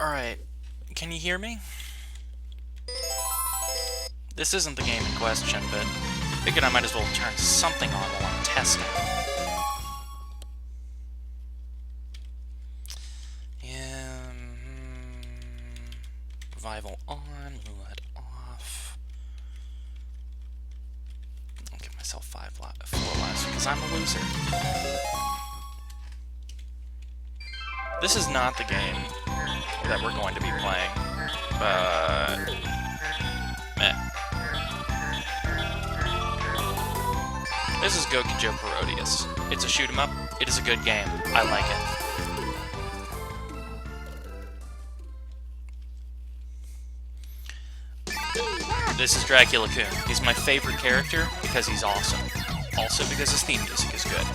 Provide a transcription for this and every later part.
Alright, can you hear me? This isn't the game in question, but I figured I might as well turn something on while I'm testing. Revival on, roulette off. I'll give myself 4 lives because I'm a loser. This is not the game that we're going to be playing, but meh. This is Gokujou Parodius. It's a shoot 'em up. It is a good game. I like it. This is Dracula-kun. He's my favorite character because he's awesome. Also because his theme music is good.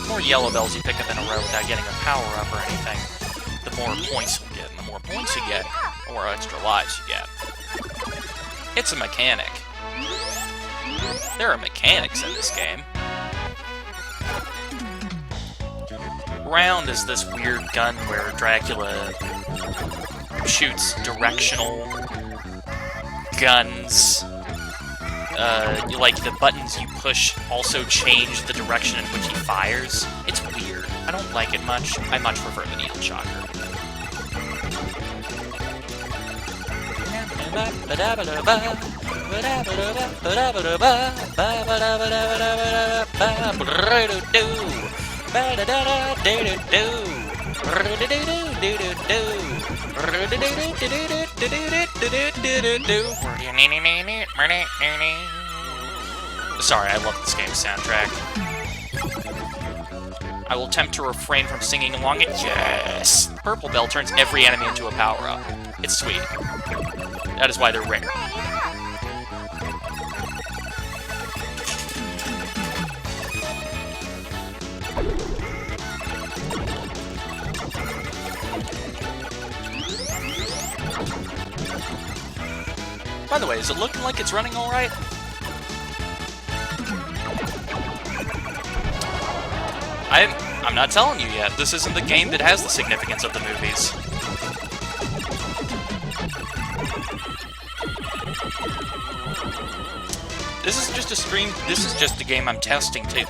The more yellow bells you pick up in a row without getting a power-up or anything, the more points you'll get. And the more points you get, the more extra lives you get. It's a mechanic. There are mechanics in this game. Round is this weird gun where Dracula shoots directional guns. Like, the buttons you push also change the direction in which he fires. It's weird. I don't like it much. I much prefer the needle shocker. Sorry, I love this game's soundtrack. I will attempt to refrain from singing along it. Yes! The purple bell turns every enemy into a power-up. It's sweet. That is why they're rare. By the way, is it looking like it's running alright? I'm not telling you yet. This isn't the game that has the significance of the movies. This is just a stream. This is just a game I'm testing too.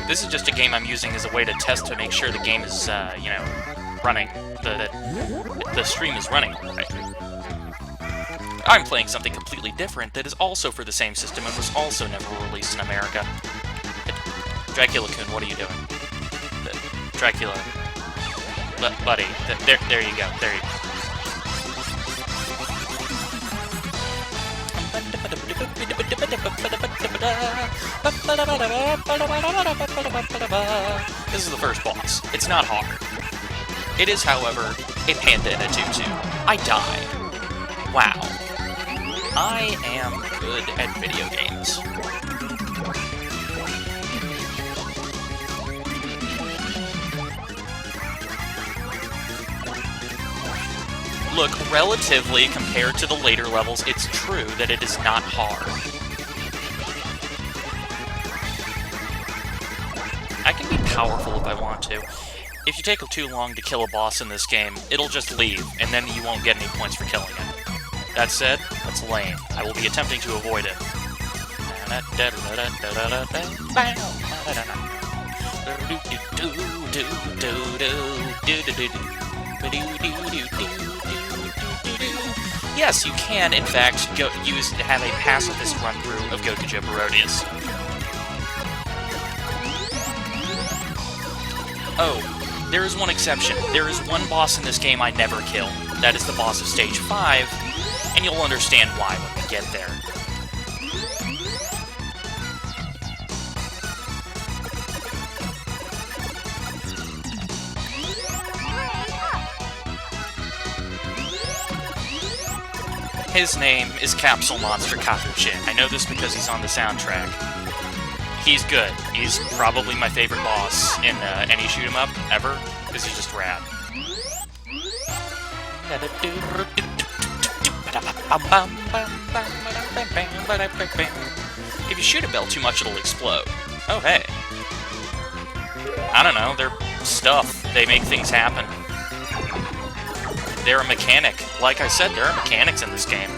This is just a game I'm using as a way to test to make sure the game is, you know, running. The stream is running right. I'm playing something completely different that is also for the same system and was also never released in America. Dracula-kun, what are you doing? Dracula. Buddy. There you go. There you go. This is the first boss. It's not hard. It is, however, a panda and a tutu. I died. Wow. I am good at video games. Look, relatively, compared to the later levels, it's true that it is not hard. I can be powerful if I want to. If you take too long to kill a boss in this game, it'll just leave, and then you won't get any points for killing it. That said, that's lame. I will be attempting to avoid it. Yes, you can, in fact, have a pacifist run-through of Gokujou Parodius. Oh, there is one exception. There is one boss in this game I never kill. That is the boss of Stage 5, and you'll understand why when we get there. His name is Capsule Monster Kakushi. I know this because he's on the soundtrack. He's good. He's probably my favorite boss in any shoot-'em-up ever, because he's just rad. If you shoot a bell too much, it'll explode. Oh, hey. I don't know, they're stuff. They make things happen. They're a mechanic. Like I said, there are mechanics in this game.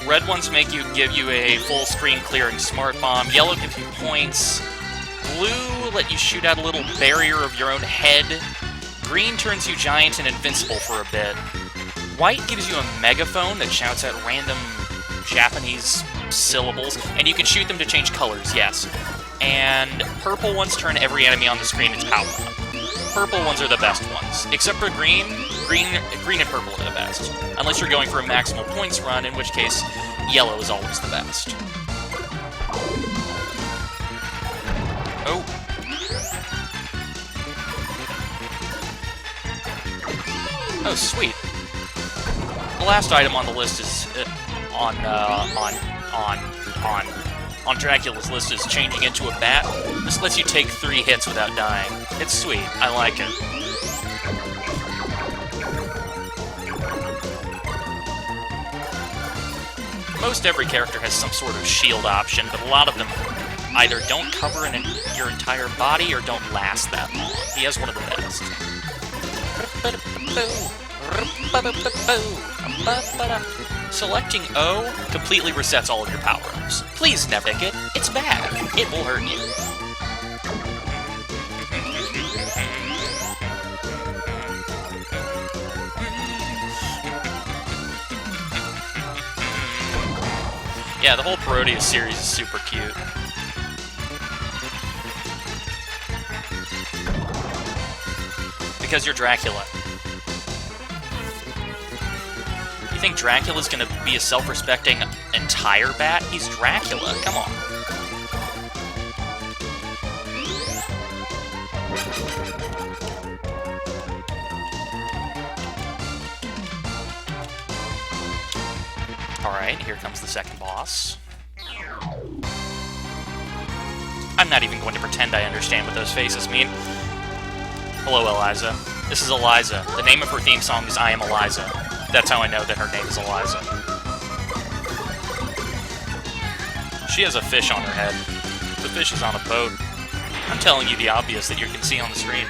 Red ones give you a full screen clearing smart bomb. Yellow gives you points. Blue let you shoot out a little barrier of your own head. Green turns you giant and invincible for a bit. White gives you a megaphone that shouts out random Japanese syllables, and you can shoot them to change colors, yes. And purple ones turn every enemy on the screen into power up. Purple ones are the best ones. Except for green and purple are the best. Unless you're going for a maximal points run, in which case, yellow is always the best. Oh. Oh, sweet. The last item on the list is on Dracula's list is changing into a bat. This lets you take 3 hits without dying. It's sweet. I like it. Most every character has some sort of shield option, but a lot of them either don't cover your entire body or don't last that long. He has one of the best. Selecting O completely resets all of your power-ups. Please never take it. It's bad. It will hurt you. Yeah, the whole Parodius series is super cute. Because you're Dracula. You think Dracula's gonna be a self-respecting entire bat? He's Dracula, come on. Alright, here comes the second boss. I'm not even going to pretend I understand what those faces mean. Hello, Eliza. This is Eliza. The name of her theme song is I Am Eliza. That's how I know that her name is Eliza. She has a fish on her head. The fish is on a boat. I'm telling you the obvious that you can see on the screen.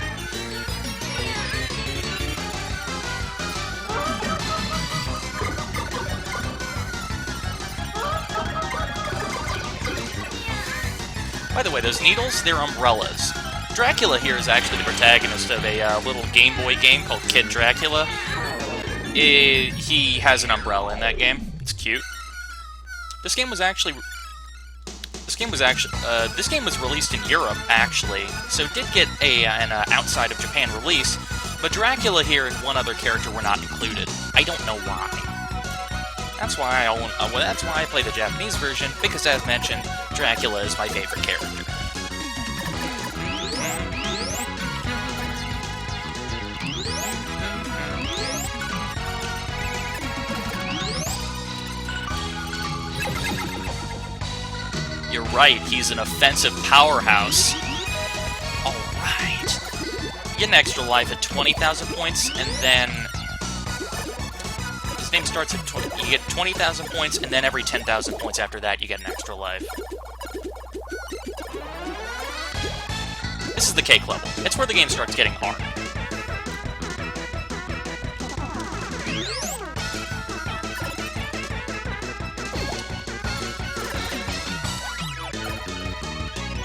By the way, those needles, they're umbrellas. Dracula here is actually the protagonist of a little Game Boy game called Kid Dracula. He has an umbrella in that game. It's cute. This game was released in Europe, actually, so it did get an outside of Japan release, but Dracula here and one other character were not included. I don't know why. That's why I play the Japanese version, because as mentioned, Dracula is my favorite character. You're right, he's an offensive powerhouse. Alright. You get an extra life at 20,000 points, and then... His name starts at 20... You get 20,000 points, and then every 10,000 points after that, you get an extra life. This is the cake level. It's where the game starts getting hard.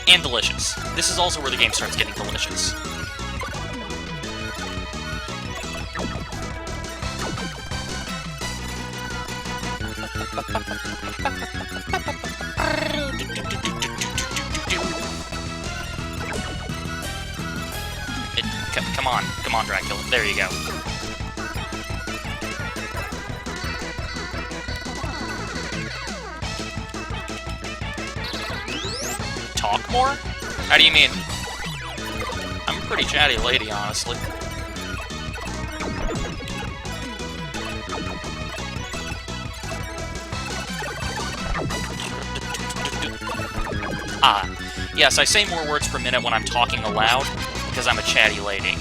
And delicious. This is also where the game starts getting delicious. Come on, Dracula. There you go. Talk more? How do you mean? I'm a pretty chatty lady, honestly. Yes, I say more words per minute when I'm talking aloud, because I'm a chatty lady.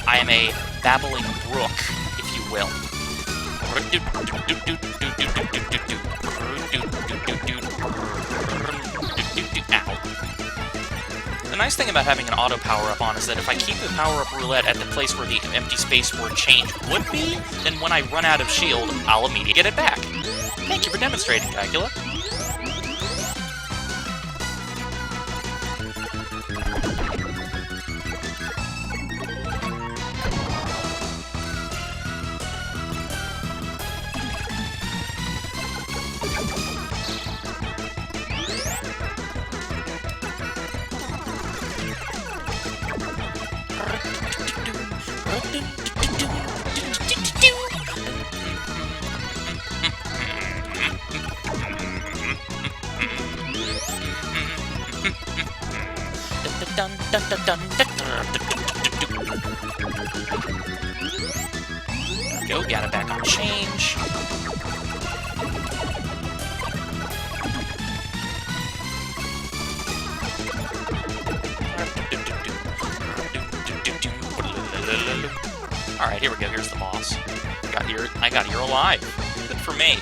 I am a babbling brook, if you will. Ow. The nice thing about having an auto power-up on is that if I keep the power-up roulette at the place where the empty space for change would be, then when I run out of shield, I'll immediately get it back. Thank you for demonstrating, Calcula. There we go, got it back on change. Alright, here we go, here's the boss. I got here alive. Good for me.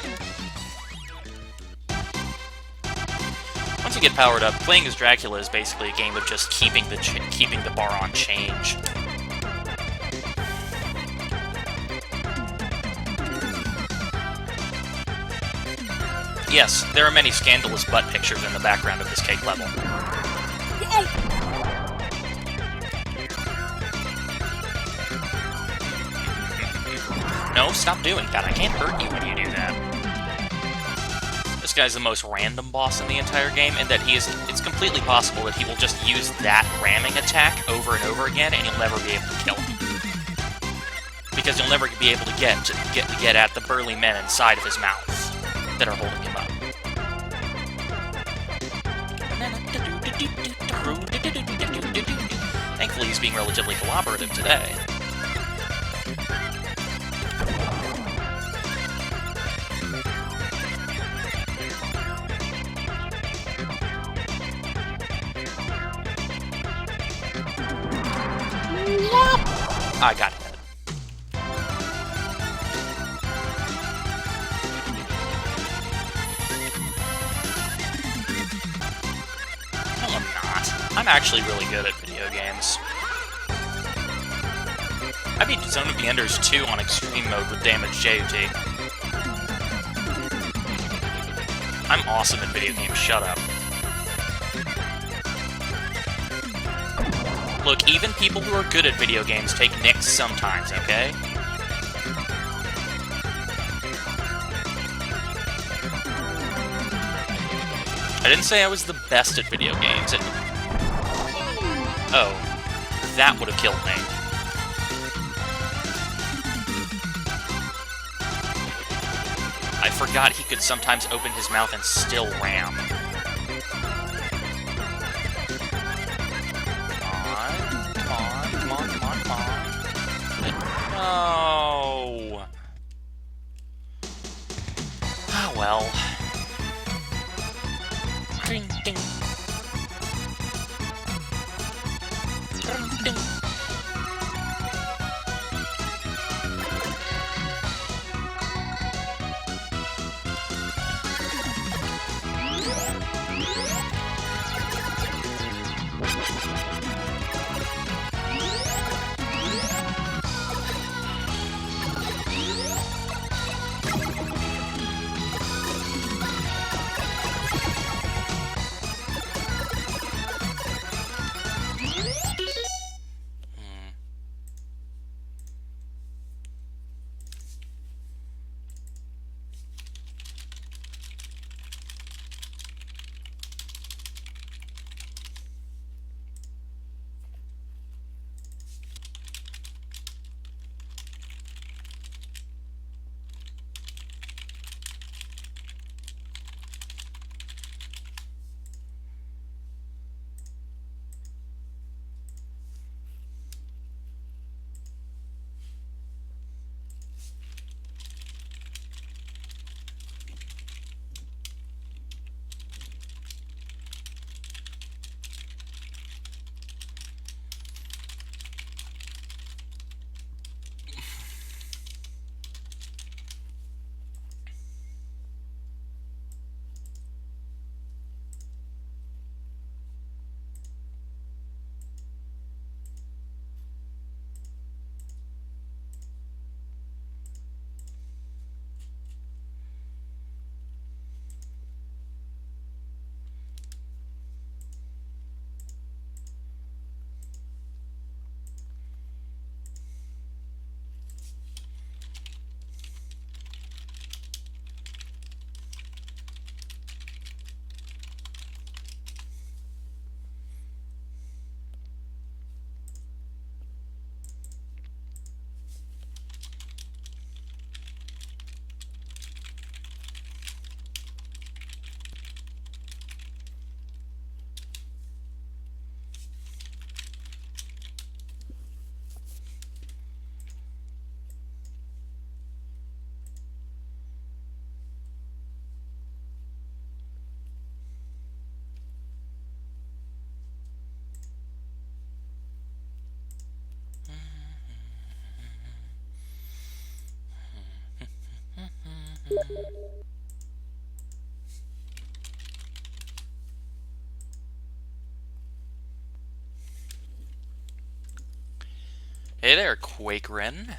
Once you get powered up, playing as Dracula is basically a game of just keeping the bar on change. Yes, there are many scandalous butt pictures in the background of this cake level. No, stop doing that. I can't hurt you when you do that. This guy's the most random boss in the entire game, and that it's completely possible that he will just use that ramming attack over and over again, and you'll never be able to kill him. Because you'll never be able to get at the burly men inside of his mouth that are holding him up. Thankfully, he's being relatively cooperative today. I got it. No, I'm not. I'm actually really good at video games. I beat Zone of the Enders 2 on extreme mode with damaged JUT. I'm awesome at video games, shut up. Look, even people who are good at video games take nicks sometimes, okay? I didn't say I was the best at video games. Oh, that would have killed me. I forgot he could sometimes open his mouth and still ram. No. Ah, well. Ding, ding. Ding, ding. Hey there, Quakerin.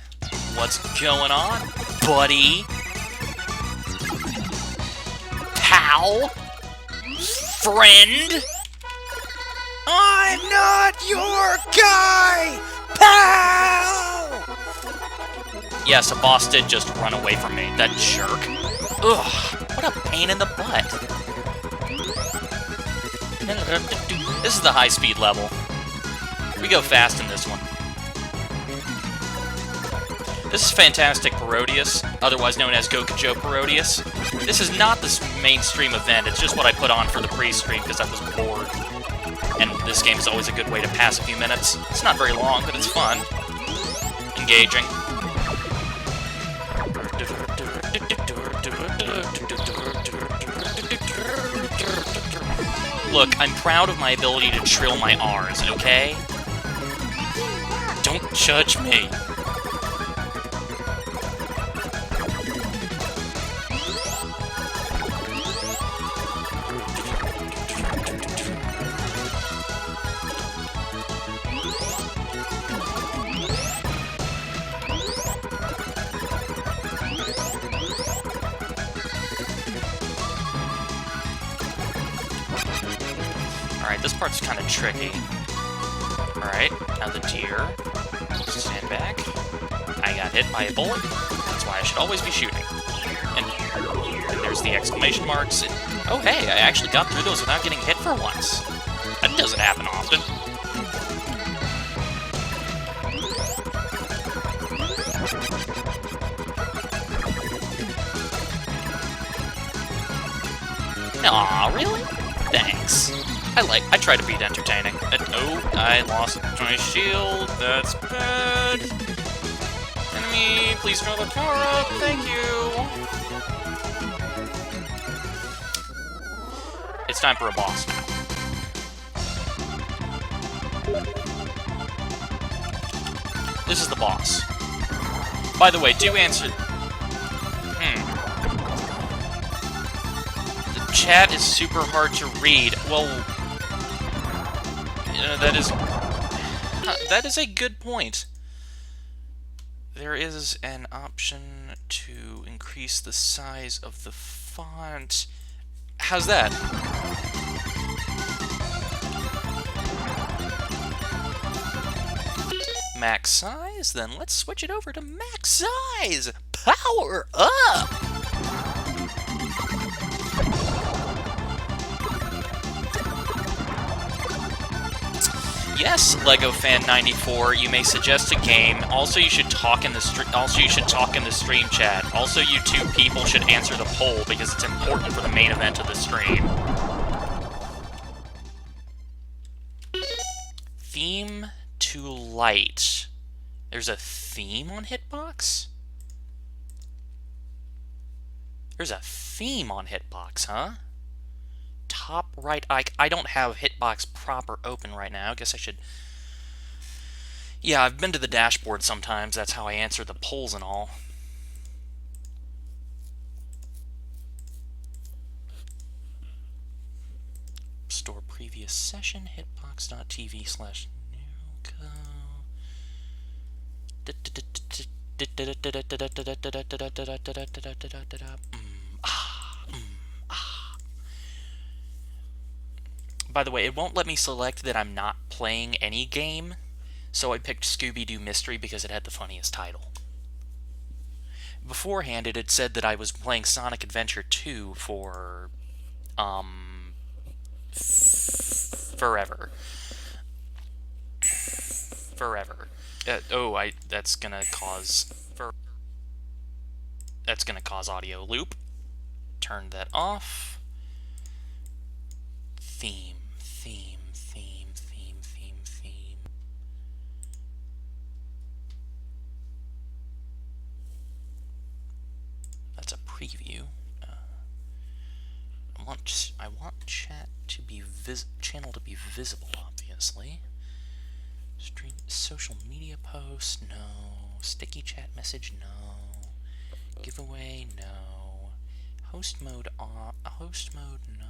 What's going on, buddy? Pal? Friend? I'm not your guy, pal! Yes, a boss did just run away from me. That jerk. Ugh, what a pain in the butt. This is the high-speed level. We go fast in this one. This is Fantastic Parodius, otherwise known as Gokujou Parodius. This is not the mainstream event, it's just what I put on for the pre-stream because I was bored. And this game is always a good way to pass a few minutes. It's not very long, but it's fun. Engaging. Look, I'm proud of my ability to trill my R's, okay? Don't judge me. Alright, this part's kind of tricky. Alright, now the deer. Stand back. I got hit by a bullet. That's why I should always be shooting. And there's the exclamation marks. And, oh hey, I actually got through those without getting hit for once. That doesn't happen often. Aw, really? Thanks. I try to be entertaining. Oh, I lost my shield. That's bad. Enemy, please throw the power up. Thank you. It's time for a boss now. This is the boss. By the way, do answer... The chat is super hard to read. Well... that is a good point. There is an option to increase the size of the font. How's that? Max size? Then let's switch it over to max size! Power up! Yes, LegoFan94, you may suggest a game. Also, you should talk in the stream chat. Also, you two people should answer the poll because it's important for the main event of the stream. Theme to light. There's a theme on Hitbox? There's a theme on Hitbox, huh? Top right icon. I don't have Hitbox proper open right now. I guess I should... Yeah, I've been to the dashboard sometimes. That's how I answer the polls and all. Store previous session, hitbox.tv/Naruko. By the way, it won't let me select that I'm not playing any game, so I picked Scooby-Doo Mystery because it had the funniest title. Beforehand, it had said that I was playing Sonic Adventure 2 for, forever. Forever. That's gonna cause audio loop. Turn that off. Theme. That's a preview. I want chat to be channel to be visible, obviously. Stream social media post, no. Sticky chat message, no. Giveaway, no. Host mode on. Host mode, no.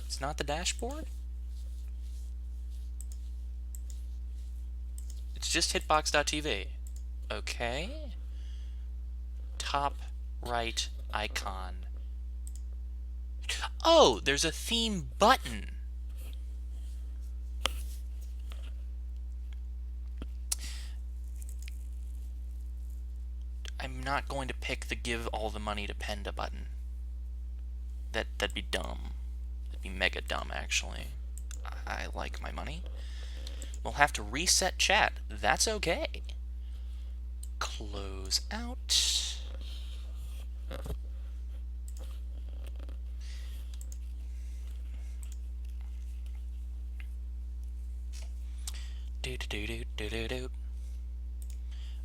It's not the dashboard? It's just hitbox.tv. Okay. Top right icon. Oh, there's a theme button. I'm not going to pick the give all the money to Penda button. That'd be dumb. That'd be mega dumb, actually. I like my money. We'll have to reset chat. That's okay. Close out. Do.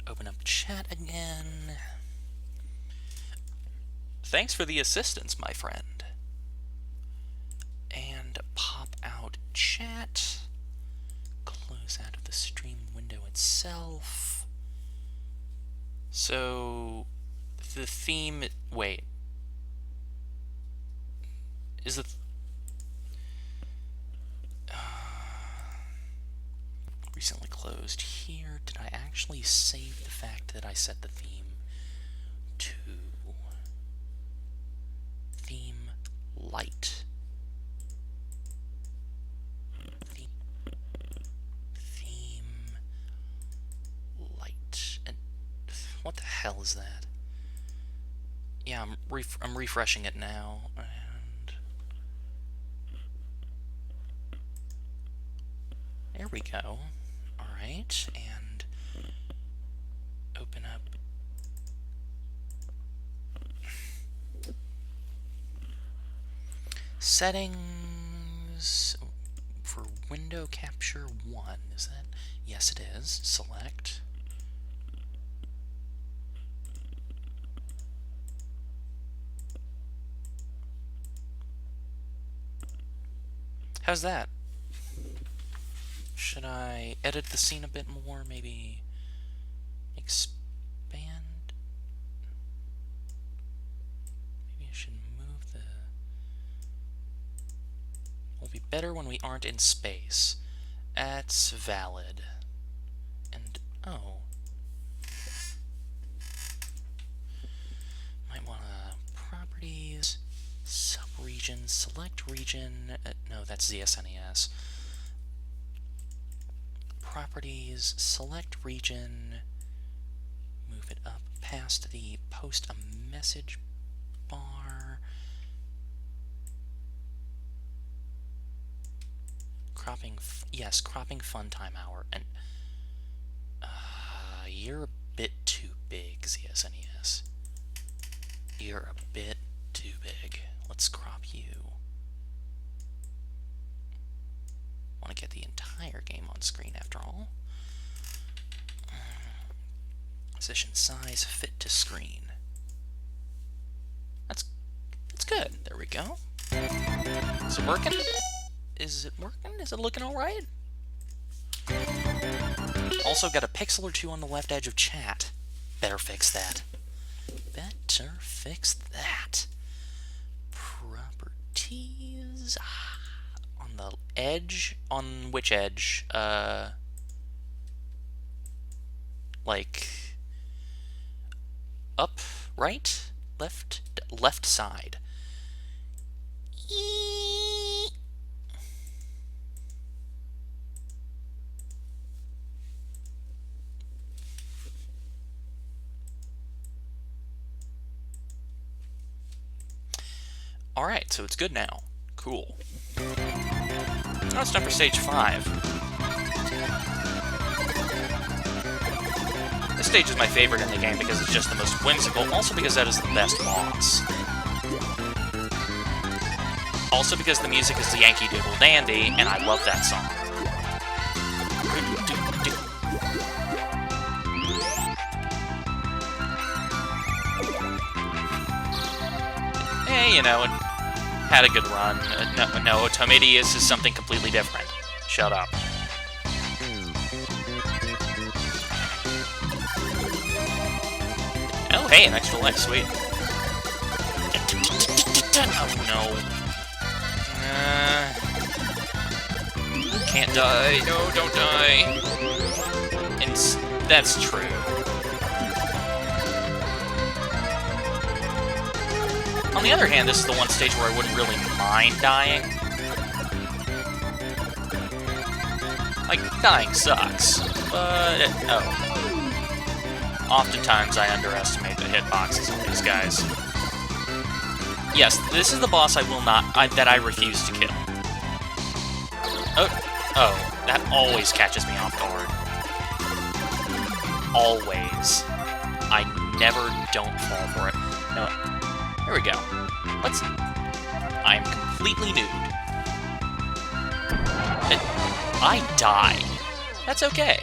Open up chat again. Thanks for the assistance, my friend. And pop out chat. Close out of the stream window itself. So, the theme... Wait. Is the... recently closed here. Did I actually save the fact that I set the theme to theme light? Theme light. And what the hell is that? Yeah, I'm refreshing it now. And there we go. Alright, and open up settings for window capture 1. Is that? Yes, it is. Select. How's that? Should I edit the scene a bit more? Maybe expand? Maybe I should move the... Will be better when we aren't in space. That's valid. And, oh. Might want to properties, sub-region, select region. No, that's the SNES. Properties, select region, move it up past the post a message bar, cropping, yes, cropping fun time hour, and you're a bit too big, ZSNES. You're a bit too big. Let's crop you. Want to get the entire game on screen after all. Position size fit to screen. That's good. There we go. Is it working? Is it working? Is it looking all right? Also got a pixel or two on the left edge of chat. Better fix that. Better fix that. Properties. On the edge? On which edge? Like up, right, left side. All right, so it's good now. Cool. Now it's time for stage 5. This stage is my favorite in the game because it's just the most whimsical, also because that is the best boss. Also because the music is the Yankee Doodle Dandy, and I love that song. Hey, you know, it had a good run. No, Tomedius is something completely different. Shut up. Hey, an extra life, sweet. Oh no. Can't die. No, don't die. And that's true. On the other hand, this is the one stage where I wouldn't really mind dying. Like, dying sucks, but... Oftentimes I underestimate the hitboxes of these guys. Yes, this is the boss that I refuse to kill. Oh, that always catches me off guard. Always. I never don't fall for it. No, here we go. I'm completely nude. I die. That's okay.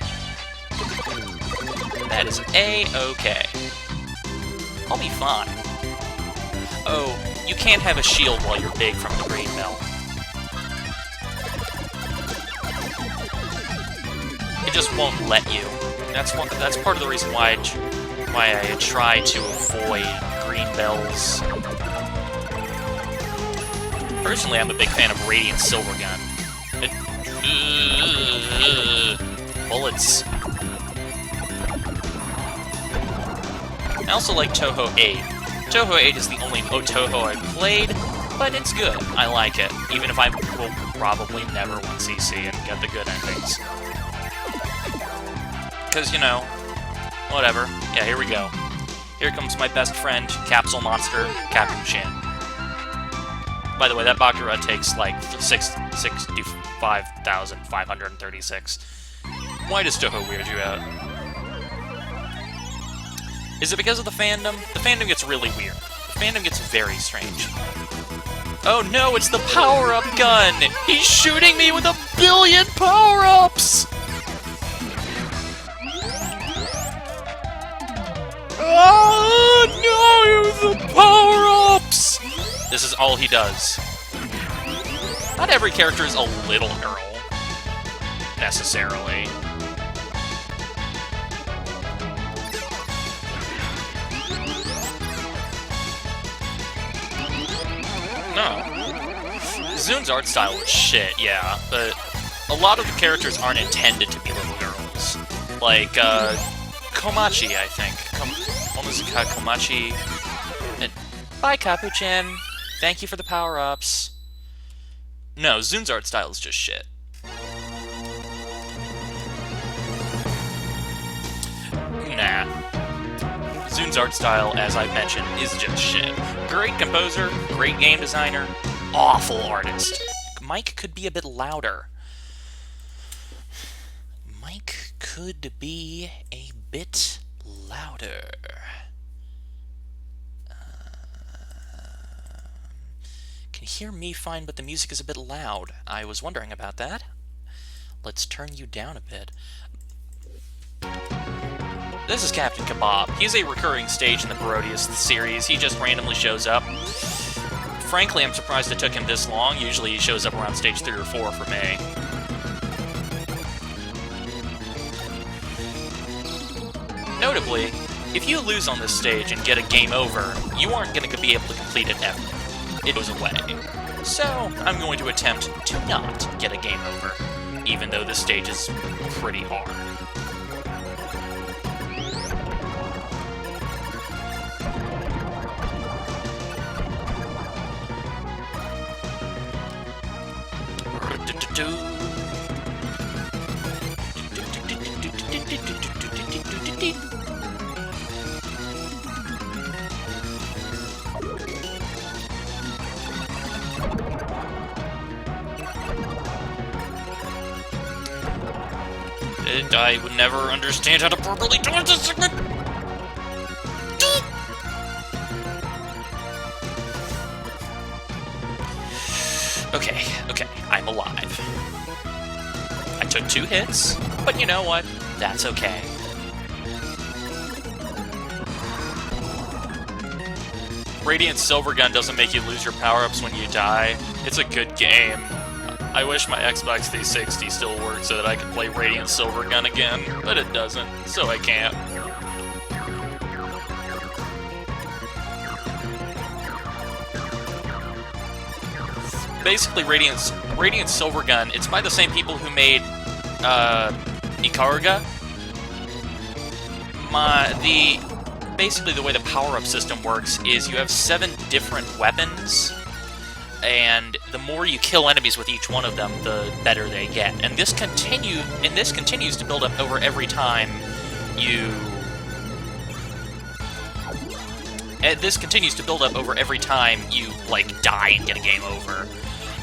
That is A-okay. I'll be fine. Oh, you can't have a shield while you're big from the green belt. It just won't let you. That's part of the reason why I try to avoid green bells. Personally, I'm a big fan of Radiant Silver Gun. Bullets. I also like Touhou 8. Touhou 8 is the only Touhou I've played, but it's good. I like it, even if I will probably never win CC and get the good endings. Because, you know, whatever. Yeah, here we go. Here comes my best friend, Capsule Monster, Capuchin. By the way, that Bakura takes, like, 65,536. Why does Touhou weird you out? Is it because of the fandom? The fandom gets really weird. The fandom gets very strange. Oh no, it's the power-up gun! He's shooting me with 1,000,000,000 power-ups! Oh no, it was the power-ups! This is all he does. Not every character is a little girl, necessarily. No. Zun's art style is shit, yeah, but a lot of the characters aren't intended to be little girls. Like, Komachi, I think. Omizuka Komachi. Bye, Capuchin. Thank you for the power-ups. No, Zun's art style is just shit. Nah. Zun's art style, as I've mentioned, is just shit. Great composer, great game designer, awful artist. Mike could be a bit louder. Mike could be a bit louder. Can hear me fine, but the music is a bit loud. I was wondering about that. Let's turn you down a bit. This is Captain Kebab. He's a recurring stage in the Parodius series. He just randomly shows up. Frankly, I'm surprised it took him this long. Usually he shows up around stage 3 or 4 for me. Notably, if you lose on this stage and get a game over, you aren't going to be able to complete it ever. It goes away. So, I'm going to attempt to not get a game over, even though this stage is pretty hard. I would never understand how to properly dodge this segment. Okay, I'm alive. I took 2 hits, but you know what? That's okay. Radiant Silvergun doesn't make you lose your power-ups when you die. It's a good game. I wish my Xbox 360 still worked so that I could play Radiant Silvergun again, but it doesn't, so I can't. basically Radiant Silvergun. It's by the same people who made Ikaruga. Basically the way the power-up system works is you have 7 different weapons, and the more you kill enemies with each one of them, the better they get. And this continues to build up over every time you. This continues to build up over every time you like die and get a game over.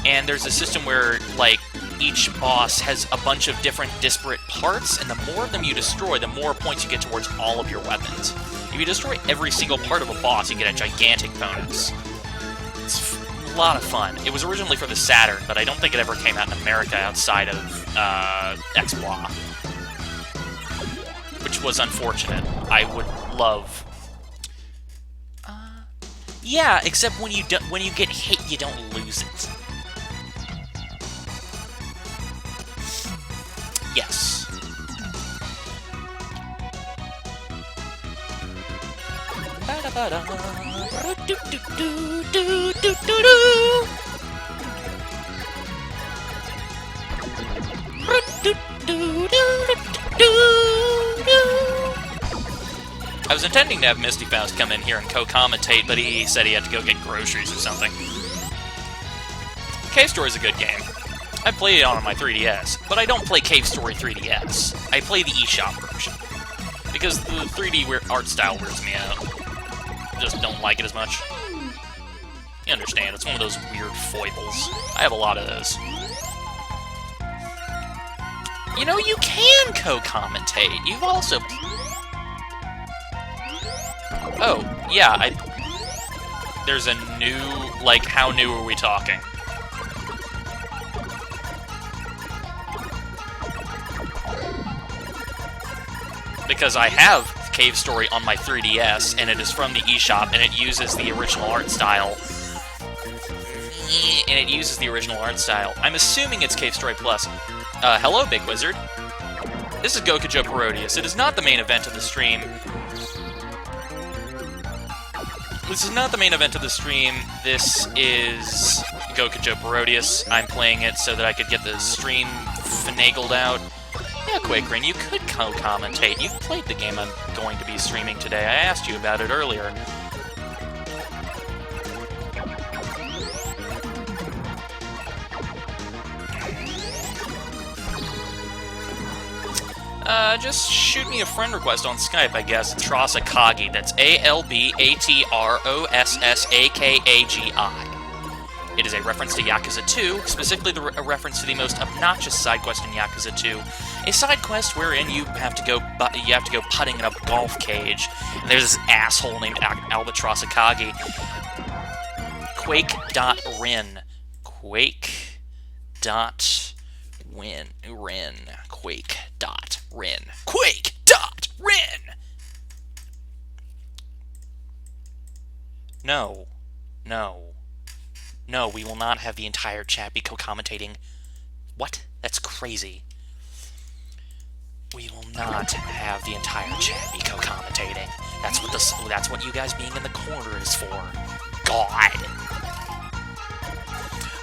And there's a system where like each boss has a bunch of different disparate parts, and the more of them you destroy, the more points you get towards all of your weapons. If you destroy every single part of a boss, you get a gigantic bonus. It's a lot of fun. It was originally for the Saturn, but I don't think it ever came out in America outside of Xbox, which was unfortunate. I would love. Yeah, except when you get hit, you don't lose it. Yes. I was intending to have Mystyfaust come in here and co-commentate, but he said he had to go get groceries or something. Cave Story is a good game. I played it on my 3DS, but I don't play Cave Story 3DS. I play the eShop version. Because the 3D art style weirds me out. Just don't like it as much. You understand, it's one of those weird foibles. I have a lot of those. You know, you can co-commentate. You've also... Oh, yeah, there's a new... Like, how new are we talking? Because I have Cave Story on my 3DS, and it is from the eShop, and it uses the original art style. I'm assuming it's Cave Story Plus. Hello, Big Wizard. This is Gokujou Parodius. It is not the main event of the stream. This is Gokujou Parodius. I'm playing it so that I could get the stream finagled out. Yeah, Quakerin, you could co-commentate. You've played the game I'm going to be streaming today. I asked you about it earlier. Just shoot me a friend request on Skype, I guess. Trossakagi. That's ALBATROSSAKAGI. It is a reference to Yakuza 2, specifically a reference to the most obnoxious side quest in Yakuza 2, a side quest wherein you have to go putting in a golf cage, and there's this asshole named Albatross Akagi. Quake.rin. Quake.rin. No, we will not have the entire chat be co-commentating. What? That's crazy. We will not have the entire chat be co-commentating. That's what you guys being in the corner is for. God.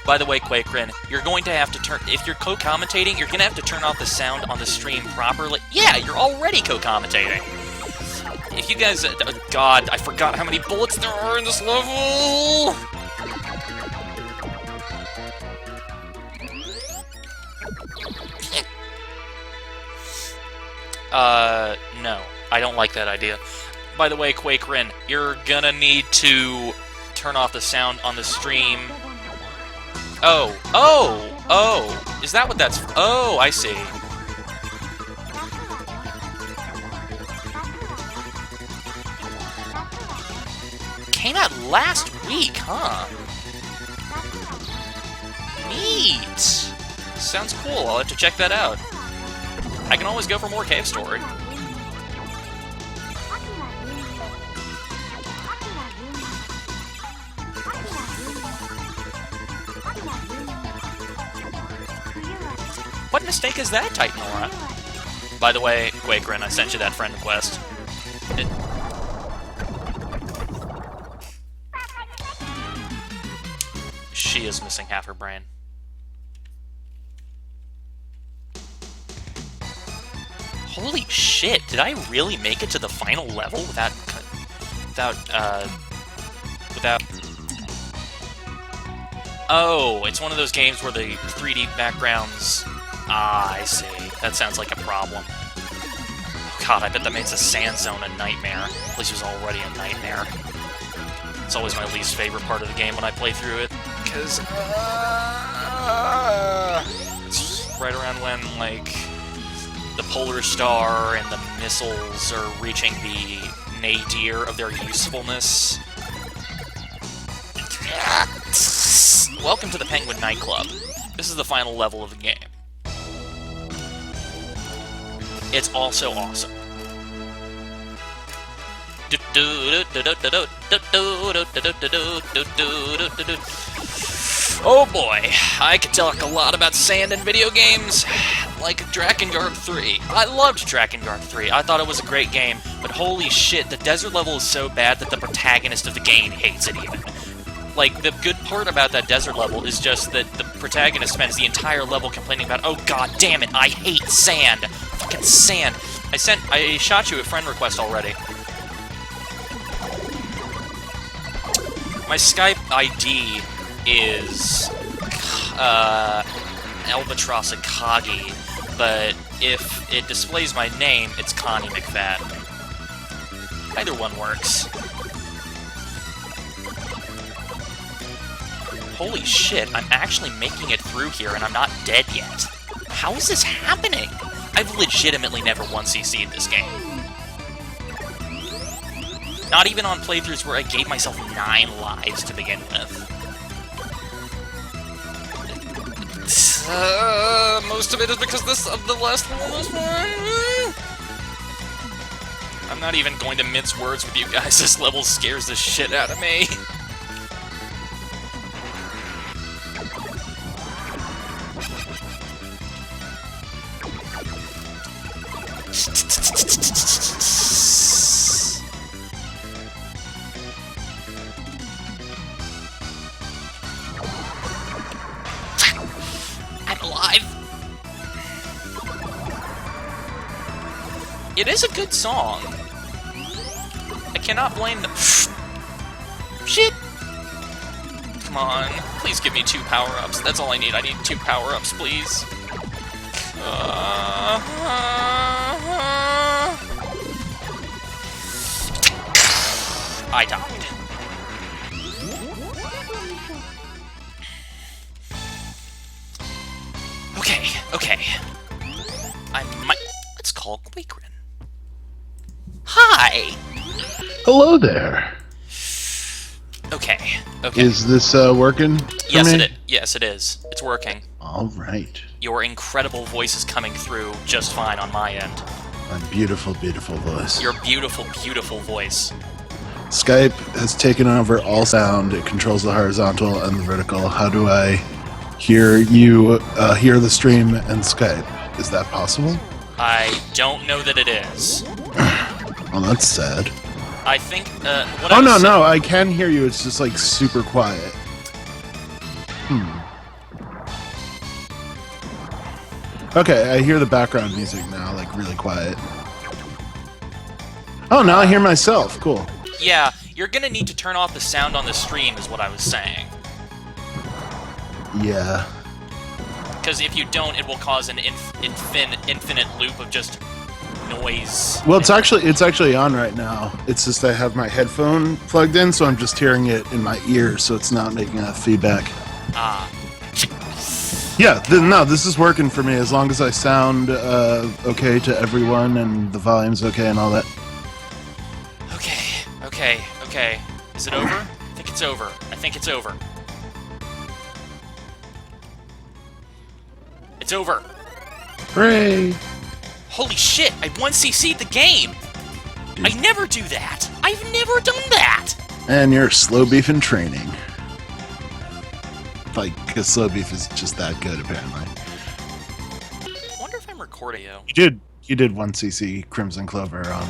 By the way, Quakerin, you're going to have to if you're co-commentating, you're going to have to turn off the sound on the stream properly. Yeah, you're already co-commentating. If you guys... God, I forgot how many bullets there are in this level! No. I don't like that idea. By the way, Quakerin, you're gonna need to turn off the sound on the stream. Oh! Is that what that's... Oh, I see. Came out last week, huh? Neat! Sounds cool, I'll have to check that out. I can always go for more Cave Story. What mistake is that, Titanora? By the way, Quakerin, I sent you that friend request. she is missing half her brain. Holy shit, did I really make it to the final level without... Oh, it's one of those games where the 3D backgrounds... Ah, I see. That sounds like a problem. Oh god, I bet that makes a sand zone a nightmare. At least it was already a nightmare. It's always my least favorite part of the game when I play through it, because... it's right around when, like, the polar star and the missiles are reaching the nadir of their usefulness. Welcome to the Penguin Nightclub. This is the final level of the game. It's also awesome. Oh boy, I could talk a lot about sand in video games, like Drakengard 3. I loved Drakengard 3. I thought it was a great game, but holy shit, the desert level is so bad that the protagonist of the game hates it even. Like, the good part about that desert level is just that the protagonist spends the entire level complaining about, oh god damn it, I hate sand! Fucking sand! I shot you a friend request already. My Skype ID is, Albatross Akagi, but if it displays my name, it's Connie McFadden. Either one works. Holy shit, I'm actually making it through here and I'm not dead yet. How is this happening? I've legitimately never 1cc'd this game. Not even on playthroughs where I gave myself 9 lives to begin with. Most of it is because of the last one. I'm not even going to mince words with you guys. This level scares the shit out of me. I'm alive. It is a good song. I cannot blame them. Shit. Come on. Please give me 2 power-ups. That's all I need. I need 2 power-ups, please. I died. Okay. Let's call Quakerin. Hi! Hello there. Okay. Is this working for me? Yes, it is. It's working. All right. Your incredible voice is coming through just fine on my end. My beautiful, beautiful voice. Your beautiful, beautiful voice. Skype has taken over all sound. It controls the horizontal and the vertical. How do I hear you, hear the stream and Skype? Is that possible? I don't know that it is. Well, that's sad. I think, no, I can hear you. It's just, like, super quiet. Okay, I hear the background music now, like, really quiet. Oh, now I hear myself. Cool. Yeah, you're gonna need to turn off the sound on the stream, is what I was saying. Yeah. Because if you don't, it will cause an infinite loop of just noise. Well, it's actually on right now. It's just I have my headphone plugged in, so I'm just hearing it in my ear, so it's not making a feedback. Ah. Yeah, no, this is working for me as long as I sound okay to everyone and the volume's okay and all that. Okay. Is it over? I think it's over. It's over. Hooray! Holy shit, I 1cc'd the game! I never do that! I've never done that! And you're slow beef in training. Like, because slow beef is just that good, apparently. I wonder if I'm recording you. You did 1cc Crimson Clover on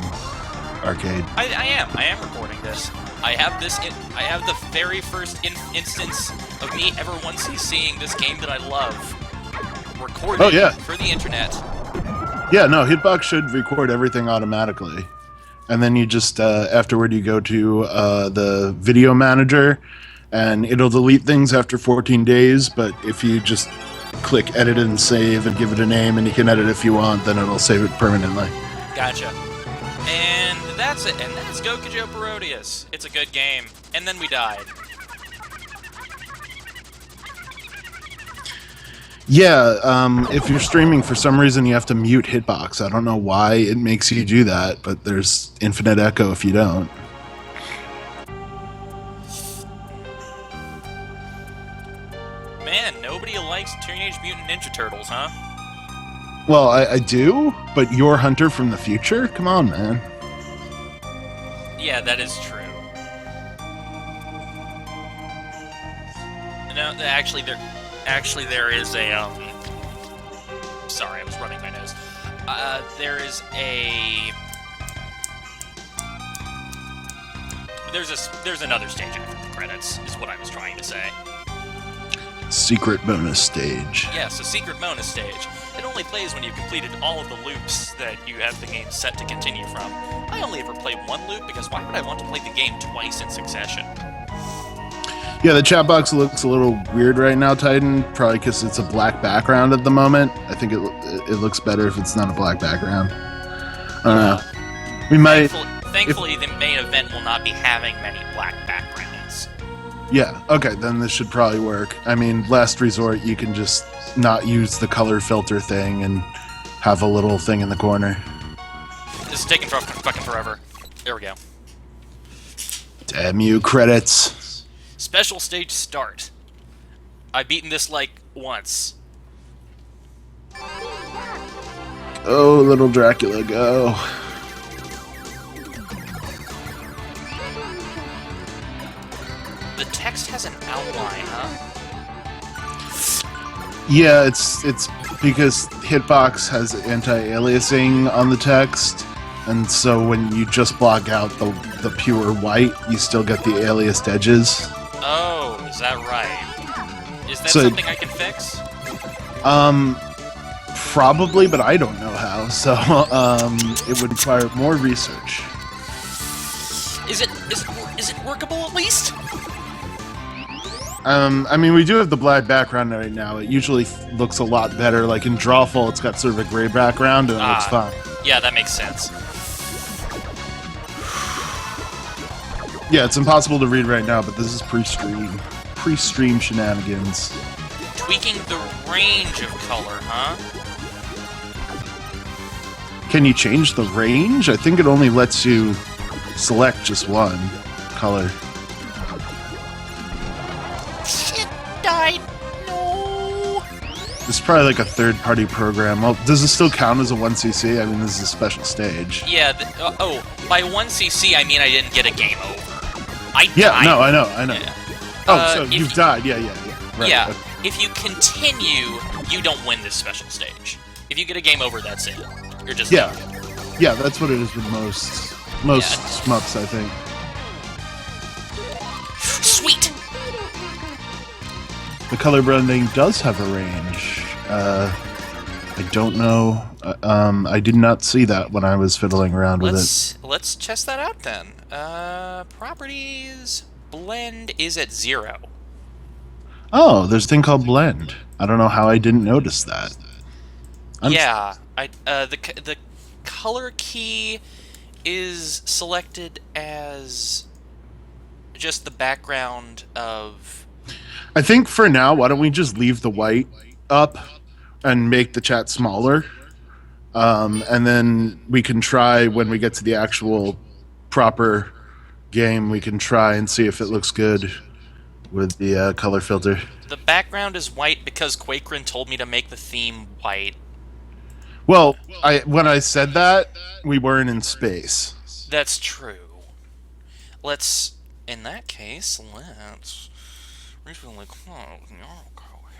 arcade. I am recording this. I have the very first instance of me ever once seeing this game that I love recorded for the internet. Yeah, no, Hitbox should record everything automatically. And then you just, afterward, you go to the video manager, and it'll delete things after 14 days, but if you just click edit and save and give it a name, and you can edit if you want, then it'll save it permanently. Gotcha. And that's it, and that's Gokujou Parodius. It's a good game. And then we died. Yeah, if you're streaming, for some reason you have to mute Hitbox. I don't know why it makes you do that, but there's infinite echo if you don't. Man, nobody likes Teenage Mutant Ninja Turtles, huh? Well, I do, but you're Hunter from the future? Come on, man. Yeah, that is true. No, actually, there is a, sorry, I was running my nose. There's another stage after the credits, is what I was trying to say. Secret bonus stage. Yes, a secret bonus stage. It only plays when you've completed all of the loops that you have the game set to continue from. I only ever play one loop because why would I want to play the game twice in succession? Yeah, the chat box looks a little weird right now, Titan, probably because it's a black background at the moment. I think it looks better if it's not a black background. I don't know. We might... Thankfully, the main event will not be having many black backgrounds. Yeah, okay, then this should probably work. I mean, last resort, you can just not use the color filter thing and have a little thing in the corner. This is taking fucking forever. There we go. Damn you, credits. Special stage start. I've beaten this, like, once. Oh, little Dracula, go. The text has an outline, huh? Yeah, it's because Hitbox has anti-aliasing on the text, and so when you just block out the pure white, you still get the aliased edges. Oh, is that right? Is that something I can fix? Probably, but I don't know how, so it would require more research. Is it workable at least? I mean, we do have the black background right now. It usually looks a lot better. Like in Drawful, it's got sort of a gray background, and it looks fine. Yeah, that makes sense. Yeah, it's impossible to read right now, but this is pre-stream. Pre-stream shenanigans. Tweaking the range of color, huh? Can you change the range? I think it only lets you select just one color. Shit, died. No. It's probably like a third-party program. Well, does it still count as a 1cc? I mean, this is a special stage. Yeah, by 1cc, I mean I didn't get a game over. Yeah, died. no, I know. Yeah. Oh, so you've died. Yeah. Right. Yeah, Okay. if you continue, you don't win this special stage. If you get a game over, that's it. You're just Yeah. Yeah, that's what it is with most shmups, I think. Sweet! The color blending does have a range. I don't know. I did not see that when I was fiddling around with it. Let's test that out then. Properties blend is at 0. Oh, there's a thing called blend. I don't know how I didn't notice that. The color key is selected as just the background of... I think for now, why don't we just leave the white up and make the chat smaller? And then we can try, when we get to the actual proper game, we can try and see if it looks good with the color filter. The background is white because Quakerin told me to make the theme white. Well, when I said that, we weren't in space. That's true. In that case, let's recently close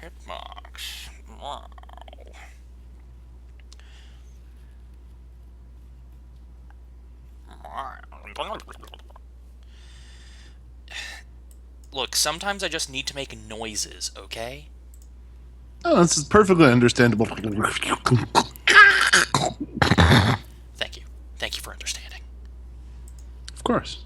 Hitbox. Wow. Look, sometimes I just need to make noises, okay? Oh, this is perfectly understandable. Thank you. Thank you for understanding. Of course.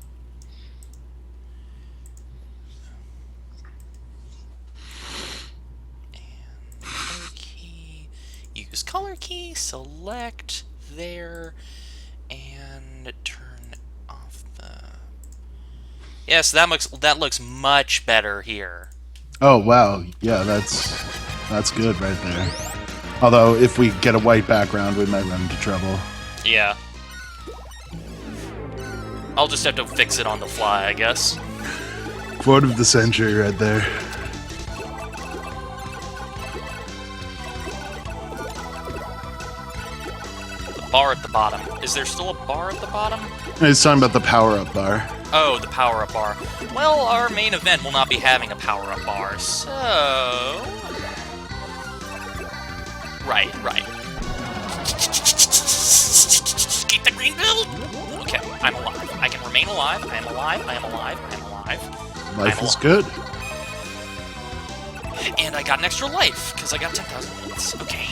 And color key. Use color key, select there, and turn off the... Yes, that looks much better here. Oh, wow. Yeah, that's good right there. Although, if we get a white background, we might run into trouble. Yeah. I'll just have to fix it on the fly, I guess. Quote of the century right there. The bar at the bottom. Is there still a bar at the bottom? He's talking about the power-up bar. Oh, the power-up bar. Well, our main event will not be having a power-up bar, so... Right. Keep the green pill! Okay, I'm alive. I can remain alive. I am alive. Life is good. And I got an extra life, because I got 10,000 hits. Okay.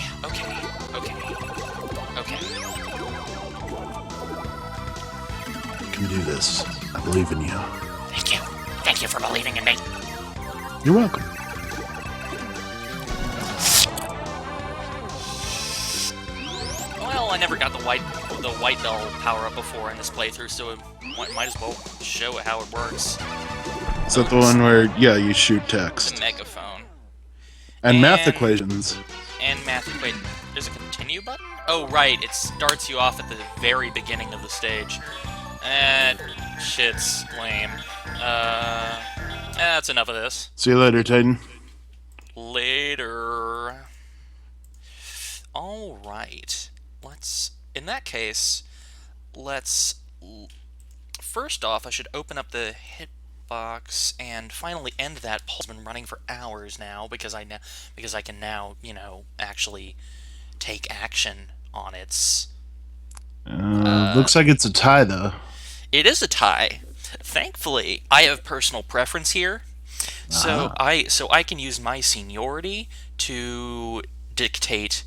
You can do this. I believe in you. Thank you. Thank you for believing in me. You're welcome. Well, I never got the white bell power up before in this playthrough, so it might as well show how it works. Is that the one where, yeah, you shoot text? The megaphone. And math equations. And math equation. There's a continue button? Oh, right. It starts you off at the very beginning of the stage. Shit's lame. That's enough of this. See you later, Titan. Later. Alright. In that case, first off, I should open up the hitbox and finally end that poll. It's been running for hours now because I can now, actually take action on its... Looks like it's a tie, though. It is a tie. Thankfully, I have personal preference here, so I can use my seniority to dictate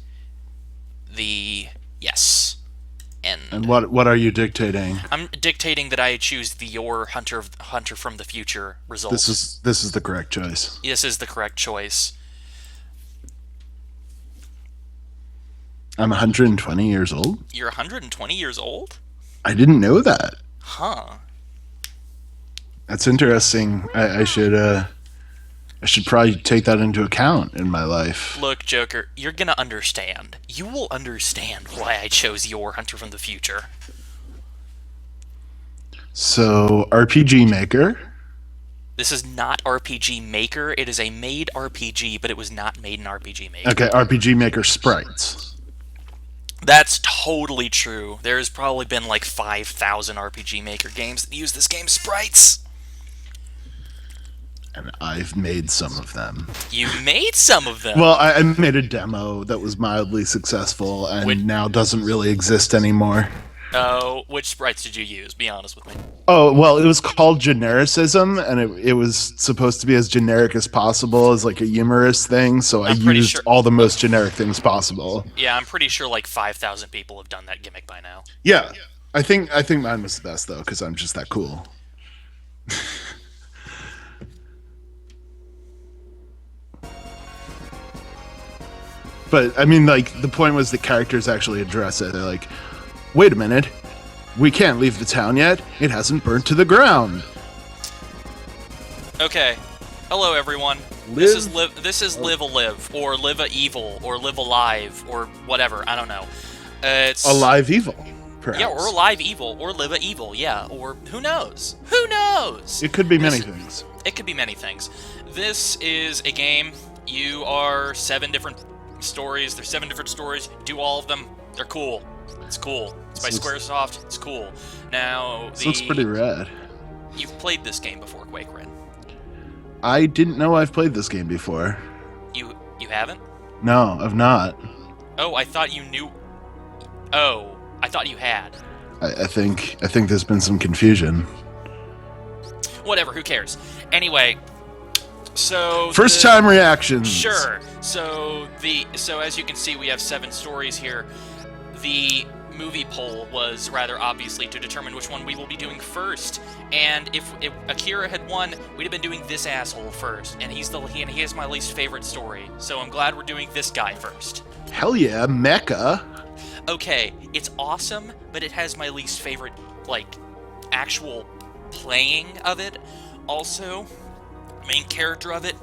the yes. And what are you dictating? I'm dictating that I choose your hunter from the future result. This is the correct choice. This is the correct choice. I'm 120 years old. You're 120 years old? I didn't know that. Huh. That's interesting. I should probably take that into account in my life. Look, Joker, you're gonna understand. You will understand why I chose your hunter from the future. So, RPG Maker. This is not RPG Maker. It is a made RPG, but it was not made in RPG Maker. Okay, RPG Maker sprites. That's totally true. There's probably been like 5,000 RPG Maker games that use this game's sprites. And I've made some of them. You made some of them? Well, I made a demo that was mildly successful and now doesn't really exist anymore. Oh, which sprites did you use? Be honest with me. Oh, well, it was called Genericism, and it was supposed to be as generic as possible as like a humorous thing, so I used all the most generic things possible. Yeah, I'm pretty sure like 5,000 people have done that gimmick by now. Yeah. I think mine was the best, though, because I'm just that cool. But, I mean, like, the point was the characters actually address it. They're like, wait a minute, we can't leave the town yet. It hasn't burnt to the ground. Okay. Hello, everyone. This is Live a Live, or Live a Evil, or Live Alive, or whatever. I don't know. It's Alive Evil, perhaps. Yeah, or Alive Evil, or Live a Evil, yeah, or who knows? Who knows? It could be many things. It could be many things. This is a game. You are 7 different stories. There's 7 different stories. Do all of them. They're cool. It's cool. It's by Squaresoft. It's cool. Now, this looks pretty rad. You've played this game before, Quakerin. I didn't know I've played this game before. You haven't? No, I've not. Oh, I thought you knew. Oh, I thought you had. I think there's been some confusion. Whatever, who cares? Anyway, So First time reactions. Sure. So as you can see, we have 7 stories here. The movie poll was rather obviously to determine which one we will be doing first. And if Akira had won, we'd have been doing this asshole first. And he has my least favorite story. So I'm glad we're doing this guy first. Hell yeah, Mecha. Okay, it's awesome, but it has my least favorite, like, actual playing of it. Also, main character of it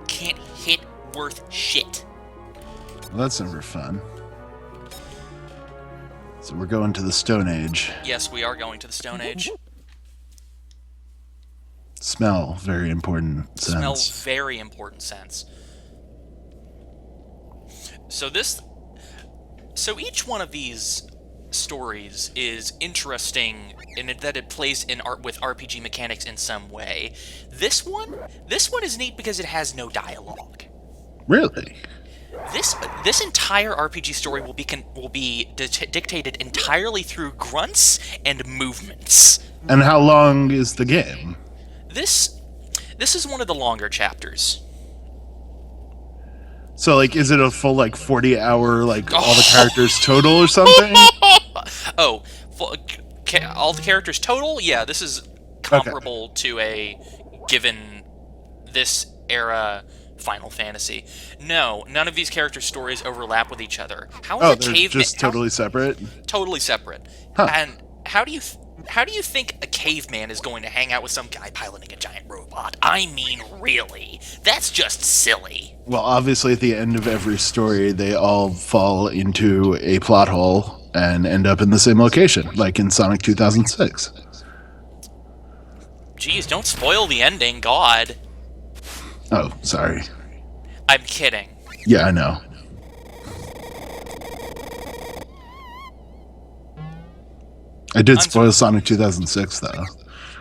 can't hit worth shit. Well, that's never fun. So we're going to the Stone Age. Yes, we are going to the Stone Age. Smell, very important sense. Smell, very important sense. So each one of these stories is interesting in that it plays with RPG mechanics in some way. This one is neat because it has no dialogue. Really? This entire RPG story will be dictated entirely through grunts and movements. And how long is the game? This is one of the longer chapters. So, like, is it a full, 40-hour, all the characters total or something? Oh, all the characters total? Yeah, this is comparable to a given this era Final Fantasy. No, none of these character stories overlap with each other. They're just totally separate? Totally separate. Huh. And how do you think a caveman is going to hang out with some guy piloting a giant robot? I mean, really? That's just silly. Well, obviously, at the end of every story, they all fall into a plot hole and end up in the same location, like in Sonic 2006. Jeez, don't spoil the ending, God. Oh, sorry. I'm kidding. Yeah, I know. I did spoil Sonic 2006, though.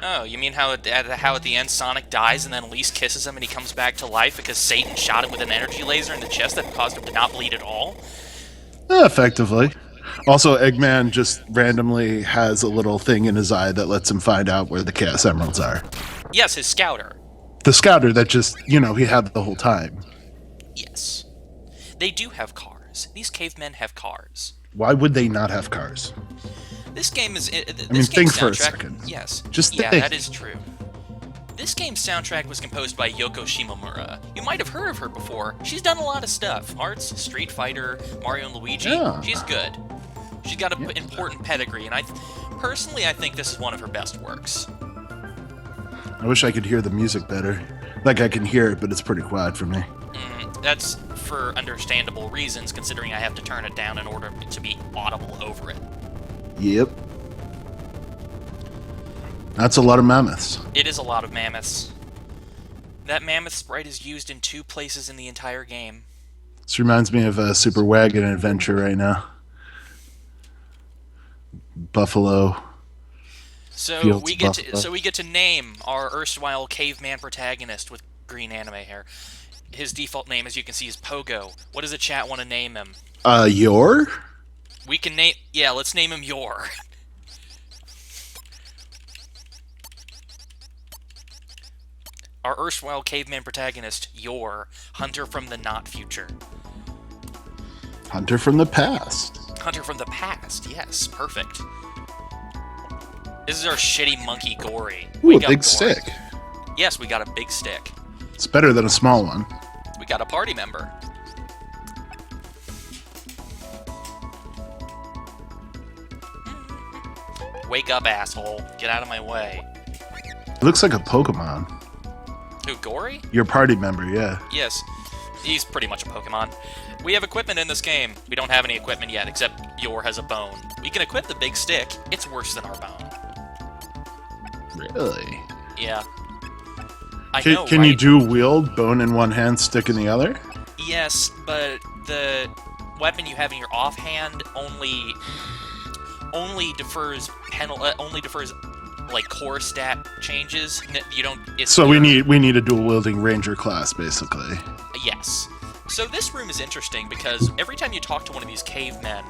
Oh, you mean how at the end Sonic dies and then Elise kisses him and he comes back to life because Satan shot him with an energy laser in the chest that caused him to not bleed at all? Effectively. Also, Eggman just randomly has a little thing in his eye that lets him find out where the Chaos Emeralds are. Yes, his scouter. The scouter that just, he had the whole time. Yes. They do have cars. These cavemen have cars. Why would they not have cars? This game is... think for a second. Yes. Just yeah, think. that is true. This game's soundtrack was composed by Yoko Shimomura. You might have heard of her before. She's done a lot of stuff. Hearts, Street Fighter, Mario and Luigi. Yeah. She's good. She's got an important pedigree, and personally, I think this is one of her best works. I wish I could hear the music better. I can hear it, but it's pretty quiet for me. That's for understandable reasons, considering I have to turn it down in order to be audible over it. Yep. That's a lot of mammoths. It is a lot of mammoths. That mammoth sprite is used in 2 places in the entire game. This reminds me of a Super Wagon Adventure right now. Buffalo. So we get to name our erstwhile caveman protagonist with green anime hair. His default name, as you can see, is Pogo. What does the chat want to name him? Yor? We can name... Yeah, let's name him Yor. Our erstwhile caveman protagonist, Yor, hunter from the not future. Hunter from the past. Hunter from the past, yes, perfect. This is our shitty monkey Gory. Ooh, a big stick. Yes, we got a big stick. It's better than a small one. We got a party member. Wake up, asshole. Get out of my way. It looks like a Pokemon. Who, Gory? Your party member, yeah. Yes. He's pretty much a Pokemon. We have equipment in this game. We don't have any equipment yet, except Yor has a bone. We can equip the big stick. It's worse than our bone. Really? Yeah. Can you do wield, bone in one hand, stick in the other? Yes, but the weapon you have in your offhand only defers like core stat changes. You don't. So we need a dual wielding ranger class, basically. Yes. So this room is interesting because every time you talk to one of these cavemen,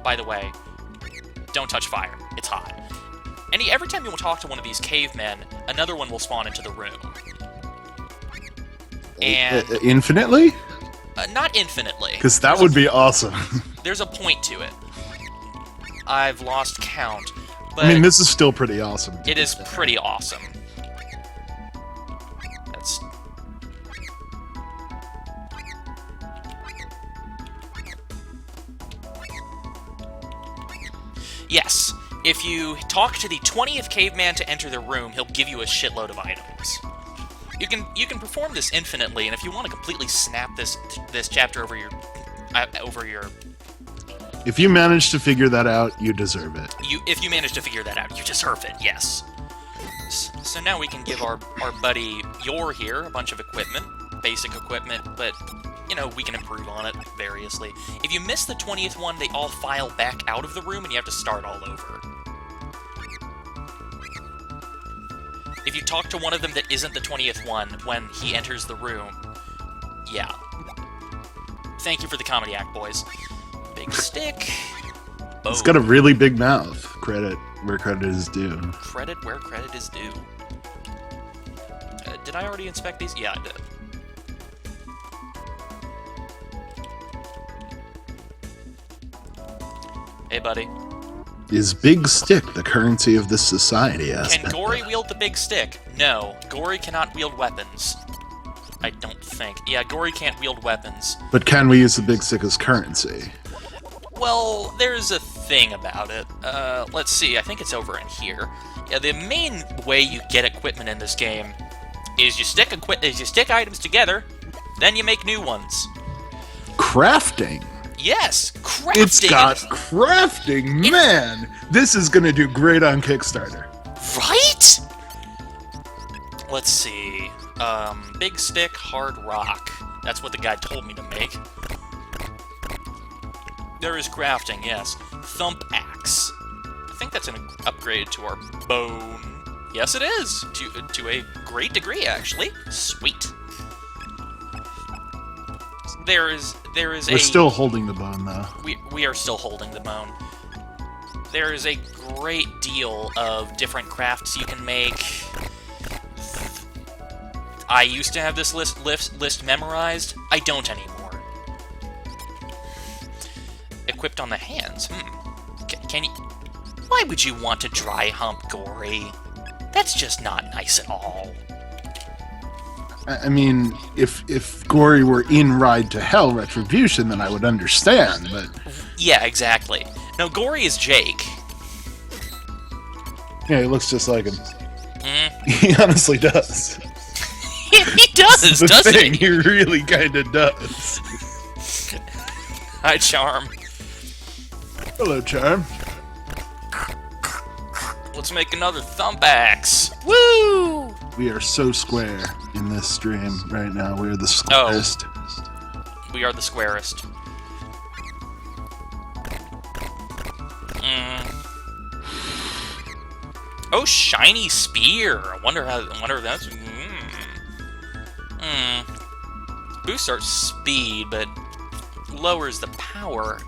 by the way, don't touch fire. It's hot. Every time you talk to one of these cavemen, another one will spawn into the room. And Infinitely? not infinitely. Because that would be awesome. There's a point to it. I've lost count. But I mean, this is still pretty awesome. It is pretty awesome. That's... Yes, if you talk to the 20th caveman to enter the room, he'll give you a shitload of items. You can perform this infinitely, and if you want to completely snap this chapter over your If you manage to figure that out, you deserve it. If you manage to figure that out, you deserve it. Yes. So now we can give our buddy Yor here a bunch of equipment, basic equipment, but you know, we can improve on it variously. If you miss the 20th one, they all file back out of the room and you have to start all over. If you talk to one of them that isn't the 20th one when he enters the room, yeah. Thank you for the comedy act, boys. Big stick. Boom. It's got a really big mouth. Credit where credit is due. Credit where credit is due. Did I already inspect these? Yeah, I did. Hey, buddy. Is big stick the currency of this society? Can Gory wield the big stick? No. Gory cannot wield weapons. I don't think. Yeah, Gory can't wield weapons. But can we use the big stick as currency? Well, there's a thing about it. Let's see, I think it's over in here. Yeah, the main way you get equipment in this game is you stick items together, then you make new ones. Crafting? Yes, crafting! It's got crafting, man! This is gonna do great on Kickstarter. Right? Let's see. Big stick, hard rock. That's what the guy told me to make. There is crafting, yes. Thump axe. I think that's an upgrade to our bone. Yes, it is! To a great degree, actually. Sweet. There is We're still holding the bone, though. We are still holding the bone. There is a great deal of different crafts you can make. I used to have this list memorized. I don't anymore. Equipped on the hands. Can you... Why would you want to dry hump Gory? That's just not nice at all. I mean, if Gory were in Ride to Hell Retribution, then I would understand, but... Yeah, exactly. No, Gory is Jake. Yeah, he looks just like him. He honestly does. He does, doesn't he? He really kind of does. Hi, Charm. Hello, Charm. Let's make another thump axe. Woo! We are so square in this stream right now. We are the squarest. Oh, we are the squarest. Oh, shiny spear. I wonder if that's. Boosts our speed, but lowers the power,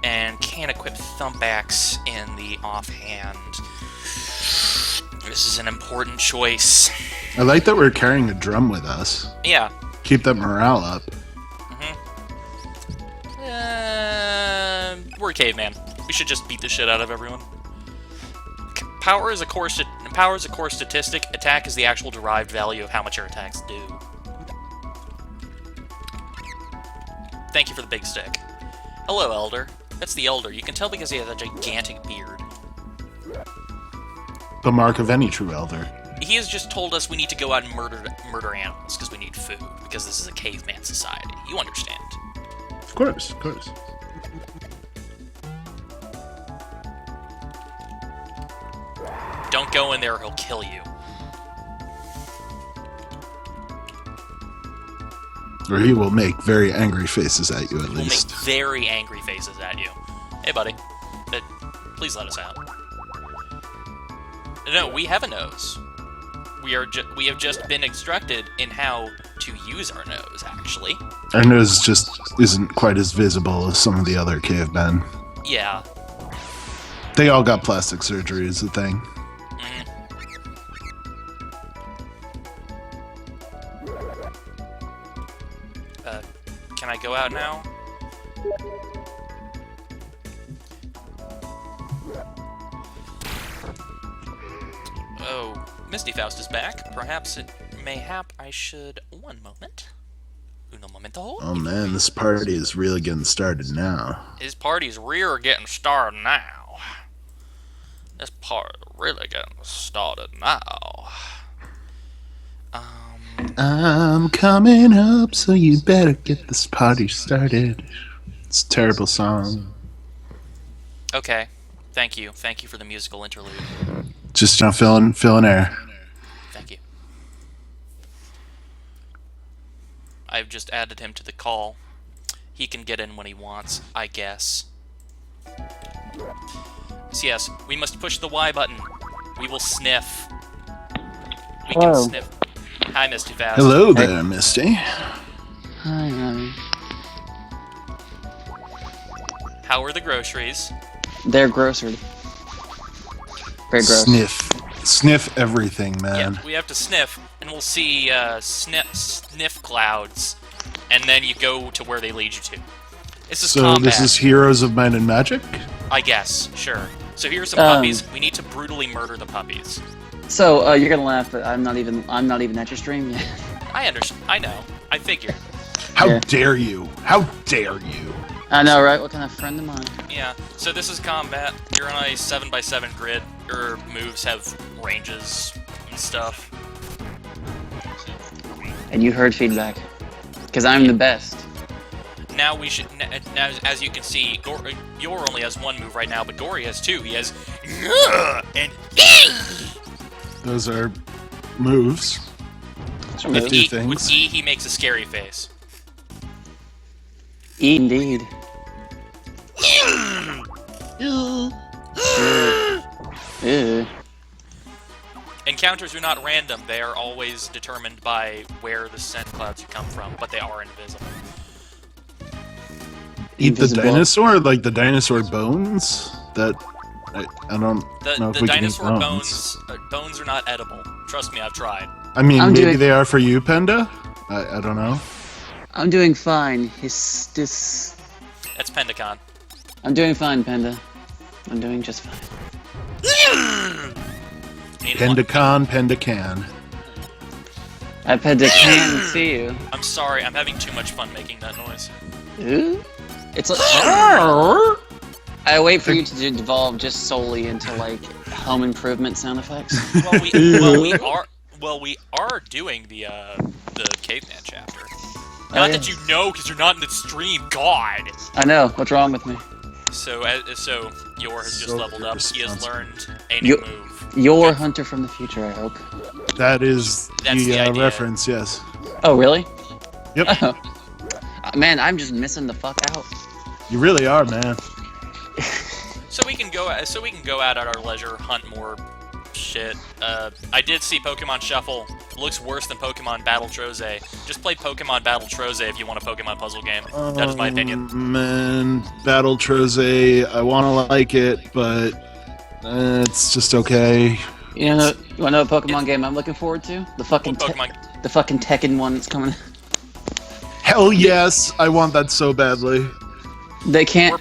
and can't equip thump axe in the offhand. This is an important choice. I like that we're carrying a drum with us. Yeah. Keep that morale up. We're a caveman. We should just beat the shit out of everyone. Power is a core statistic. Attack is the actual derived value of how much your attacks do. Thank you for the big stick. Hello, Elder. That's the Elder. You can tell because he has a gigantic beard. The mark of any true elder. He has just told us we need to go out and murder animals because we need food, because this is a caveman society. You understand. Of course, of course. Don't go in there or he'll kill you. Or he will make very angry faces at you, at least. He'll make very angry faces at you. Hey, buddy. Please let us out. No, we have a nose. We have just been instructed in how to use our nose, actually. Our nose just isn't quite as visible as some of the other cavemen. Yeah. They all got plastic surgery is the thing. about now. Oh, Mystyfaust is back. Perhaps mayhap I should... One moment. Uno momento. Oh man, this party is really getting started now. His party's rear getting started now. This party really getting started now. I'm coming up, so you better get this party started. It's a terrible song. Okay. Thank you. Thank you for the musical interlude. Just fill in air. Thank you. I've just added him to the call. He can get in when he wants, I guess. So yes, we must push the Y button. We will sniff. We can sniff. Hi, Mystyfaust. Hello there, Misty. Hi, honey. How are the groceries? They're grocered. Very gross. Sniff everything, man. Yeah, we have to sniff, and we'll see sniff clouds, and then you go to where they lead you to. This is combat. This is Heroes of Might and Magic? I guess, sure. So here's some puppies. We need to brutally murder the puppies. So you're gonna laugh, but I'm not even at your stream yet. I understand. I know. I figured. How dare you? How dare you? I know, right? What kind of friend am I? Yeah. So this is combat. You're on a 7x7 grid. Your moves have ranges and stuff. And you heard feedback, because I'm the best. Now we should. Now, as you can see, Yor only has one move right now, but Gory has two. He has and Those are moves. with do E, things. with E, he makes a scary face. Indeed. Ew. Encounters are not random. They are always determined by where the scent clouds come from, but they are invisible. Eat the Invisible. dinosaur? Like the dinosaur bones? That... I don't know if The we dinosaur can eat bones are not edible. Trust me, I've tried. I mean, I'm maybe doing- they are for you, Penda? I don't know. I'm doing fine. That's Pendacon. I'm doing fine, Panda. I'm doing just fine. Pendacon, Pendacan. I Panda can see you. I'm sorry, I'm having too much fun making that noise. Ooh. It's like... I wait for you to devolve just solely into, like, home improvement sound effects. Well, we are doing the caveman chapter. Oh, Not yeah. that you know, because you're not in the stream. God. I know. What's wrong with me? So Yor has just So leveled up. He has irresponsible. learned a new move. You're Hunter from the future, I hope. That is That's the idea. reference, yes. Oh, really? Yep. Oh. Man, I'm just missing the fuck out. You really are, man. So we can go out at our leisure, hunt more shit. I did see Pokemon Shuffle. Looks worse than Pokemon Battle Troze. Just play Pokemon Battle Troze if you want a Pokemon puzzle game. That is my opinion. Man, Battle Troze, I want to like it, but it's just okay. You wanna know what Pokemon game I'm looking forward to? The fucking What Pokemon? the fucking Tekken one that's coming. Hell yes, I want that so badly. They can't.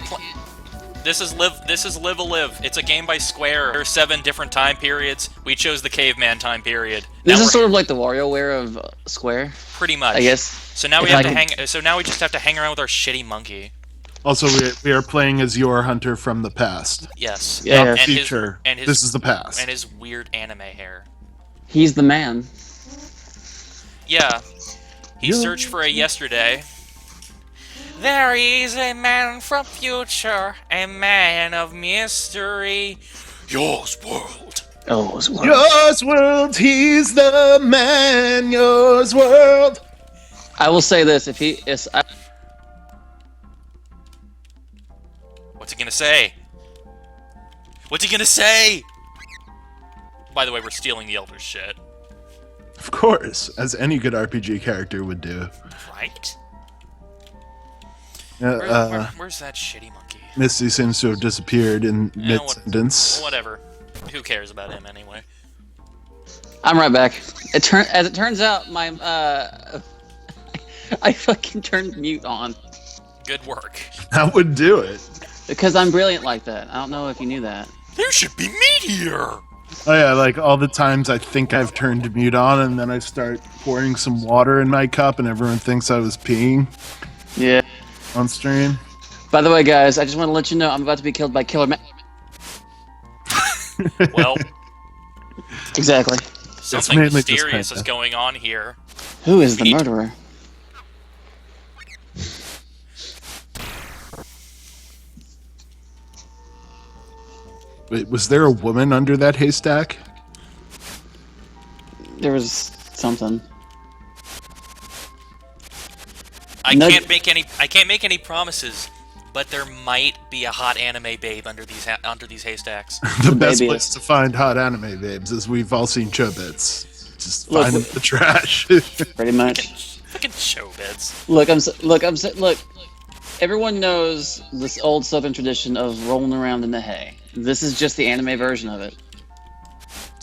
This is Live a Live. It's a game by Square. There are 7 different time periods. We chose the caveman time period. This Now is we're- sort of like the WarioWare of Square, pretty much. I guess. So now we If have I to could- hang. So now we just have to hang around with our shitty monkey. Also, we are playing as your hunter from the past. Yes. Yeah. Not And the his- future. and his- This is the past. And his weird anime hair. He's the man. Yeah. He Yeah. searched for a yesterday. There is a man from future, a man of mystery. Yours world. Oh, it's one. Yours world, he's the man. Yours world. I will say this: if he is, What's he gonna say? What's he gonna say? By the way, we're stealing the Elder's shit. Of course, as any good RPG character would do. Right? Where's that shitty monkey? Misty seems to have disappeared in Yeah, mid-sentence. Whatever. Who cares about him anyway? I'm right back. As it turns out, my I fucking turned mute on. Good work. That would do it. Because I'm brilliant like that. I don't know if you knew that. There should be meat here! Oh yeah, like all the times I think I've turned mute on, and then I start pouring some water in my cup, and everyone thinks I was peeing Yeah. on stream. By the way, guys, I just want to let you know I'm about to be killed by Killer Well, Exactly. something mainly just mysterious is kinda- going on here. Who is the need- murderer? Wait, was there a woman under that haystack? There was something. I No- can't make any promises, but there might be a hot anime babe under these haystacks. The best baby place to find hot anime babes is we've all seen Chobits. Just Look, find look- the trash. Pretty much. Fucking showbiz. Look. Everyone knows this old Southern tradition of rolling around in the hay. This is just the anime version of it.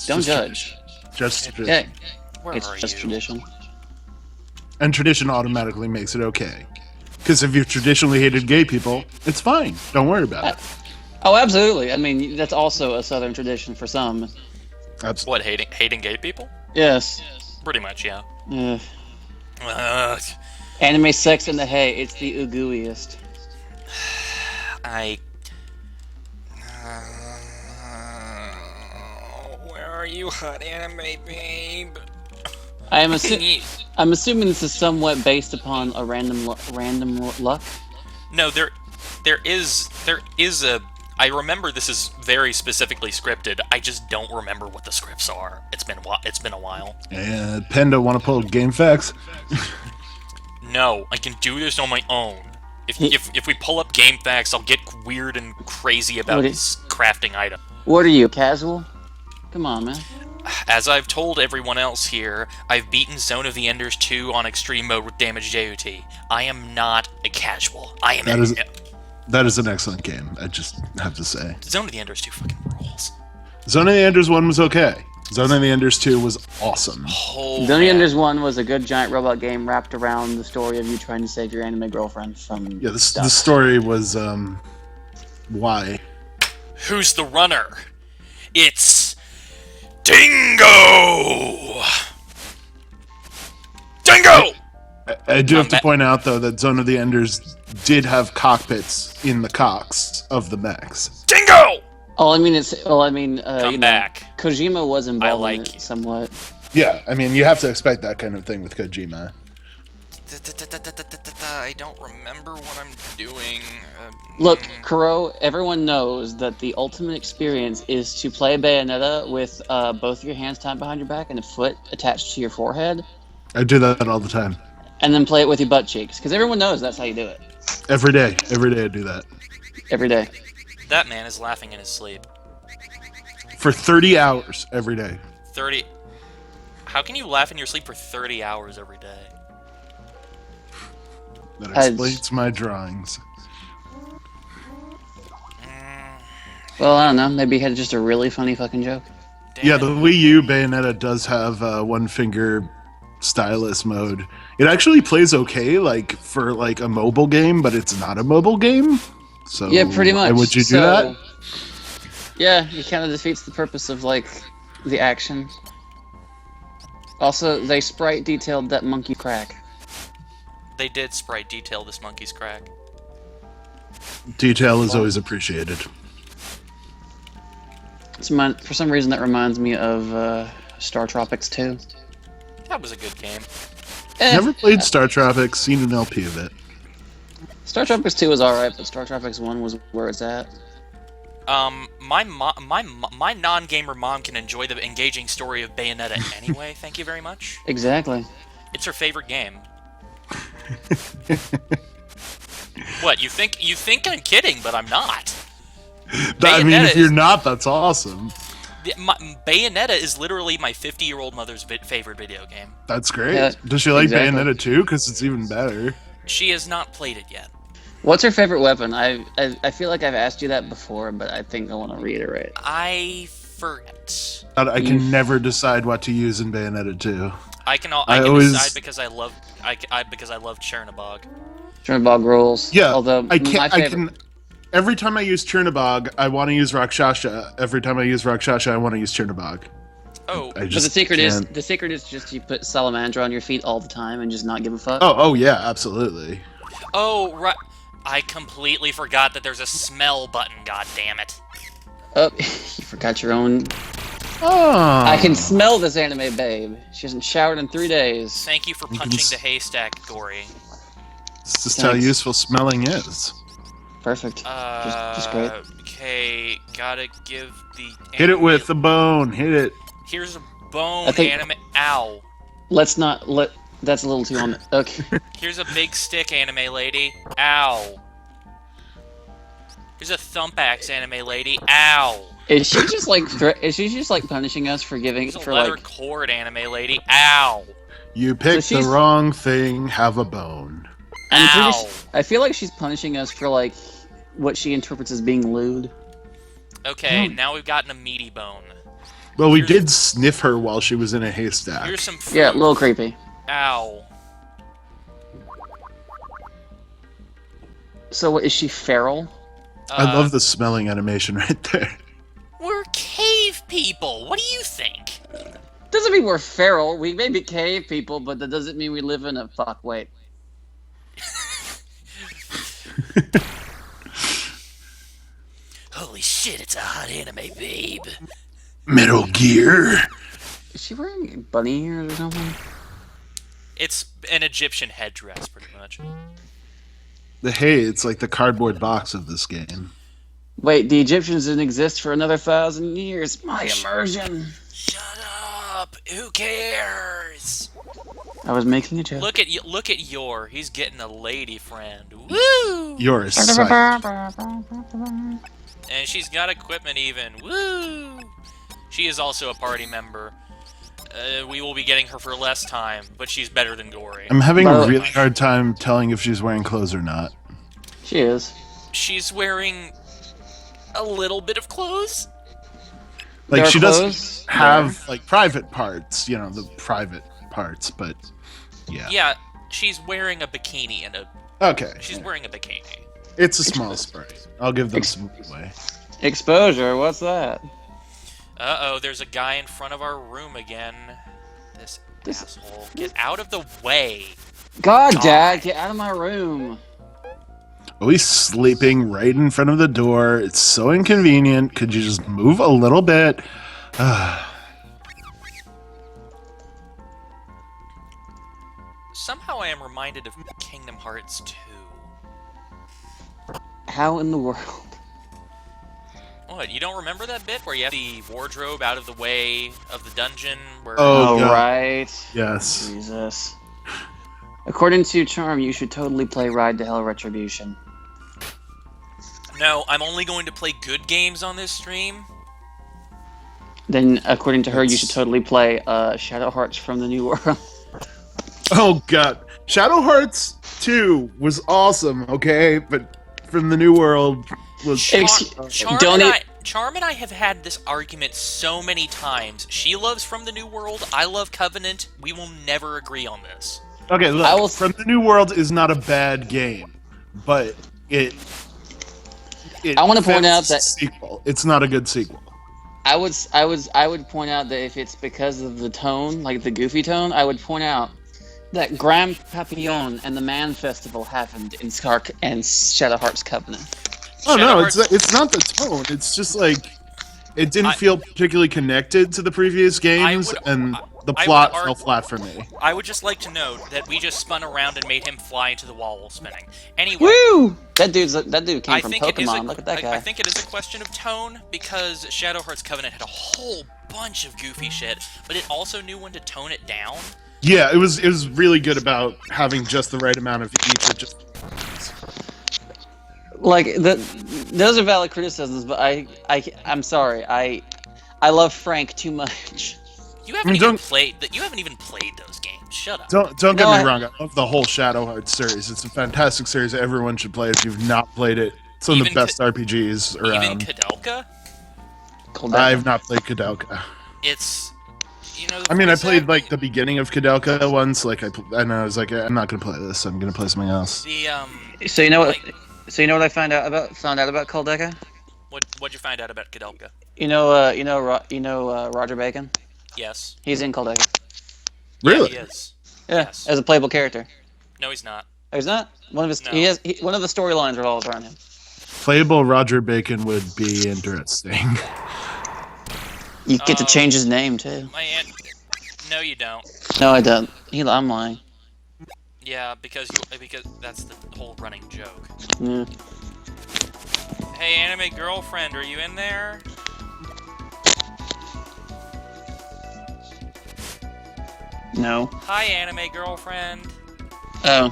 Don't just judge. Just tradition. Okay, Where it's are just you? tradition. And tradition automatically makes it okay. Because if you've traditionally hated gay people, it's fine. Don't worry about it. Oh, absolutely. I mean, that's also a Southern tradition for some. Absolutely. What, hating gay people? Yes. Pretty much, yeah. Uh, anime sex in the hay. It's the oogliest. Where are you, hot anime babe? I'm assuming this is somewhat based upon a random luck. No, there is a. I remember this is very specifically scripted. I just don't remember what the scripts are. It's been a while. And Panda want to pull game facts? No, I can do this on my own. If we pull up game facts, I'll get weird and crazy about What this crafting item. What are you, casual? Come on, man. As I've told everyone else here, I've beaten Zone of the Enders 2 on extreme mode with damaged AOT. I am not a casual. I am That is an excellent game, I just have to say. Zone of the Enders 2 fucking rules. Zone of the Enders 1 was okay. Zone of the Enders 2 was awesome. Oh, Zone of the man. Enders 1 was a good giant robot game wrapped around the story of you trying to save your anime girlfriend from Yeah, the stuff. story was, why? Who's the runner? It's Dingo! Dingo! I do have to Combat- point out, though, that Zone of the Enders did have cockpits in the cocks of the mechs. Dingo! Come Come back. Kojima was involved in like it somewhat. Yeah, I mean, you have to expect that kind of thing with Kojima. I don't remember what I'm doing. Look, Kuro, everyone knows that the ultimate experience is to play Bayonetta with both your hands tied behind your back and a foot attached to your forehead, I do that all the time. and then play it with your butt cheeks. Because everyone knows that's how you do it. Every day I do that. Every day. That man is laughing in his sleep. For 30 hours every day. 30. How can you laugh in your sleep for 30 hours every day? That explains my drawings. Well, I don't know. Maybe he had just a really funny fucking joke. Damn Yeah, it. the Wii U Bayonetta does have one finger stylus mode. It actually plays okay, like for like a mobile game, but it's not a mobile game. So Yeah, pretty much. Why would you do So, that? Yeah, it kind of defeats the purpose of, like, the action. Also, they sprite detailed that monkey crack. They did sprite detail this monkey's crack. Detail is always appreciated. For some reason, that reminds me of Star Tropics 2. That was a good game. Never played Star Tropics, seen an LP of it. Star Tropics 2 was alright, but Star Tropics 1 was where it's at. My non-gamer mom can enjoy the engaging story of Bayonetta anyway. Thank you very much. Exactly. It's her favorite game. What, you think I'm kidding, but I'm not. I mean, if Bayonetta you're is- not, that's awesome. Bayonetta is literally my 50-year-old mother's favorite video game. That's great. Yeah, Does she like exactly. Bayonetta 2? Because it's even better. She has not played it yet. What's her favorite weapon? I feel like I've asked you that before, but I think I want to reiterate. I forget. I can never decide what to use in Bayonetta 2. I can I always- decide because I love Chernobog. Chernobog rules. Yeah, Although I can't. my I favorite. can. Every time I use Chernobog, I want to use Rakshasha. Every time I use Rakshasha, I want to use Chernobog. Oh, I But just the secret is can't. just you put Salamander on your feet all the time and just not give a fuck. Oh yeah, absolutely. oh, right. I completely forgot that there's a smell button. God damn it! Oh, you forgot your own. Oh. I can smell this anime babe. She hasn't showered in 3 days. Thank you for punching the haystack, Gory. It's just how Thanks. useful smelling is. Perfect. Just great. Okay, gotta give the. Hit it with the bone. Hit it. Here's a bone I think- anime. Ow. Let's not let. That's a little too on. Okay. Here's a big stick, anime lady. Ow. Here's a thump axe, anime lady. Ow. Is she just like punishing us for giving Here's a for leather like? cord, anime lady. Ow. You picked So the she's- wrong thing. Have a bone. Ow. I feel like she's punishing us for like what she interprets as being lewd. Okay, now we've gotten a meaty bone. Well, we Here's- did sniff her while she was in a haystack. Here's some fruit. Yeah, a little creepy. Ow. So what, is she feral? I love the smelling animation right there. We're cave people. What do you think? Doesn't mean we're feral. We may be cave people, but that doesn't mean we live in a wait. Holy shit, it's a hot anime babe. Metal Gear. Is she wearing bunny ears or something? It's an Egyptian headdress, pretty much. It's like the cardboard box of this game. Wait, the Egyptians didn't exist for another 1,000 years. My immersion. Shut up! Who cares? I was making a joke. Look at Yor. He's getting a lady friend. Woo! You're a sight. And she's got equipment even. Woo! She is also a party member. We will be getting her for less time, but she's better than Gory. I'm having a Well- really hard time telling if she's wearing clothes or not. She is. She's wearing a little bit of clothes. Like, There are she clothes doesn't have, like, private parts, the private parts, but yeah. Yeah, she's wearing a bikini and Okay. she's wearing a bikini. It's a small spray. I'll give them some leeway. Exposure, what's that? Uh-oh, there's a guy in front of our room again. This This- asshole. Get out of the way. God, Dad, get out of my room. Oh, he's sleeping right in front of the door. It's so inconvenient. Could you just move a little bit? Somehow I am reminded of Kingdom Hearts 2. How in the world? What, you don't remember that bit where you have the wardrobe out of the way of the dungeon? Where Oh, Oh, God. right. Yes. Jesus. According to Charm, you should totally play Ride to Hell Retribution. No, I'm only going to play good games on this stream. Then, according to her, you It's- should totally play Shadow Hearts from the New World. Oh, God. Shadow Hearts 2 was awesome, okay? But From the New World was... Charm and I have had this argument so many times. She loves From the New World, I love Covenant. We will never agree on this. Okay, look, From the New World is not a bad game, but it I want to point out fits that sequel. It's not a good sequel. I would point out that if it's because of the tone, like the goofy tone, I would point out that Grand Papillon and the Man Festival happened in Skark and Shadow Hearts Covenant. Oh Shadow no, Hearts- it's not the tone. It's just like it didn't feel particularly connected to the previous games, and the plot fell flat for me. I would just like to note that we just spun around and made him fly into the wall while spinning. Anyway, Woo! That dude came I from think it is Pokemon. Look at that guy. I think it is a question of tone because Shadow Hearts Covenant had a whole bunch of goofy shit, but it also knew when to tone it down. Yeah, it was really good about having just the right amount of each. It just Like those are valid criticisms, but I'm sorry. I love Frank too much. You haven't even played those games. Shut up. don't get me wrong. I love the whole Shadow Hearts series. It's a fantastic series that everyone should play if you've not played it. It's one of the best RPGs Even around. Kadelka? I've not played Kadelka. It's You know, I mean, I voice played act- like the beginning of Kudelka once. Like and I was like, I'm not gonna play this. I'm gonna play something else. the So you know what? like, So you know what I found out about Kuldeka? what'd you find out about Kudelka? Roger Bacon. Yes. He's in Kuldeka. Yeah, Really? he is. Yeah, Yes. as a playable character. No, he's not. Oh, he's not. One of his. No. One of the storylines revolves around him. Playable Roger Bacon would be interesting. You get to change his name too. My aunt. No, you don't. No, I don't. I'm lying. Yeah, because that's the whole running joke. Yeah. Hey, anime girlfriend, are you in there? No. Hi, anime girlfriend. Oh.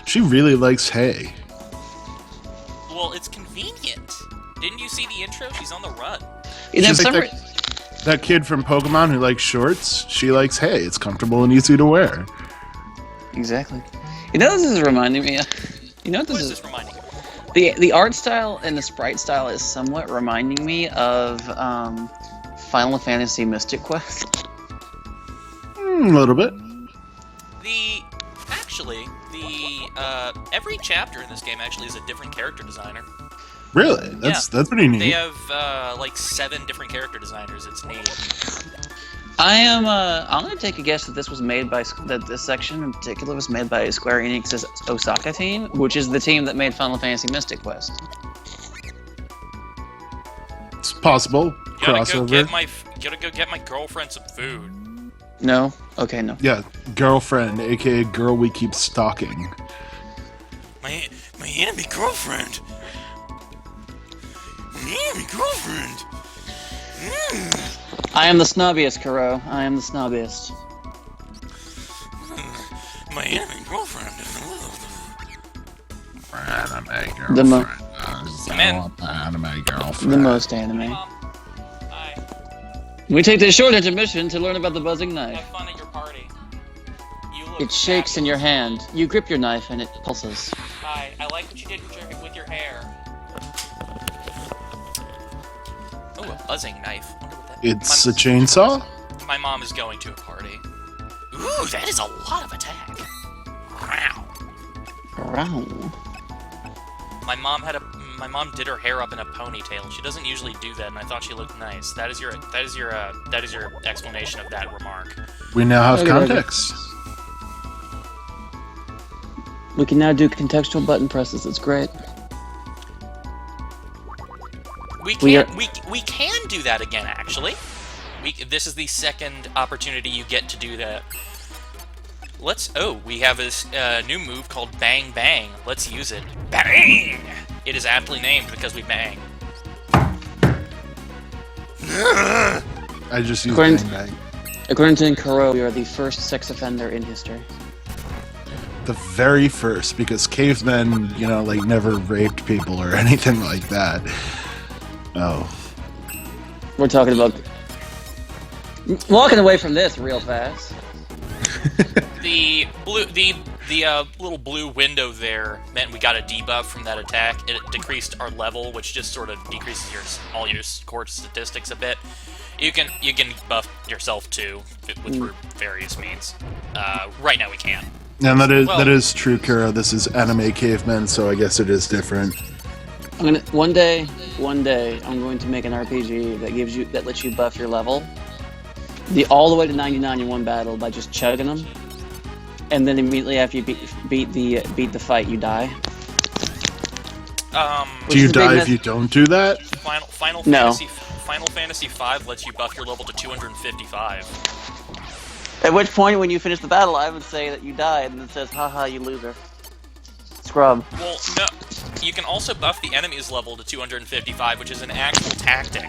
She really likes hay. Well, it's convenient. Didn't you see the intro? She's on the run. You know, She's like some that kid from Pokemon who likes shorts. She likes hay. It's comfortable and easy to wear. Exactly. You know, this is reminding me. You know what What this is is? this reminding you? The art style and the sprite style is somewhat reminding me of Final Fantasy Mystic Quest. A little bit. Every chapter in this game actually is a different character designer. Really? That's pretty neat. They have like 7 different character designers. It's neat. I'm gonna take a guess that this was made by that this section in particular was made by Square Enix's Osaka team, which is the team that made Final Fantasy Mystic Quest. It's possible. Gotta go Crossover. get my girlfriend some food. No. Okay. No. Yeah, girlfriend, aka girl we keep stalking. My enemy girlfriend. My enemy girlfriend. I am the snobbiest, Kuro. I am the snobbiest. My enemy girlfriend. Anime girlfriend. Come in. Anime girlfriend. The most anime. Mom. Hi. We take this short intermission to learn about the buzzing knife. Have fun at your party. You look It shakes in your hand. You grip your knife and it pulses. Hi. I like what you did with your hair. Oh, a buzzing knife. Wonder what that It's a chainsaw? My mom is going to a party. Ooh, that is a lot of attack. Wow. Wow. My mom did her hair up in a ponytail. She doesn't usually do that, and I thought she looked nice. That is your explanation of that remark. We now have Okay, context. We can now do contextual button presses. It's great. We We can do that again, actually. This is the second opportunity you get to do that. We have this new move called Bang Bang. Let's use it. Bang! It is aptly named because we bang. I just used According- bang bang. According to Kuro, you are the first sex offender in history. The very first, because cavemen, never raped people or anything like that. Oh. We're talking about walking away from this real fast. The little blue window there meant we got a debuff from that attack. It decreased our level, which just sort of decreases all your core statistics a bit. You can buff yourself too with various means. Right now we can't. And that Well- is true, Kuro. This is anime cavemen, so I guess it is different. One day, I'm going to make an RPG that lets you buff your level, all the way to 99 in one battle by just chugging them, and then immediately after you beat the fight, you die. Do you is a big die mess- if you don't do that? No. Final Fantasy V lets you buff your level to 255. At which point, when you finish the battle, I would say that you died, and it says, "Haha, you loser." Scrub. Well, no. You can also buff the enemy's level to 255, which is an actual tactic.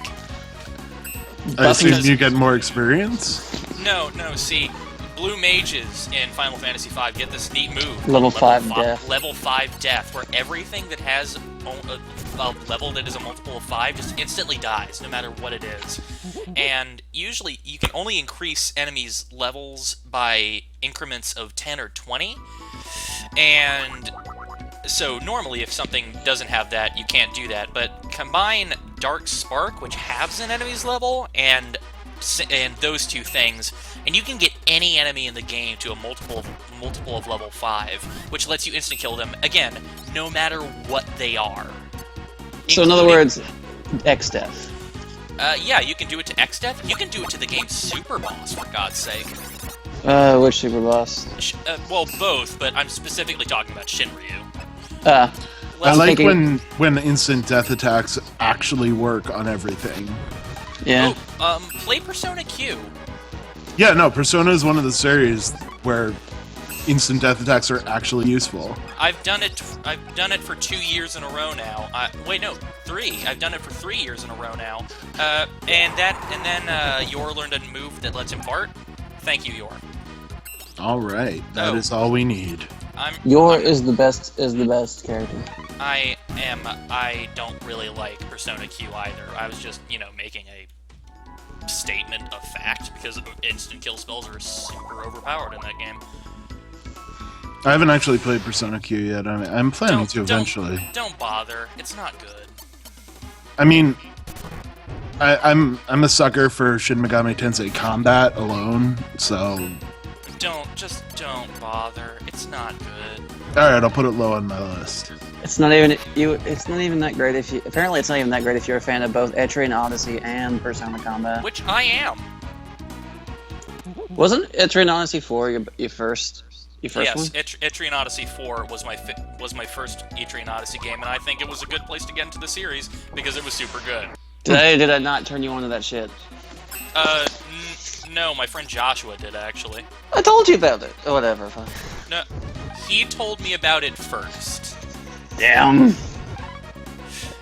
I assume because- you get more experience? No, see, blue mages in Final Fantasy V get this neat move. Level 5 death. Level 5 death, where everything that has a level that is a multiple of 5 just instantly dies, no matter what it is. And usually, you can only increase enemies' levels by increments of 10 or 20. And So normally if something doesn't have that, you can't do that, but combine Dark Spark, which halves an enemy's level, and those two things, and you can get any enemy in the game to a multiple of level 5, which lets you instant kill them, again, no matter what they are. So in other words, X death. Yeah, you can do it to X death. You can do it to the game's super boss, for God's sake. Which super boss? Well, both, but I'm specifically talking about Shinryu. I like when instant death attacks actually work on everything. Yeah. Oh, play Persona Q. Yeah, no, Persona is one of the series where instant death attacks are actually useful. I've done it for 2 years in a row now. Wait, no, 3. I've done it for 3 years in a row now. And then Yor learned a move that lets him fart. Thank you, Yor. All right, that is all we need. Yor is the best character. I don't really like Persona Q either. I was just, making a statement of fact because instant kill spells are super overpowered in that game. I haven't actually played Persona Q yet. I'm planning to eventually. Don't bother. It's not good. I mean, I'm a sucker for Shin Megami Tensei combat alone, so Don't bother. It's not good. all right, I'll put it low on my list. It's not even that great if you. Apparently, it's not even that great if you're a fan of both Etrian Odyssey and Persona Combat. Which I am. Wasn't Etrian Odyssey 4 your first one? Yes, Etrian Odyssey 4 was my first Etrian Odyssey game, and I think it was a good place to get into the series because it was super good. Did I not turn you on to that shit? No, my friend Joshua did actually. I told you about it. Oh, whatever. Fine. No, he told me about it first. Damn.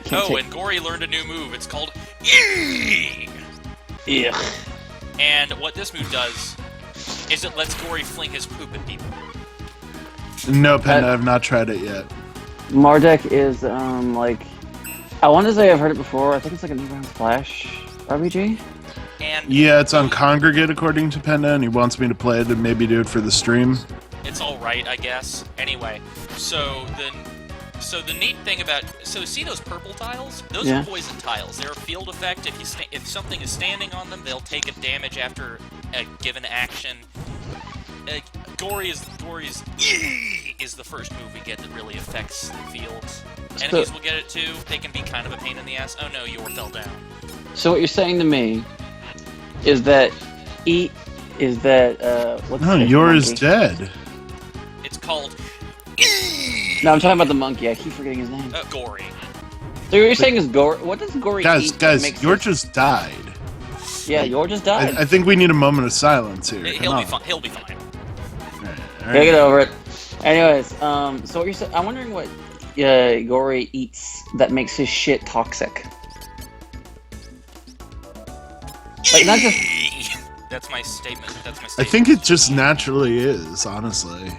And Gory learned a new move. It's called Eee! Ugh. And what this move does is it lets Gory fling his poop at people. No, Panda, I've not tried it yet. Mardek is like, I want to say I've heard it before. I think it's like a Newgrounds Flash RPG. And yeah, it's on Congregate according to Panda, and he wants me to play it and maybe do it for the stream. It's all right, I guess. Anyway, so the neat thing about see those purple tiles? Those are poison tiles. They're a field effect. If something is standing on them, they'll take a damage after a given action. Gory's is the first move we get that really affects the fields. Enemies will get it too. They can be kind of a pain in the ass. Oh no, Yor fell down. So what you're saying to me is that what's No, Yor's dead. It's called. No, I'm talking about the monkey. I keep forgetting his name. Gory. So what you're saying is Gory. What does Gory eat? Guys, Yor just died. Yeah, Yor just died. I think we need a moment of silence here. He'll be fine. He'll be fine. All right. Get over it. Anyways, so what you're saying? I'm wondering what Gory eats that makes his shit toxic. Like not just. That's my statement. I think it just naturally is, honestly.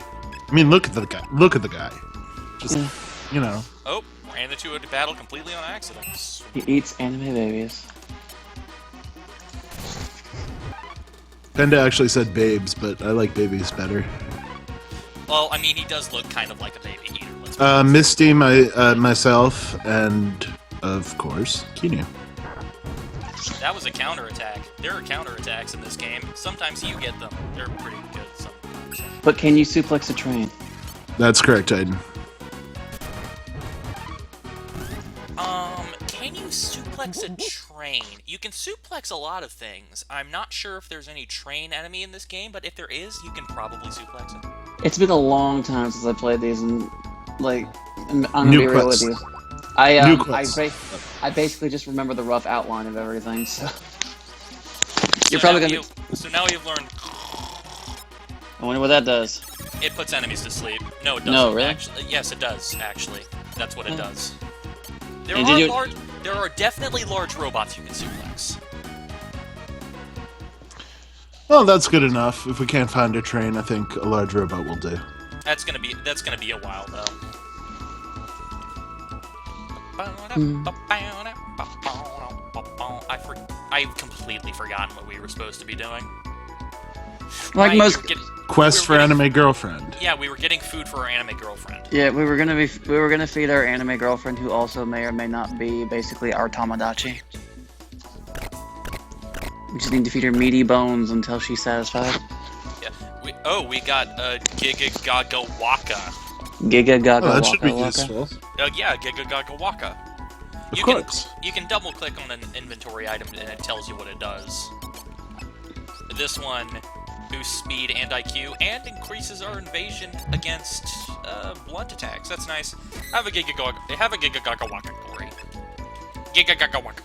I mean, look at the guy. Just, Oh, ran into a battle completely on accident. He eats anime babies. Penda actually said babes, but I like babies better. Well, I mean, he does look kind of like a baby eater. Misty, myself, and of course, Kinu. That was a counterattack. There are counterattacks in this game. Sometimes you get them. They're pretty good sometimes. But can you suplex a train? That's correct, Aiden. Can you suplex a train? You can suplex a lot of things. I'm not sure if there's any train enemy in this game, but if there is, you can probably suplex it. It's been a long time since I played these, and I'm gonna be real with you. I basically just remember the rough outline of everything. So you're probably gonna. So now you've learned. I wonder what that does. It puts enemies to sleep. No, it doesn't. No, really? Actually, yes, it does. Actually, that's what it does. There are definitely large robots you can suplex. Well, that's good enough. If we can't find a train, I think a large robot will do. That's gonna be a while though. I've completely forgotten what we were supposed to be doing. Like most. Quest for anime girlfriend. Yeah, we were getting food for our anime girlfriend. Yeah, we were gonna feed our anime girlfriend, who also may or may not be basically our Tamagotchi. We just need to feed her meaty bones until she's satisfied. Yeah. We got Giga Gaga Waka. Giga Gaga Oh, that should be Waka useful. Yeah, Giga Gaga Waka. Of course. You can double click on an inventory item and it tells you what it does. This one boosts speed and IQ and increases our invasion against blunt attacks. That's nice. Have a Giga Gaga Waka, Gory. Giga Gaga Waka.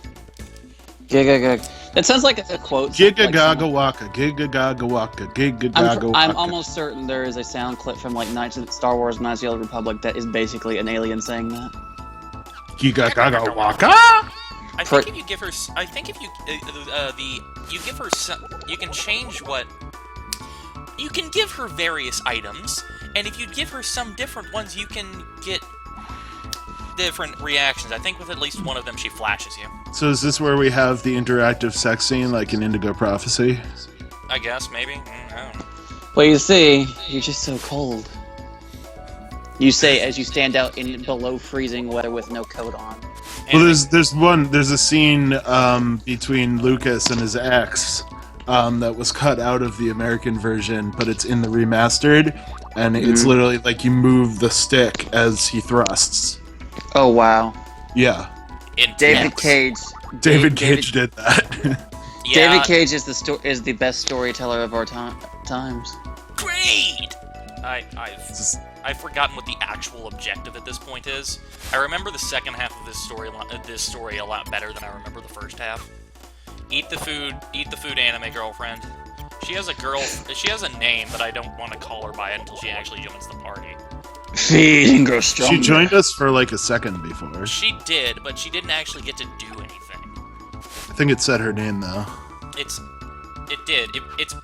Giga Gaga. That sounds like a quote. Giga like Gaga Waka, Giga Gaga Waka, Giga Gaga Waka. I'm almost certain there is a sound clip from like Star Wars Knights of the Old Republic that is basically an alien saying that. Giga Gaga Waka. I think if you give her, you give her some, you can change what. You can give her various items, and if you give her some different ones, you can get different reactions. I think with at least one of them, she flashes you. So is this where we have the interactive sex scene, like in Indigo Prophecy? I guess, maybe. I don't know. Well, you see, you're just so cold. You say as you stand out in below freezing weather with no coat on. Well, there's a scene between Lucas and his ex that was cut out of the American version, but it's in the remastered, and it's literally like you move the stick as he thrusts. Oh wow! Yeah, David Cage. David Cage did that. Yeah. David Cage is the best storyteller of our times. Great. I've forgotten what the actual objective at this point is. I remember the second half of this story a lot better than I remember the first half. Eat the food, anime girlfriend. She has a name, but I don't want to call her by it until she actually joins the party. Feed and grow stronger. She joined us for like a second before. She did, but she didn't actually get to do anything. I think it said her name though. It's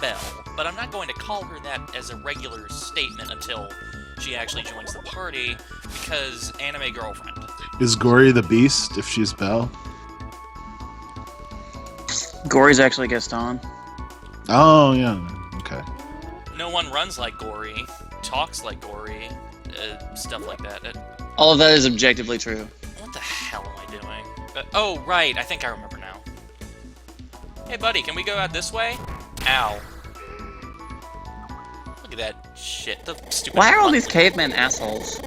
Belle, but I'm not going to call her that as a regular statement until she actually joins the party, because anime girlfriend. Is Gory the Beast if she's Belle? Gory's actually Gaston. Oh yeah, okay. No one runs like Gory, talks like Gory, stuff like that. All of that is objectively true. What the hell am I doing? Oh, right, I think I remember now. Hey, buddy, can we go out this way? Ow. Look at that shit. The stupid. Why are all these cavemen assholes?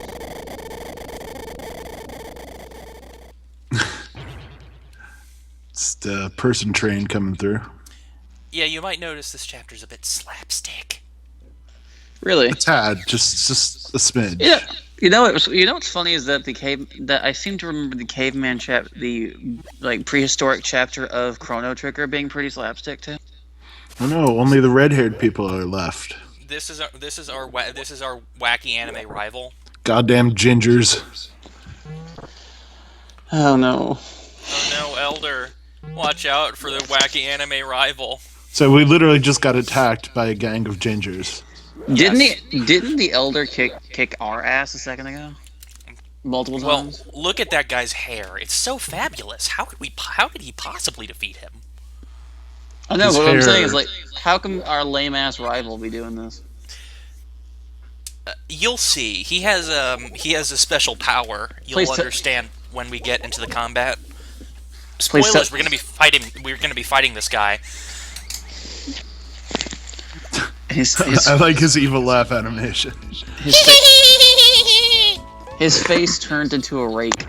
It's the person train coming through. Yeah, you might notice this chapter's a bit slapstick. Really? A tad, just a smidge. Yeah. You know what's funny is that I seem to remember the caveman the prehistoric chapter of Chrono Trigger being pretty slapstick too. Oh no, only the red-haired people are left. This is our wacky anime rival. Goddamn gingers. Oh no. Oh no, Elder. Watch out for the wacky anime rival. So we literally just got attacked by a gang of gingers. Didn't the Elder kick our ass a second ago? Multiple times? Well, look at that guy's hair. It's so fabulous. How could he possibly defeat him? I know, but what I'm saying is, like, how come our lame-ass rival be doing this? You'll see. He has a special power. You'll understand when we get into the combat. Spoilers, we're gonna be fighting this guy. I like his evil laugh animation. His face turned into a rake.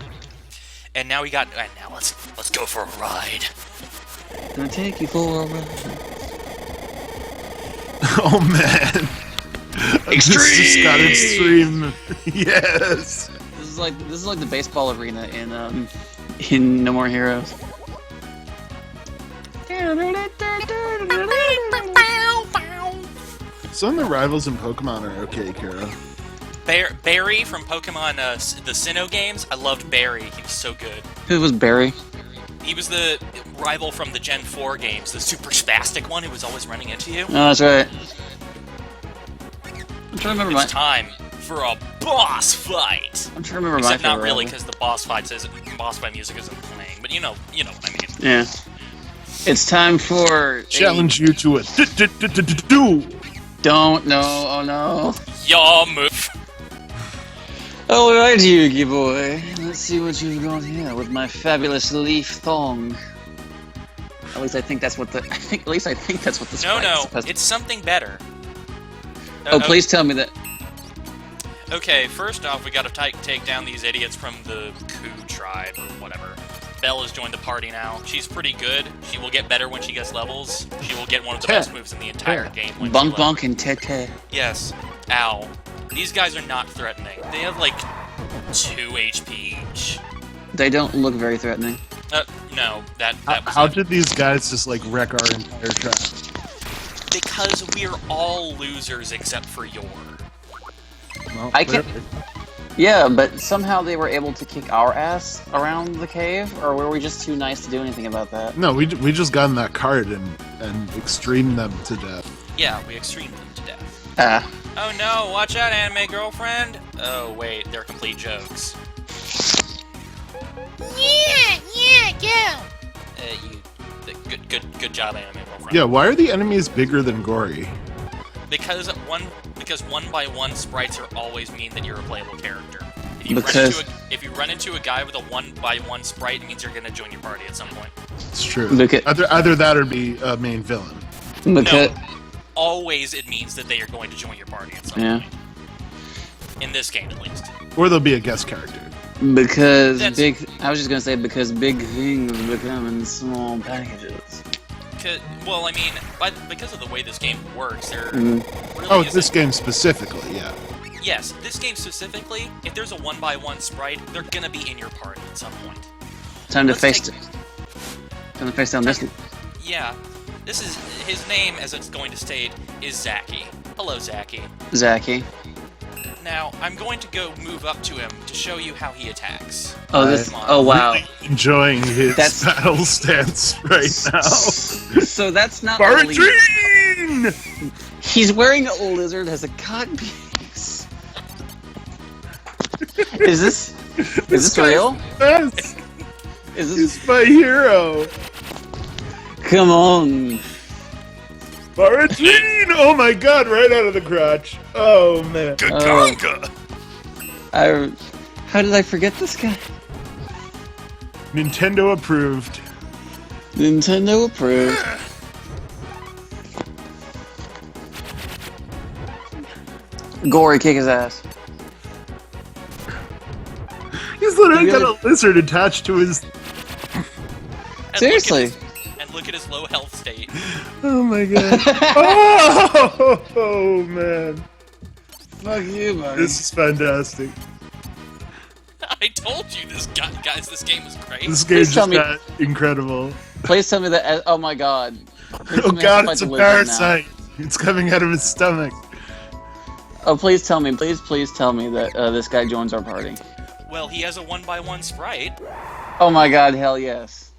And now let's go for a ride. Gonna take you for a ride. Oh man. This just got extreme. Yes. This is like the baseball arena in No More Heroes. Some of the rivals in Pokemon are okay, Kira. Barry from Pokemon, the Sinnoh games. I loved Barry. He was so good. Who was Barry? He was the rival from the Gen 4 games, the super spastic one who was always running into you. Oh, that's right. I'm trying to remember It's time for a boss fight. I'm trying to remember Except my not really, rival. because the boss fight music isn't playing. But you know what I mean. Yeah. It's time for Challenge you to a do. Don't know. Oh no. Your move. Alright, Yugi boy. Let's see what you've got here with my fabulous leaf thong. At least I think that's what the. At least I think that's what the. No, it's something better. Oh, please tell me that. Okay, first off, we gotta take down these idiots from the Ku tribe, or whatever. Belle has joined the party now. She's pretty good. She will get better when she gets levels. She will get one of the best moves in the entire game. When Bonk bonk and tete. Yes. Ow. These guys are not threatening. They have like 2 HP each. They don't look very threatening. No, that was How did these guys just like wreck our entire tribe? because we're all losers except for Yor. Well, I can't. Yeah, but somehow they were able to kick our ass around the cave, or were we just too nice to do anything about that? No, we just got in that cart and extremed them to death. Yeah, we extremed them to death. Oh no, watch out, anime girlfriend! Oh wait, they're complete jokes. Yeah. Good job, anime girlfriend. Yeah, why are the enemies bigger than Gory? Because one by one sprites are always mean that you're a playable character. If you run into a guy with a 1x1 sprite, it means you're gonna join your party at some point. It's true. Because, Either that or be a main villain. because, No, always it means that they are going to join your party at some point. In this game, at least. Or they'll be a guest character. because I was just gonna say because big things become in small packages. Well, I mean, because of the way this game works, there Mm. really This isn't- game specifically, yeah. Yes, this game specifically, if there's a 1x1 sprite, they're gonna be in your party at some point. Time to Let's face take- down this. Yeah, this is his name, as it's going to state, is Zaki. Hello, Zaki. Zaki. Now, I'm going to go move up to him to show you how he attacks. Oh, this. Come on. Oh, wow. Really enjoying his That's- battle stance right now. So that's not. only- Baradreen! He's wearing a lizard as a codpiece. Is this real? Yes, Is this? he's my hero. Come on. Baradreen! Oh my god, right out of the crotch. Oh man. How did I forget this guy? Nintendo approved. Nintendo approved. Gory, kick his ass. He's literally You got gotta- a lizard attached to his. And Seriously. look at his low health state. Oh my god. Oh man. Fuck you, buddy. This is fantastic. I told you this guys, this game is great. This game Please tell just me- got incredible. Please tell me that. Oh my god. Please Oh tell me I have god, to fight it's a the lizard now. parasite. It's coming out of his stomach. Oh, please tell me. Please tell me that this guy joins our party. Well, he has a 1x1 sprite. Oh my god, hell yes.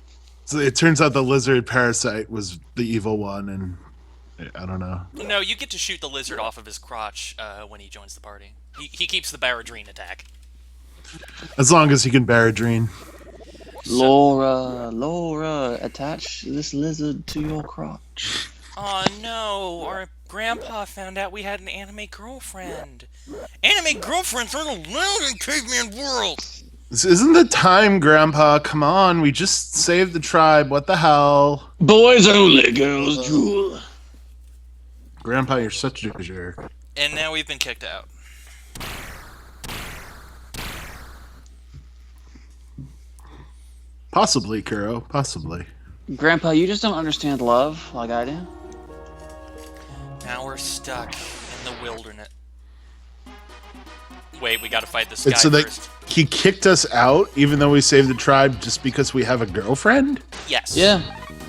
So it turns out the lizard parasite was the evil one, and I don't know. No, you get to shoot the lizard off of his crotch when he joins the party. He keeps the Baradreen attack. As long as he can Baradreen. Laura, attach this lizard to your crotch. Oh no, our grandpa found out we had an anime girlfriend. Anime girlfriends aren't allowed in caveman world! This isn't the time, Grandpa. Come on, we just saved the tribe. What the hell? Boys only, girls drool. Grandpa, you're such a jerk. And now we've been kicked out. Possibly, Kuro. Possibly. Grandpa, you just don't understand love like I do. Now we're stuck in the wilderness. Wait, we gotta fight this guy It's so that first. he kicked us out, even though we saved the tribe, just because we have a girlfriend. Yes. Yeah.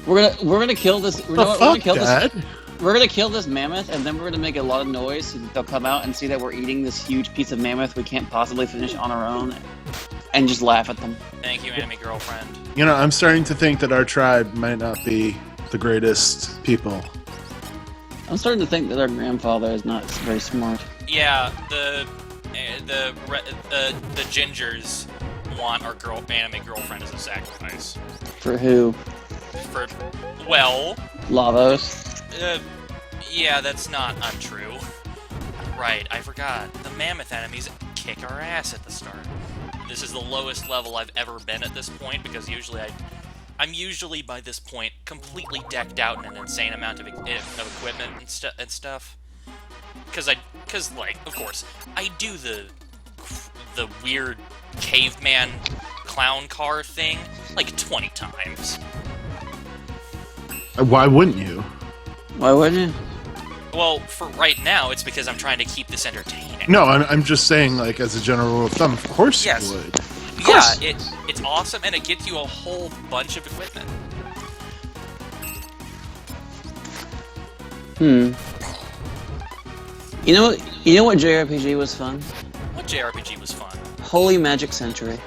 We're gonna kill this. You know what? We're gonna kill Dad? this. We're gonna kill this mammoth, and then we're gonna make a lot of noise so that they'll come out and see that we're eating this huge piece of mammoth we can't possibly finish on our own, and just laugh at them. Thank you, anime girlfriend. You know, I'm starting to think that our tribe might not be the greatest people. I'm starting to think that our grandfather is not very smart. Yeah, the gingers want our anime girlfriend as a sacrifice. For who? For, well, Lavos. Yeah, that's not untrue. Right, I forgot. The mammoth enemies kick our ass at the start. This is the lowest level I've ever been at this point, because usually I'm usually, by this point, completely decked out in an insane amount of equipment and stuff. Because, like, of course, I do the weird caveman clown car thing, like, 20 times. Why wouldn't you? Why wouldn't you? Well, for right now, it's because I'm trying to keep this entertaining. No, I'm just saying, like, as a general rule of thumb, of course Yes. you would. Of course. Yeah, it's awesome, and it gets you a whole bunch of equipment. You know what JRPG was fun? What JRPG was fun? Holy Magic Century.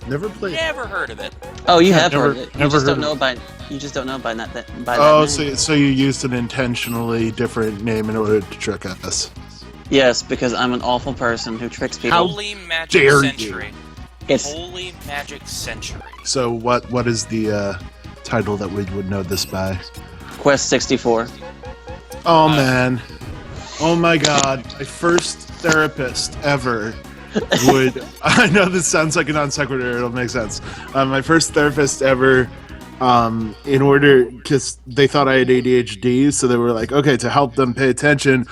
Never played. Never heard of it. Oh, you Yeah, have never- heard it. You never just heard don't know of by you just don't know by that by Oh, that name. so you used an intentionally different name in order to trick us. Yes, because I'm an awful person who tricks people. Holy Magic dare you. Century. It's Holy Magic Century. So what is the title that we would know this by? Quest 64. Oh man. Oh my god. My first therapist ever would I know this sounds like a non sequitur, it'll make sense. My first therapist ever in order, because they thought I had ADHD, so they were like, okay, to help them pay attention,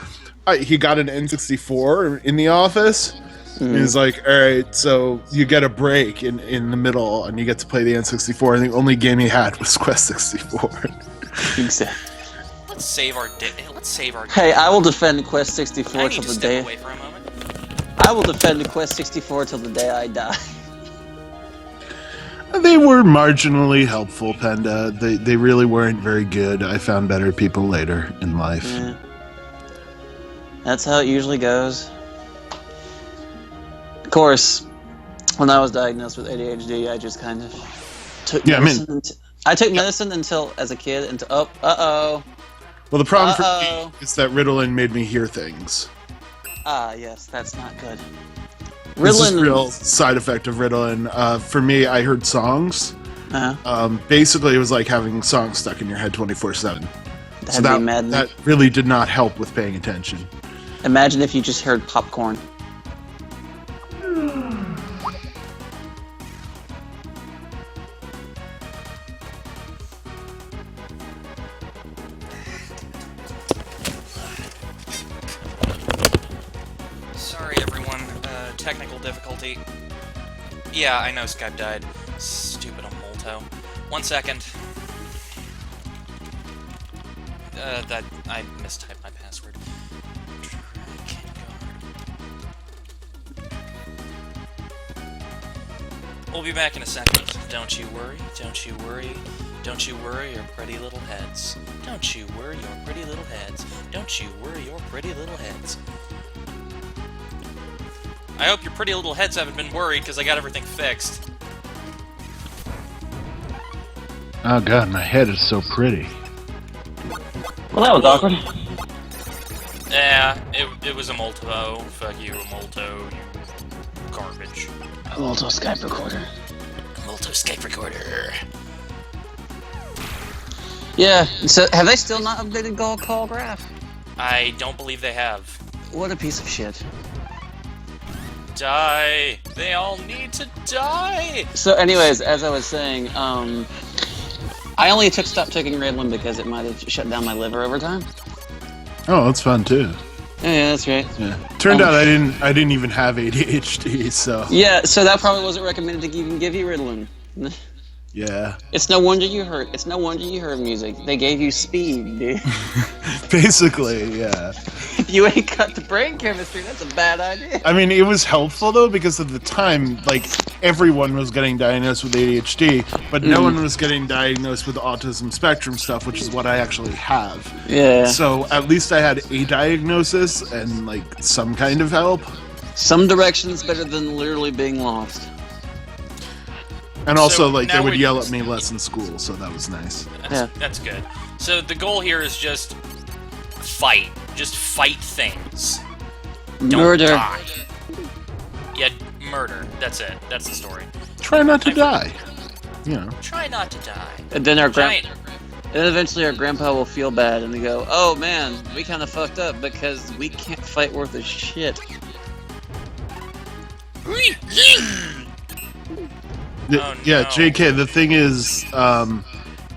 he got an N64 in the office. And he's like, all right, so you get a break in the middle, and you get to play the N64, and the only game he had was Quest 64. Exactly. Let's save our day. Hey, I will defend Quest 64 I need till to the step day. away for a moment. I will defend Quest 64 till the day I die. They were marginally helpful, Penda. They really weren't very good. I found better people later in life. Yeah. That's how it usually goes. Of course, when I was diagnosed with ADHD, I just kind of took medicine. I took medicine until, as a kid, until Well, the problem for me is that Ritalin made me hear things. Yes, that's not good. This is Ritalin. real side effect of Ritalin. For me, I heard songs. Basically, it was like having songs stuck in your head 24/7. So that really did not help with paying attention. Imagine if you just heard popcorn. Sorry, everyone. Technical difficulty. Yeah, I know Skype died. Stupid Molto. 1 second. I mistyped my password. We'll be back in a second. Don't you worry, don't you worry, don't you worry your pretty little heads. Don't you worry your pretty little heads. Don't you worry your pretty little heads. I hope your pretty little heads haven't been worried, because I got everything fixed. Oh god, my head is so pretty. Well, that was awkward. Yeah, it was a Molto. Fuck you, a Molto, you garbage. Molto Skype recorder. Molto Skype recorder. Yeah, so have they still not updated Call Graph? I don't believe they have. What a piece of shit. Die! They all need to die! So anyways, as I was saying, I only stopped taking Ritalin because it might have shut down my liver over time. Oh, that's fun too. Yeah, that's right. Yeah. Turned out I didn't even have ADHD, so Yeah, so that probably wasn't recommended to even give you Ritalin. yeah. It's no wonder you heard. It's no wonder you heard music. They gave you speed, dude. Basically, yeah. If you ain't got the brain chemistry, that's a bad idea. I mean, it was helpful though because at the time, like everyone was getting diagnosed with ADHD, but no one was getting diagnosed with autism spectrum stuff, which is what I actually have. Yeah. So at least I had a diagnosis and like some kind of help. Some direction's better than literally being lost. And also, So like, they now would we- yell at me less in school, so that was nice. That's good. So the goal here is just fight. Just fight things. Don't Murder. die. Yeah, murder. That's it. That's the story. Try not to die. You know. Try not to die. And then our Giant. then eventually our grandpa will feel bad and they go, "Oh man, we kind of fucked up because we can't fight worth a shit." Yeah, JK, the thing is,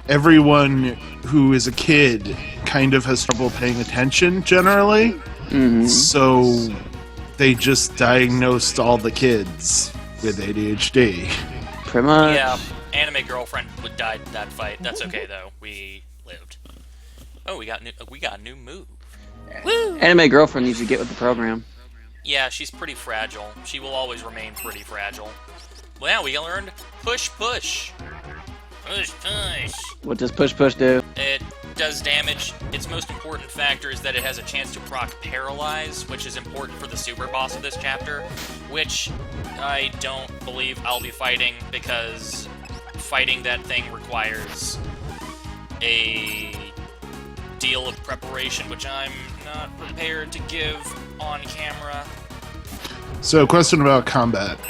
everyone who is a kid kind of has trouble paying attention generally. So they just diagnosed all the kids with ADHD. Pretty much. Yeah, anime girlfriend died in that fight. That's okay though. We lived. Oh, we got a new move. Woo! Anime girlfriend needs to get with the program. Yeah, she's pretty fragile. She will always remain pretty fragile. Well, we learned push push. Push push. What does push push do? It does damage. Its most important factor is that it has a chance to proc Paralyze, which is important for the super boss of this chapter, which I don't believe I'll be fighting because fighting that thing requires a deal of preparation, which I'm not prepared to give on camera. So, question about combat.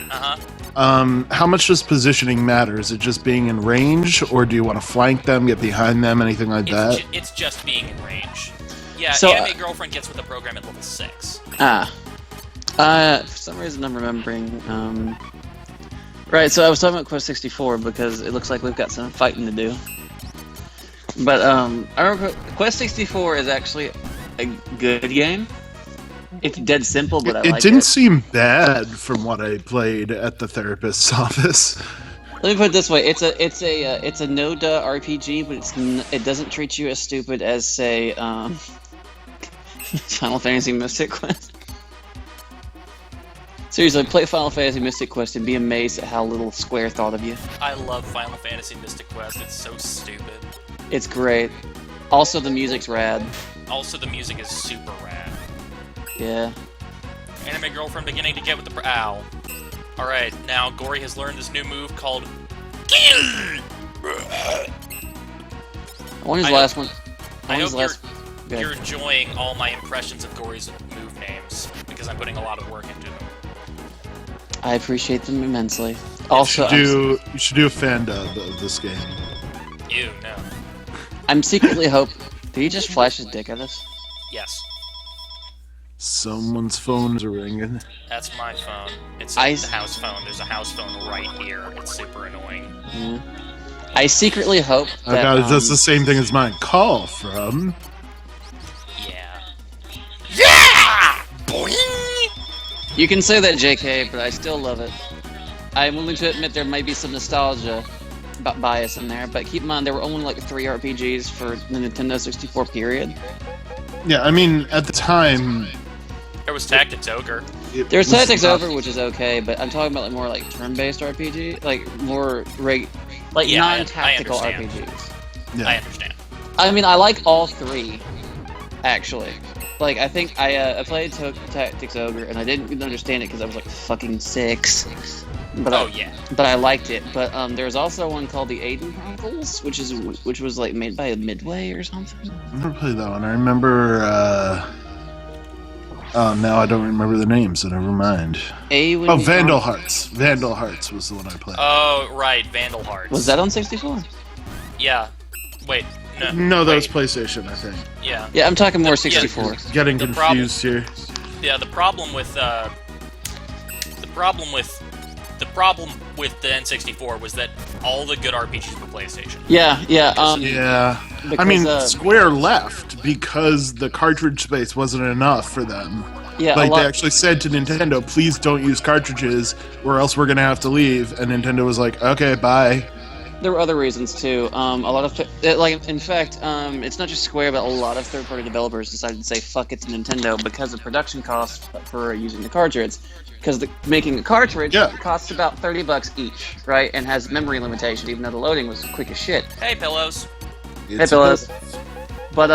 How much does positioning matter? Is it just being in range, or do you want to flank them, get behind them, anything like that? It's just being in range. Yeah, So, anime girlfriend gets with the program at level 6. For some reason I'm remembering, right, so I was talking about Quest 64 because it looks like we've got some fighting to do. But, I remember Quest 64 is actually a good game. It's dead simple, but I like it. It didn't seem bad from what I played at the therapist's office. Let me put it this way: it's a no-duh RPG, but it doesn't treat you as stupid as, say, Final Fantasy Mystic Quest. Seriously, play Final Fantasy Mystic Quest and be amazed at how little Square thought of you. I love Final Fantasy Mystic Quest. It's so stupid. It's great. Also, the music's rad. Also, the music is super rad. Yeah. Anime girlfriend beginning to get with the ow. Alright, now Gory has learned this new move called When is the last one? I hope you're enjoying all my impressions of Gory's move names, because I'm putting a lot of work into them. I appreciate them immensely. Also, you should do a fan dub of this game. Ew, no. I'm secretly hoping. Did he just flash his dick at us? Yes. Someone's phones are ringing. That's my phone. It's the house phone. There's a house phone right here. It's super annoying. Yeah. I secretly hope that... that's the same thing as mine. Call from... Yeah. Yeah! Boing! You can say that, JK, but I still love it. I'm willing to admit there might be some nostalgia bias in there, but keep in mind there were only like 3 RPGs for the Nintendo 64 period. Yeah, I mean, at the time... There was Tactics Ogre. There's Tactics Ogre, which is okay, but I'm talking about like more like turn-based RPG, like more non-tactical RPGs. Yeah. I understand. I mean, I like all 3, actually. Like, I think I played Tactics Ogre, and I didn't even understand it because I was like fucking 6. But but I liked it. But there's also one called the Aiden Chronicles, which was like made by Midway or something. I never played that one. I remember. Now I don't remember the names, so never mind. Vandal Hearts. Vandal Hearts was the one I played. Oh, right, Vandal Hearts. Was that on 64? Yeah. Wait, no. No, that was PlayStation, I think. Yeah. Yeah, I'm talking more 64. Getting confused here. Yeah, the problem with the the N64 was that all the good RPGs were PlayStation. Yeah. I mean, Square left because the cartridge space wasn't enough for them. Yeah, like they actually said to Nintendo, "Please don't use cartridges, or else we're gonna have to leave." And Nintendo was like, "Okay, bye." There were other reasons too. A lot of in fact, it's not just Square, but a lot of third-party developers decided to say "fuck it" to Nintendo because of production costs for using the cartridge. Because making a cartridge costs about $30 each, right? And has memory limitation, even though the loading was quick as shit. Hey, pillows. But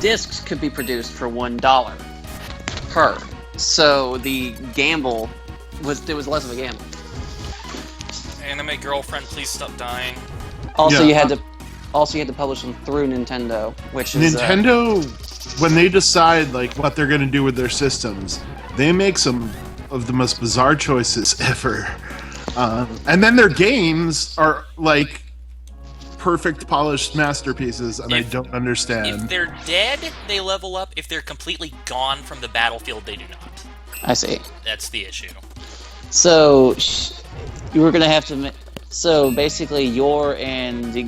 discs could be produced for $1 per. So the gamble was less of a gamble. Anime girlfriend, please stop dying. Also, you had to publish them through Nintendo, which is Nintendo. When they decide like what they're going to do with their systems, they make some of the most bizarre choices ever. And then their games are like perfect polished masterpieces, and I don't understand. If they're dead, they level up. If they're completely gone from the battlefield, they do not. I see. That's the issue. So you were gonna have to. So basically, Yor and the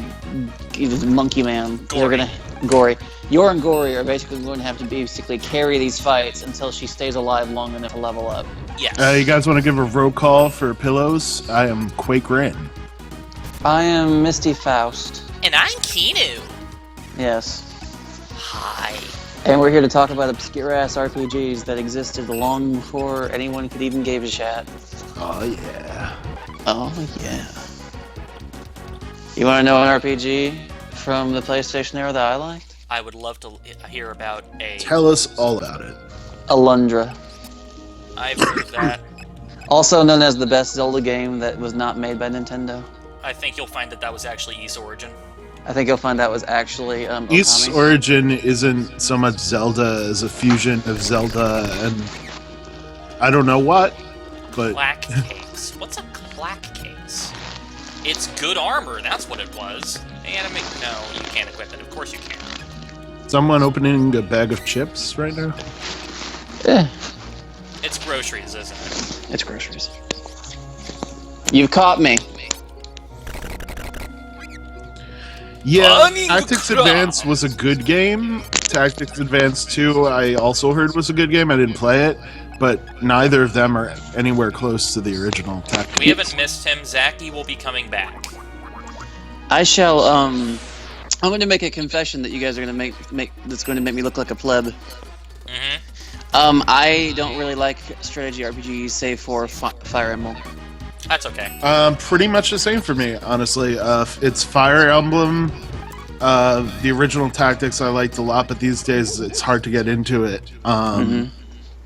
Monkey Man are gonna Gory. Yor and Gory are basically going to have to basically carry these fights until she stays alive long enough to level up. Yes. You guys want to give a roll call for pillows? I am Quakerin. I am Mystyfaust. And I'm Kinu. Yes. Hi. And we're here to talk about obscure-ass RPGs that existed long before anyone could even give a shit. Oh, yeah. Oh, yeah. You want to know an RPG from the PlayStation era that I liked? I would love to hear about a... Tell us all about it. Alundra. I've heard of that. Also known as the best Zelda game that was not made by Nintendo. I think you'll find that that was actually Ys Origin. I think you'll find that was actually Ys Okami. Origin isn't so much Zelda as a fusion of Zelda and I don't know what, but... Clack case. What's a clack case? It's good armor, that's what it was. Anime... No, you can't equip it. Of course you can. Someone opening a bag of chips right now? Eh, It's groceries, isn't it? it's groceries. You've caught me. Yeah, Honey, Tactics crap. Advance was a good game. Tactics Advance 2 I also heard was a good game. I didn't play it, but neither of them are anywhere close to the original Tactics. We haven't missed him. Zaki will be coming back. I shall, I'm going to make a confession that you guys are going to make that's going to make me look like a pleb. Mm-hmm. I don't really like strategy RPGs save for Fire Emblem. That's okay. Pretty much the same for me, honestly. It's Fire Emblem. The original Tactics I liked a lot, but these days it's hard to get into it.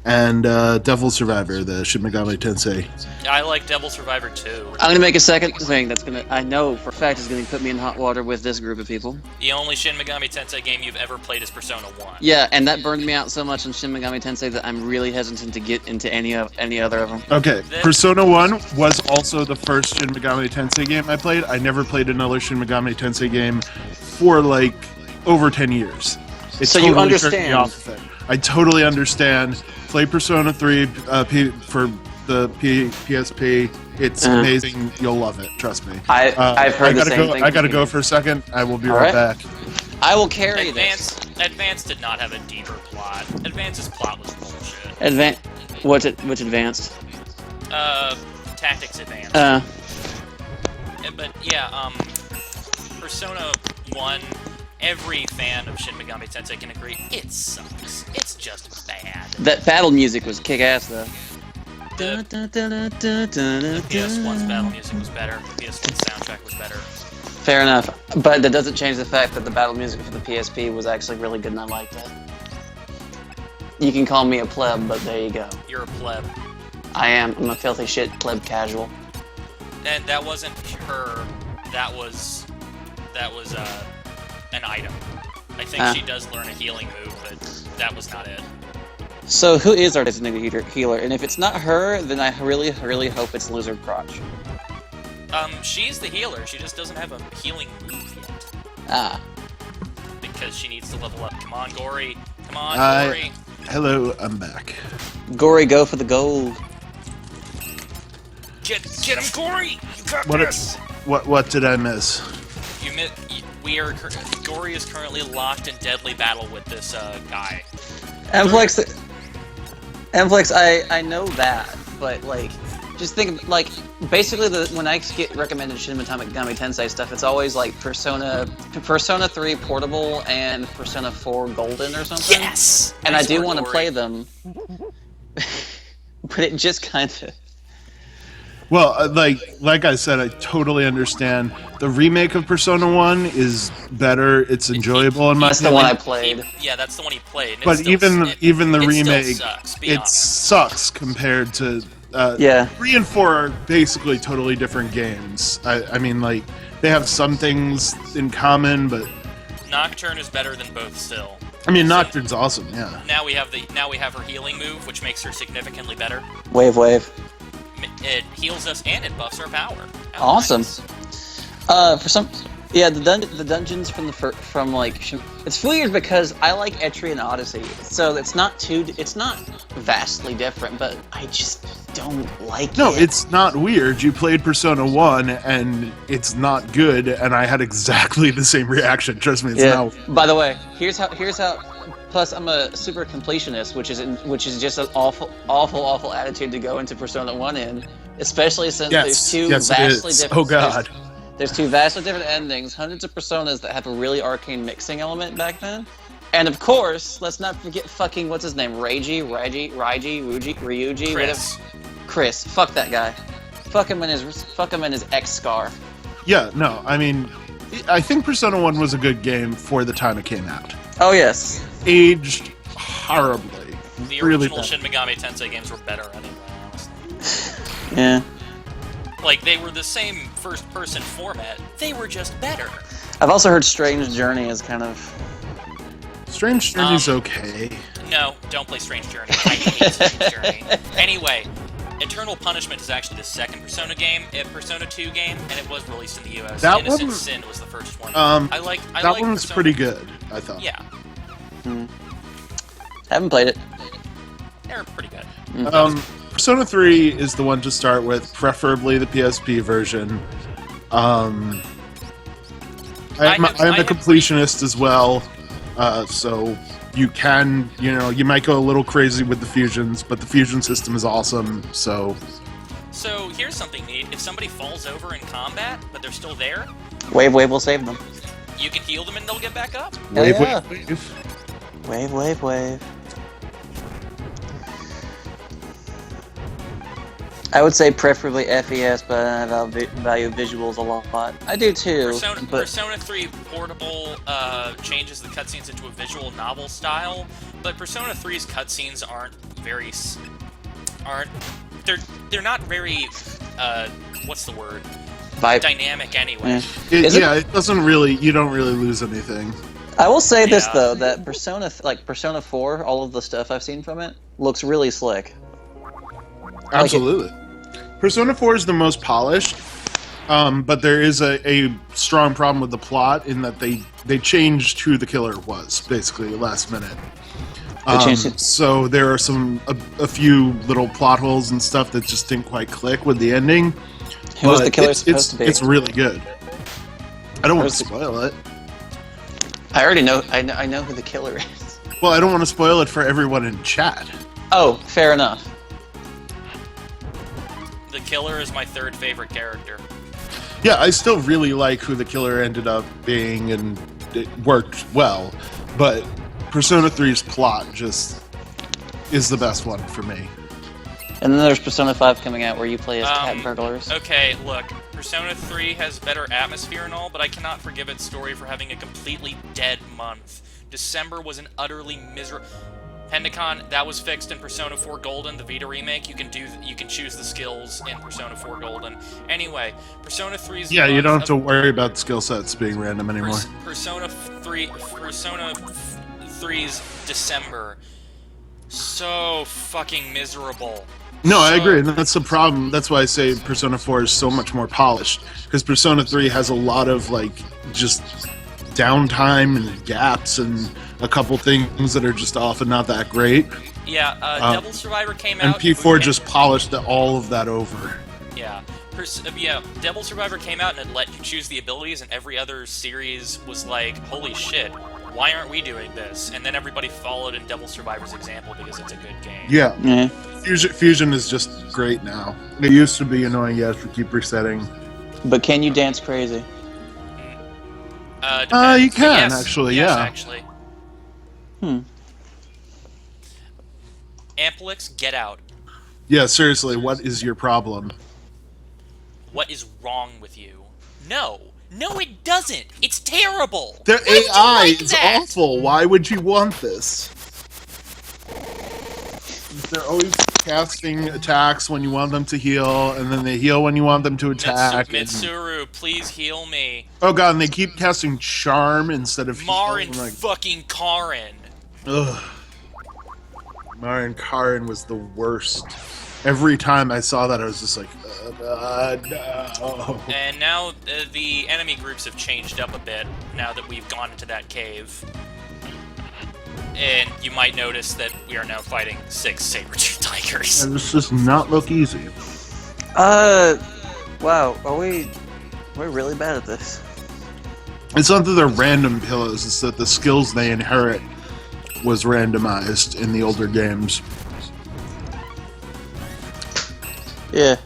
And Devil Survivor, the Shin Megami Tensei. I like Devil Survivor 2. I'm going to make a second thing that's going to, I know for a fact is going to put me in hot water with this group of people. The only Shin Megami Tensei game you've ever played is Persona 1. Yeah, and that burned me out so much in Shin Megami Tensei that I'm really hesitant to get into any other of them. Okay, Persona 1 was also the first Shin Megami Tensei game I played. I never played another Shin Megami Tensei game for like over 10 years. It So you totally understand. turned me off of it. I totally understand. Play Persona 3 for the PSP. It's amazing. You'll love it. Trust me. I've heard the same thing. I gotta go for a second. I will be right back. I will carry this. Advance did not have a deeper plot. Advance's plot was bullshit. Which advanced? Tactics Advance. But yeah, Persona 1, every fan of Shin Megami Tensei can agree, it sucks. It's just bad. That battle music was kick-ass, though. The PS1's battle music was better. The PS1 soundtrack was better. Fair enough. But that doesn't change the fact that the battle music for the PSP was actually really good and I liked it. You can call me a pleb, but there you go. You're a pleb. I am. I'm a filthy shit pleb casual. And that wasn't her. That was an item. I think she does learn a healing move, but that was not it. So who is our designated healer? And if it's not her, then I really, really hope it's Lizard Crotch. She's the healer. She just doesn't have a healing move yet. Ah. Because she needs to level up. Come on, Gory. Come on, Gory. Hello, I'm back. Gory, go for the gold. Get him, Gory! You got this! What did I miss? Gory is currently locked in deadly battle with this guy. Amplex, I know that, but like, just think like basically when I get recommended Shin Megami Tensei stuff, it's always like Persona 3 Portable and Persona 4 Golden or something. Yes. And I do want to play them, but it just kind of. Well, like I said, I totally understand. The remake of Persona 1 is better. It's enjoyable in my That's opinion. the one I played. Yeah, that's the one he played. And But even the remake, still sucks, be it honest. sucks compared to 3 and 4 are basically totally different games. I mean, like they have some things in common, but Nocturne is better than both still. I mean, Nocturne's awesome. Yeah. Now we have her healing move, which makes her significantly better. Wave. It heals us and it buffs our power. Awesome. Nice. Yeah, the dungeons from like it's weird because I like Etri and Odyssey, so it's not vastly different, but I just don't like it. No, it's not weird. You played Persona 1 and it's not good, and I had exactly the same reaction. Trust me, it's not. By the way, here's how. Plus, I'm a super completionist, which is just an awful attitude to go into Persona 1 in, especially since there's two vastly different. Oh God. There's two vastly different endings, hundreds of personas that have a really arcane mixing element back then. And of course, let's not forget fucking, what's his name? Ryuji? Chris. Chris. Fuck that guy. Fuck him in his X scar. Yeah, no, I mean, I think Persona 1 was a good game for the time it came out. Oh, yes. Aged horribly. The really original bad. Shin Megami Tensei games were better anyway, honestly. Yeah. Like, they were the same first-person format. They were just better. I've also heard Strange Journey is kind of... Strange Journey's okay. No, don't play Strange Journey. I hate Strange Journey. Anyway, Eternal Punishment is actually the second Persona game, a Persona 2 game, and it was released in the US. That Innocent one- Sin was the first one. That one was Persona. pretty good, I thought. Yeah, Haven't played it. they're pretty good. Persona 3 is the one to start with, preferably the PSP version. I'm a completionist as well, so you can, you might go a little crazy with the fusions, but the fusion system is awesome, so... So, here's something neat. If somebody falls over in combat, but they're still there, Wave will save them. you can heal them and they'll get back up. Wave. Wave. I would say preferably FES, but I value visuals a lot. I do too. Persona 3 Portable changes the cutscenes into a visual novel style, but Persona 3's cutscenes they're not very what's the word? Dynamic anyway. It doesn't really. You don't really lose anything. I will say this though, that Persona 4, all of the stuff I've seen from it looks really slick. Absolutely. Persona 4 is the most polished, but there is a strong problem with the plot in that they changed who the killer was, basically, last minute. So there are a few little plot holes and stuff that just didn't quite click with the ending. Who was the killer supposed to be? It's really good. I don't want to spoil it. I already know. I know who the killer is. Well, I don't want to spoil it for everyone in chat. Oh, fair enough. The killer is my third favorite character. Yeah, I still really like who the killer ended up being, and it worked well. But Persona 3's plot just is the best one for me. And then there's Persona 5 coming out where you play as cat burglars. Okay, look, Persona 3 has better atmosphere and all, but I cannot forgive its story for having a completely dead month. December was an utterly miserable... Pendicon, that was fixed in Persona 4 Golden, the Vita remake. You can choose the skills in Persona 4 Golden. Anyway, Persona 3's... Yeah, you don't have to worry about skill sets being random anymore. Persona 3's December. So fucking miserable. No, I agree, and that's the problem. That's why I say Persona 4 is so much more polished, because Persona 3 has a lot of, just downtime and gaps and a couple things that are just off and not that great. Yeah, Devil Survivor came and out... And P4 just polished all of that over. Yeah. Devil Survivor came out and it let you choose the abilities, and every other series was like, holy shit, why aren't we doing this? And then everybody followed in Devil Survivor's example because it's a good game. Yeah. Fusion is just great now. It used to be annoying, you have to keep resetting. But can you dance crazy? Depends. You can, Yes, actually, yes, yeah. actually. Amplix, get out. Yeah, seriously, what is your problem? What is wrong with you? No, it doesn't. It's terrible. Their Why would you AI like is that? awful. Why would you want this? They're always casting attacks when you want them to heal, and then they heal when you want them to attack. Mitsuru, please heal me. Oh god, and they keep casting Charm instead of Marin healing, fucking Karin. Ugh. Marin Karin was the worst. Every time I saw that, I was just like, No. And now the enemy groups have changed up a bit now that we've gone into that cave. And you might notice that we are now fighting 6 saber-tooth tigers. And this does not look easy. Wow, we're really bad at this. It's not that they're random pillows, it's that the skills they inherit was randomized in the older games. Yeah.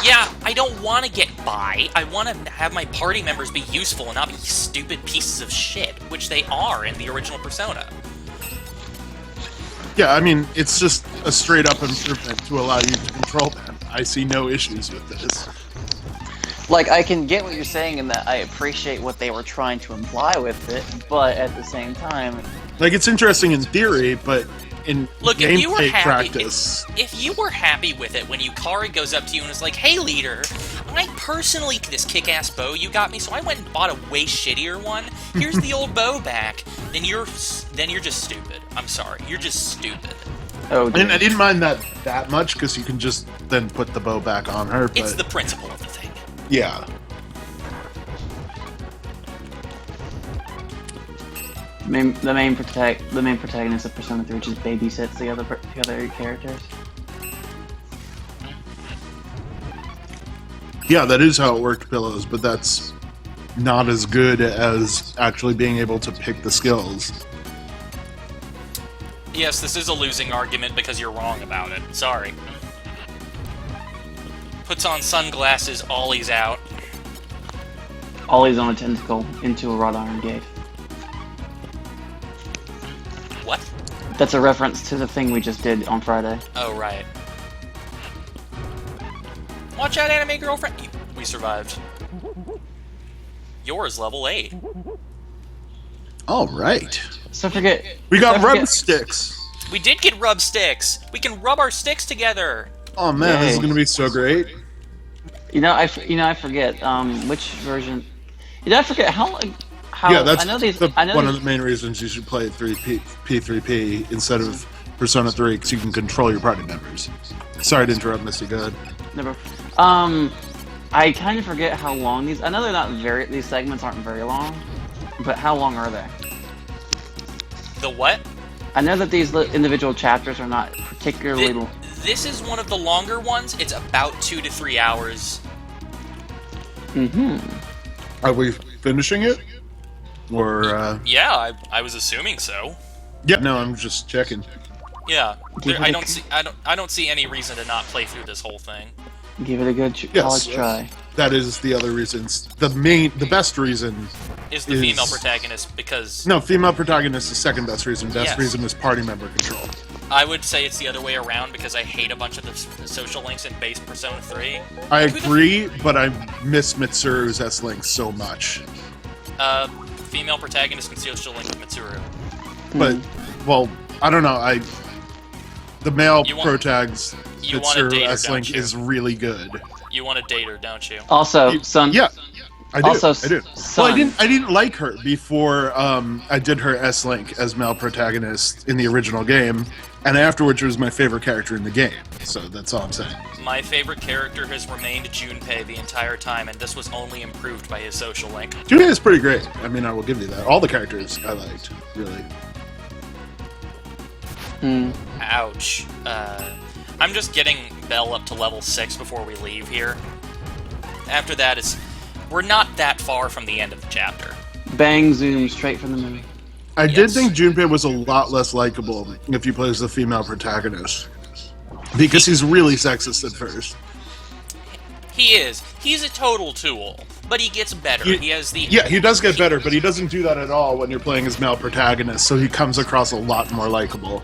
Yeah, I don't want to get by. I want to have my party members be useful and not be stupid pieces of shit, which they are in the original Persona. Yeah, I mean, it's just a straight-up improvement to allow you to control them. I see no issues with this. Like, I can get what you're saying in that I appreciate what they were trying to imply with it, but at the same time... Like, it's interesting in theory, but in Look, if you were gameplay happy, practice... if you were happy with it when Yukari goes up to you and is like, "Hey, leader, I personally this kick-ass bow you got me, so I went and bought a way shittier one. Here's the old bow back." Then you're just stupid. I'm sorry, you're just stupid. Oh, I didn't mind that much, because you can just then put the bow back on her, but... It's the principle of the thing. Yeah. The main protagonist of Persona 3 just babysits the other characters. Yeah, that is how it worked, Pillows, but that's not as good as actually being able to pick the skills. Yes, this is a losing argument because you're wrong about it. Sorry. Puts on sunglasses, ollies out. Ollie's on a tentacle into a wrought iron gate. What? That's a reference to the thing we just did on Friday. Oh, right. Watch out, anime girlfriend! We survived. Yours level 8. All right. So forget... We got so forget- rub sticks. We did get rub sticks! We can rub our sticks together! Oh man, this is Yay. gonna be so great. I forget, which version... I forget how... Yeah, that's I know these, one of the main reasons you should play P3P instead of Persona 3, because you can control your party members. Sorry to interrupt, Misty. Go ahead. Never. I kind of forget how long these... I know they're not very... These segments aren't very long, but how long are they? The what? I know that these individual chapters are not particularly... This is one of the longer ones. It's about 2 to 3 hours. Mm-hmm. Are we finishing it? Or, Yeah, I was assuming so. Yeah, no, I'm just checking. Yeah, Give it I a- don't see any reason to not play through this whole thing. Give it a good Yes, college try. That is the other reasons. The best reason... Is the female protagonist because No, female protagonist is second best reason. Best Yes. reason is party member control. I would say it's the other way around because I hate a bunch of the social links in base Persona 3. I agree, but I miss Mitsuru's S-Link so much. Female protagonist can social link with Mitsuru. But, well, I don't know, the male You want- protag's you want a Mitsuru dater, S-Link don't you? is really good. You want to date her, don't you? Also, son... Yeah, I do. Also, I do. son... Well, I didn't like her before I did her S-Link as male protagonist in the original game, and afterwards she was my favorite character in the game. So that's all I'm saying. My favorite character has remained Junpei the entire time, and this was only improved by his social link. Julia is pretty great. I mean, I will give you that. All the characters I liked, really. Ouch. I'm just getting Belle up to level 6 before we leave here. After that, we're not that far from the end of the chapter. Bang, zoom, straight from the movie. I did Yes. think Junpei was a lot less likable if you play as the female protagonist. Because he's really sexist at first. He is. He's a total tool, but he gets better. He has the... Yeah, he does get better, but he doesn't do that at all when you're playing as male protagonist, so he comes across a lot more likable.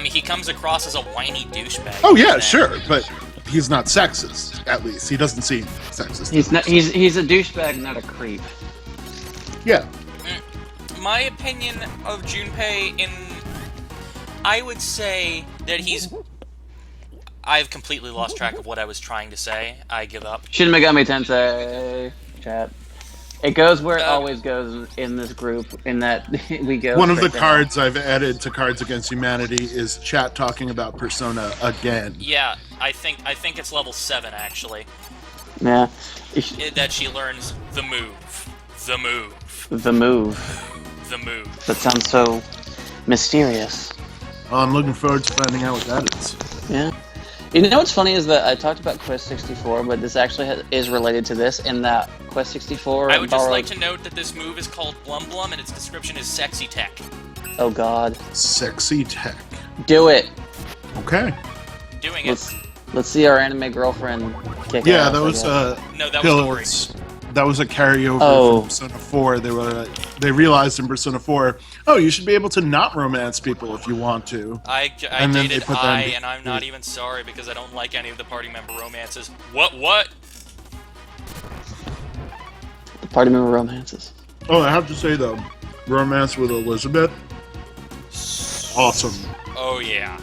He comes across as a whiny douchebag. Oh yeah, And- sure, but he's not sexist, at least. He doesn't seem sexist. He's a douchebag, not a creep. Yeah. My opinion of Junpei I would say that he's... I've completely lost track of what I was trying to say. I give up. Shin Megami Tensei. Chat. It goes where it Uh, always goes in this group. In that we go. One of the straight to hell. cards I've added to Cards Against Humanity is chat talking about Persona again. Yeah, I think it's level 7 actually. Yeah. That she learns the move. The move. The move. The move. That sounds so mysterious. Well, I'm looking forward to finding out what that is. Yeah. You know what's funny is that I talked about Quest 64, but this actually is related to this in that Quest 64. I would just borrowed- like to note that this move is called Blum Blum and its description is sexy tech. Oh God. Sexy tech. Do it. Okay. Doing it. Let's see our anime girlfriend kick Yeah, ass, that I was guess. No, that was Dory. Pillars. That was a carryover Oh. from Persona 4. They realized in Persona 4, oh, you should be able to not romance people if you want to. I And then they dated put that I, in- and I'm not even sorry because I don't like any of the party member romances. What? The party member romances. Oh, I have to say though, romance with Elizabeth, awesome. Oh yeah.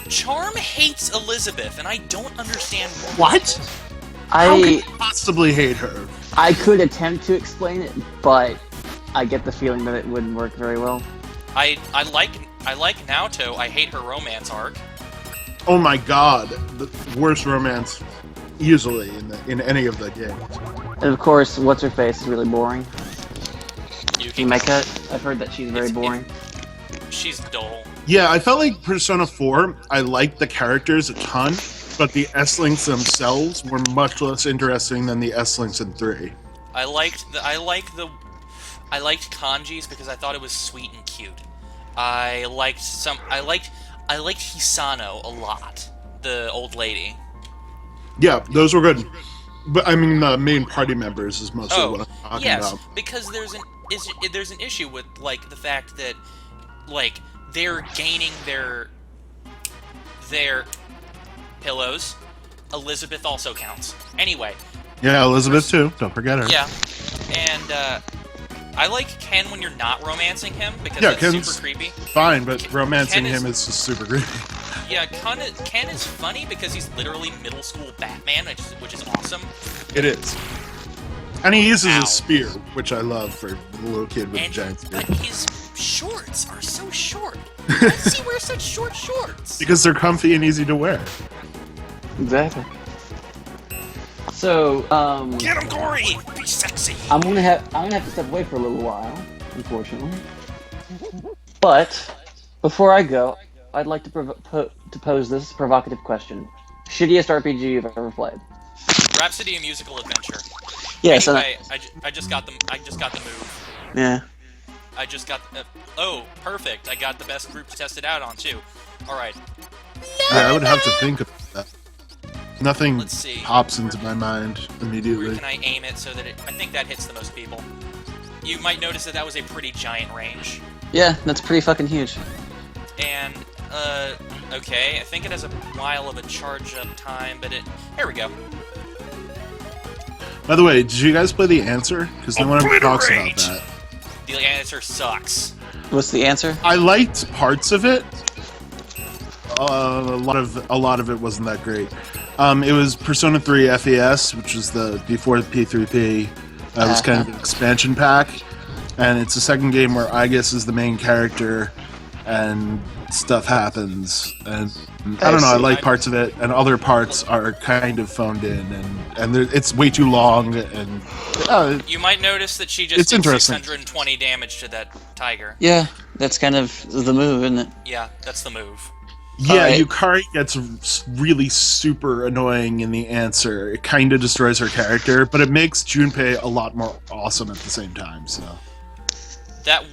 Charm hates Elizabeth, and I don't understand why. What? How can I you possibly hate her? I could attempt to explain it, but I get the feeling that it wouldn't work very well. I like Naoto. I hate her romance arc. Oh my god, the worst romance easily in any of the games. And of course, what's her face is really boring. Yuki. Himeka, I've heard that she's very boring. She's dull. Yeah, I felt like Persona 4, I liked the characters a ton, but the S-Links themselves were much less interesting than the S-Links in 3. I liked kanjis because I thought it was sweet and cute. I liked Hisano a lot, the old lady. Yeah, those were good. But I mean, the main party members is mostly what I'm talking yes, about. because there's an issue with like the fact that like they're gaining their pillows. Elizabeth also counts. Anyway. Yeah, Elizabeth too. Don't forget her. Yeah, and I like Ken when you're not romancing him because Yeah, that's Ken's super creepy. fine, but romancing Ken is- him is just super creepy. Yeah, Ken is funny because he's literally middle school Batman, which is awesome. It is. And he uses Ow. his spear, which I love for a little kid with a giant spear. But his shorts are so short. Why does he wear such short shorts? Because they're comfy and easy to wear. Exactly. So, Get him, Gory! Be sexy! I'm gonna have to step away for a little while, unfortunately. But before I go, I'd like to pose this provocative question: shittiest RPG you've ever played? Rhapsody: A Musical Adventure. Yes. Anyway, I just got the move. Yeah. I just got oh, perfect. I got the best group to test it out on too. All right. Yeah, I would have to think of that. Nothing Let's see. pops into my mind Where immediately. can I aim it so that I think that hits the most people? You might notice that was a pretty giant range. Yeah, that's pretty fucking huge. And, okay, I think it has a while of a charge-up time, but here we go. By the way, did you guys play the answer? Because no one ever talks about that. The answer sucks. What's the answer? I liked parts of it. A lot of it wasn't that great. It was Persona 3 FES, which was the before P3P. It was kind of an expansion pack, and it's the second game where Aigis is the main character, and stuff happens. And I don't know. I like parts of it, and other parts are kind of phoned in, and it's way too long. And You might notice that she just It's did interesting. 620 damage to that tiger. Yeah, that's kind of the move, isn't it? Yeah, that's the move. yeah, Alright. Yukari gets really super annoying in the answer. It kind of destroys her character, but it makes Junpei a lot more awesome at the same time. So That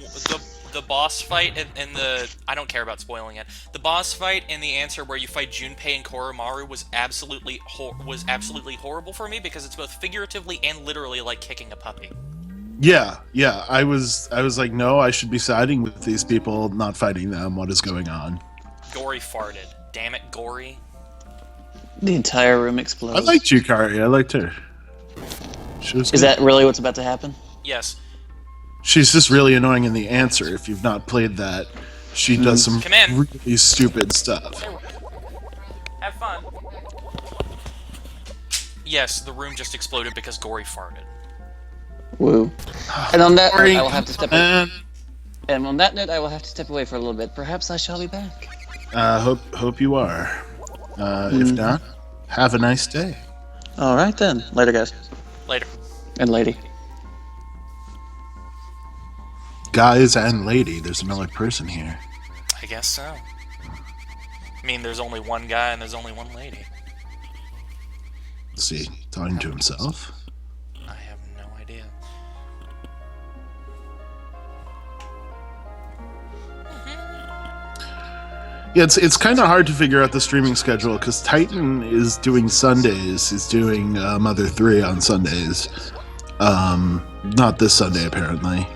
the boss fight in the I don't care about spoiling it. The boss fight in the answer where you fight Junpei and Koromaru was absolutely horrible for me because it's both figuratively and literally like kicking a puppy. yeah, I was like, no, I should be siding with these people, not fighting them. What is going on? Gory farted. Damn it, Gory. The entire room explodes. I liked Yukari. I liked her. She was Is good. that really what's about to happen? Yes. She's just really annoying in the answer. If you've not played that, she does some Come in. really stupid stuff. Have fun. Yes, the room just exploded because Gory farted. Woo. And on that note, I will have to step away. Man. And on that note, I will have to step away for a little bit. Perhaps I shall be back. Hope you are. If not, have a nice day. All right then. Later, guys. Later. And lady. Guys and lady, there's another person here. I guess so. I mean, there's only one guy and there's only one lady. Let's see, talking to himself. I have no idea. Yeah, it's kind of hard to figure out the streaming schedule because Titan is doing Sundays. He's doing Mother 3 on Sundays. Not this Sunday, apparently.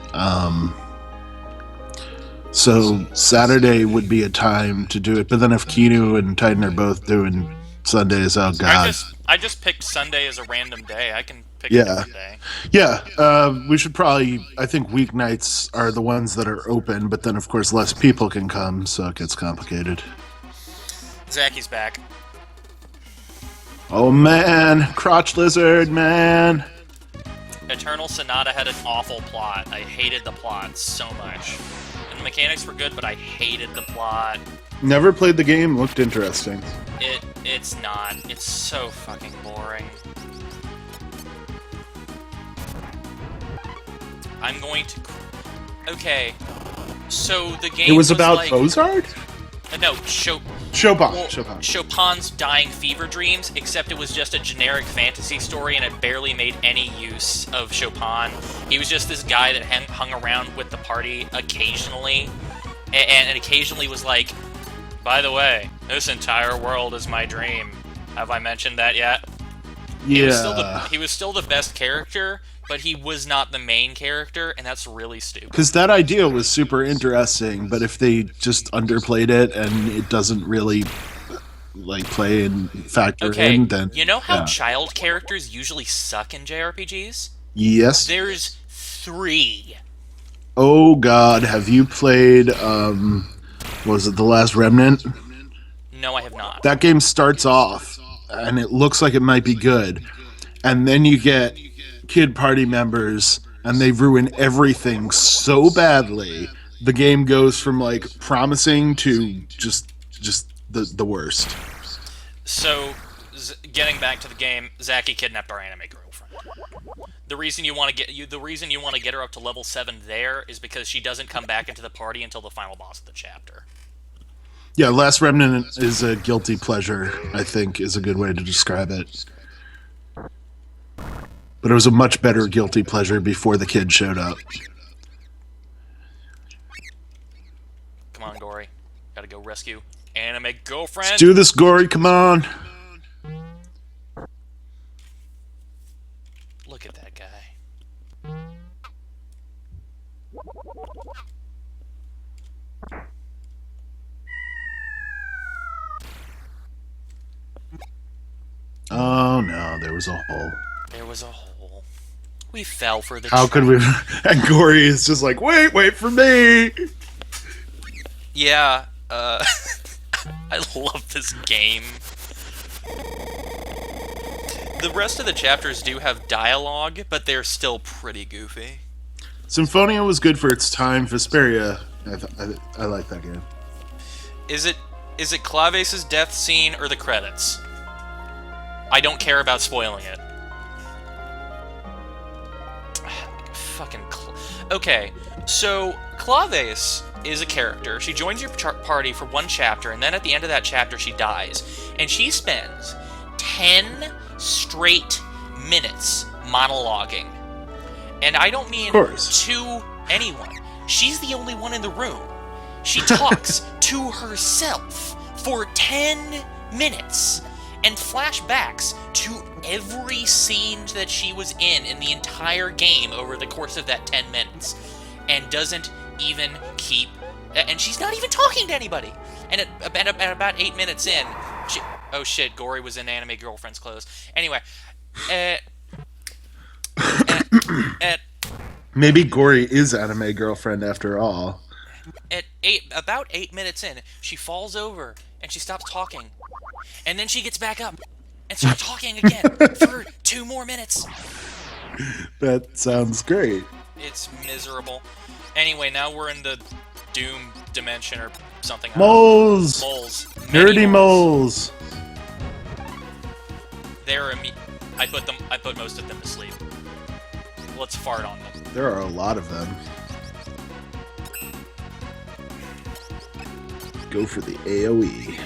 So Saturday would be a time to do it. But then if Kinu and Titan are both doing Sundays, oh god. I just picked Sunday as a random day. I can pick a Yeah. different day. Yeah, we should probably. I think weeknights are the ones that are open, but then of course less people can come, so it gets complicated. Zacky's back. Oh man, crotch lizard, man. Eternal Sonata had an awful plot. I hated the plot so much. And the mechanics were good, but I hated the plot. Never played the game. Looked interesting. It's not. It's so fucking boring. I'm going to... Okay. So the game It was about like... Mozart? No, Chopin. Well, Chopin. Chopin's Dying Fever Dreams, except it was just a generic fantasy story and it barely made any use of Chopin. He was just this guy that hung around with the party occasionally, and occasionally was like, by the way, this entire world is my dream. Have I mentioned that yet? Yeah. He was still the best character, but he was not the main character, and that's really stupid. Because that idea was super interesting, but if they just underplayed it and it doesn't really like play and factor in, then you know how yeah. child characters usually suck in JRPGs? Yes. There's 3. Oh god, have you played was it The Last Remnant? No, I have not. That game starts off and it looks like it might be good. And then you get kid party members and they ruin everything so badly. The game goes from like promising to just the worst. So, getting back to the game, Zaki kidnapped our anime girlfriend. The reason you want to get her up to level 7 there is because she doesn't come back into the party until the final boss of the chapter. Yeah, Last Remnant is a guilty pleasure, I think, is a good way to describe it. But it was a much better guilty pleasure before the kid showed up. Come on, Gory. Gotta go rescue anime girlfriend. Let's do this, Gory, come on. Look at that guy. Oh no, there was a hole. There was a hole. We fell for the How trap. could we? And Gory is just like, wait for me. Yeah, I love this game. The rest of the chapters do have dialogue, but they're still pretty goofy. Symphonia was good for its time. Vesperia, I like that game. Is it Claves' death scene or the credits? I don't care about spoiling it. Fucking okay, so Claves is a character. She joins your party for one chapter, and then at the end of that chapter she dies. And she spends 10 straight minutes monologuing. And I don't mean to anyone. She's the only one in the room. She talks to herself for 10 minutes and flashbacks to every scene that she was in the entire game over the course of that 10 minutes. And doesn't even keep... And she's not even talking to anybody. And at about 8 minutes in... oh shit, Gory was in Anime Girlfriend's clothes. Anyway... Maybe Gory is Anime Girlfriend after all. About 8 minutes in, she falls over and she stops talking. And then she gets back up and starts talking again for 2 more minutes. That sounds great. It's miserable. Anyway, now we're in the Doom dimension or something. Moles! Moles. Many Nerdy moles! They're I put most of them to sleep. Let's fart on them. There are a lot of them. Go for the AoE.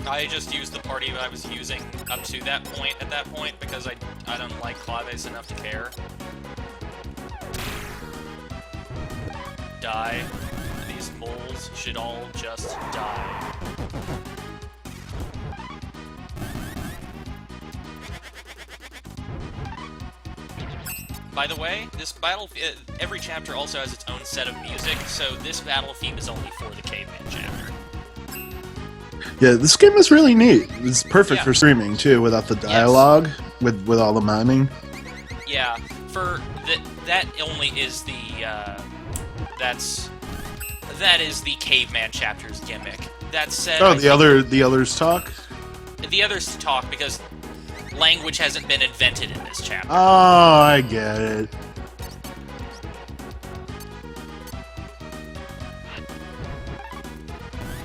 I just used the party I was using up to that point at that point because I don't like Claves enough to care. Die. These moles should all just die. By the way, this battle every chapter also has its own set of music, so this battle theme is only for the Caveman chapter. Yeah, this game is really neat. It's perfect Yeah. for streaming too, without the dialogue, with all the miming. Yeah, for that only is the that is the Caveman chapter's gimmick. That said, Oh, the others talk. The others talk because language hasn't been invented in this chapter. Oh, I get it.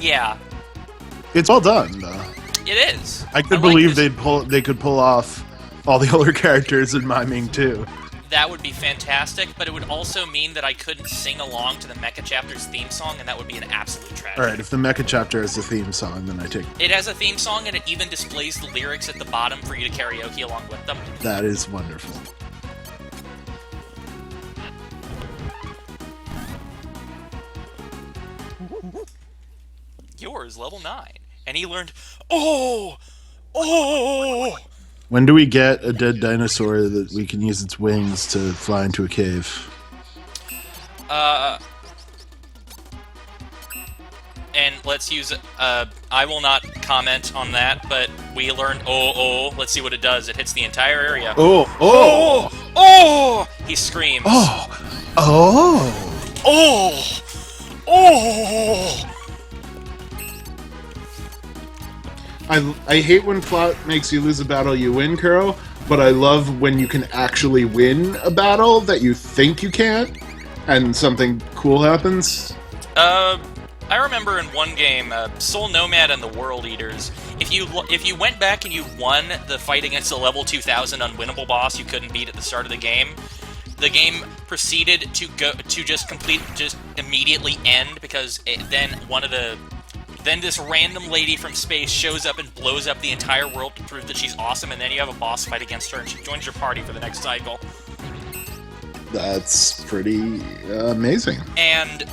Yeah, It's well done, though. it is. I could like believe this. they could pull off all the other characters in miming too. That would be fantastic, but it would also mean that I couldn't sing along to the Mecha chapter's theme song, and that would be an absolute tragedy. All right, if the Mecha chapter has a theme song, then I take It has a theme song, and it even displays the lyrics at the bottom for you to karaoke along with them. that is wonderful. Yours, level 9. And he learned, oh! When do we get a dead dinosaur that we can use its wings to fly into a cave? And let's use, I will not comment on that, but we learned, let's see what it does. It hits the entire area. Oh! He screams. Oh! I hate when plot makes you lose a battle you win, Kuro, but I love when you can actually win a battle that you think you can't, and something cool happens. I remember in one game, Soul Nomad and the World Eaters, if you went back and you won the fight against the level 2000 unwinnable boss you couldn't beat at the start of the game proceeded to just immediately end because then this random lady from space shows up and blows up the entire world to prove that she's awesome, and then you have a boss fight against her, and she joins your party for the next cycle. That's pretty amazing. And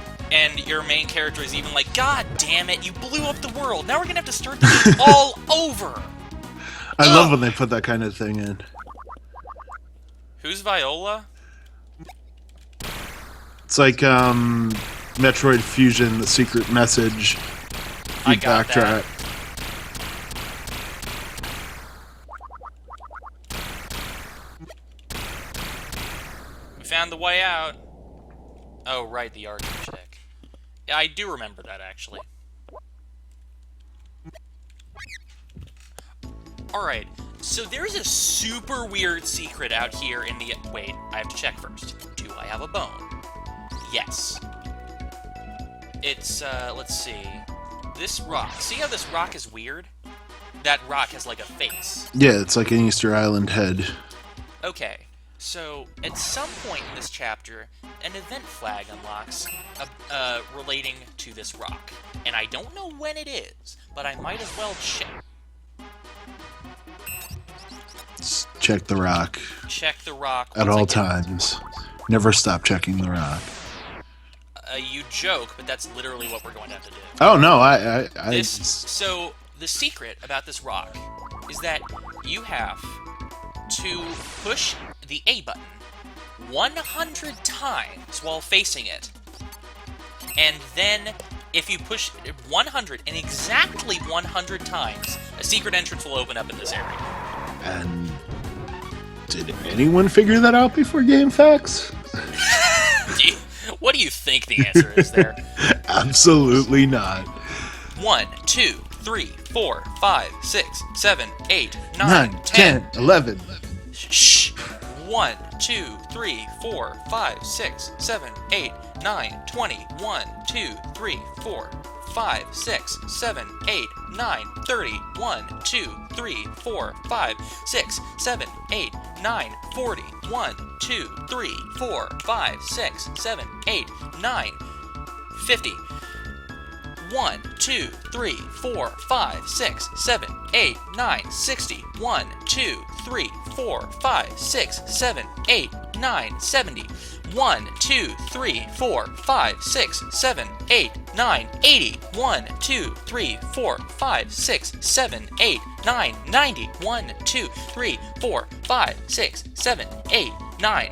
your main character is even like, God damn it, you blew up the world. Now we're gonna have to start the game all over. I love when they put that kind of thing in. Who's Viola? It's like Metroid Fusion, the secret message. I got that. We found the way out. Oh, right, the Architect. Yeah, I do remember that, actually. Alright, so there's a super weird secret out here in the... Wait, I have to check first. Do I have a bone? Yes. It's, let's see... This rock. See how this rock is weird? That rock has like a face. Yeah, it's like an Easter Island head. Okay, so at some point in this chapter, an event flag unlocks relating to this rock. And I don't know when it is, but I might as well check. Just check the rock. Check the rock. At all times. Never stop checking the rock. You joke, but that's literally what we're going to have to do. Oh, no, So, the secret about this rock is that you have to push the A button 100 times while facing it. And then, if you push 100 and exactly 100 times, a secret entrance will open up in this area. And did anyone figure that out before GameFAQs? What do you think the answer is there? Absolutely not. 1, 2, 3, 4, 5, 6, 7, 8, 9, 9, 10, 11. Shh. 1, 2, 3, 4, 5, 6, 7, 8, 9, 20. 1, 2, 3, 4, 5, 6, 7, 8, 9, 30. 1, 2, 3, 4, 5, 6, 7, 8, 9, 40. 1, 2, 3, 4, 5, 6, 7, 8, 9, 50. 1, 2, 3, 4, 5, 6, 7, 8, 9, 60. 1, 2, 3, 4, 5, 6, 7, 8, 9, 70. 1, 2, 3, 4, 5, 6, 7, 8, 9, 80. 1, 2, 3, 4, 5, 6, 7, 8, 9, 90. 1, 2, 3, 4, 5, 6, 7, 8, 9.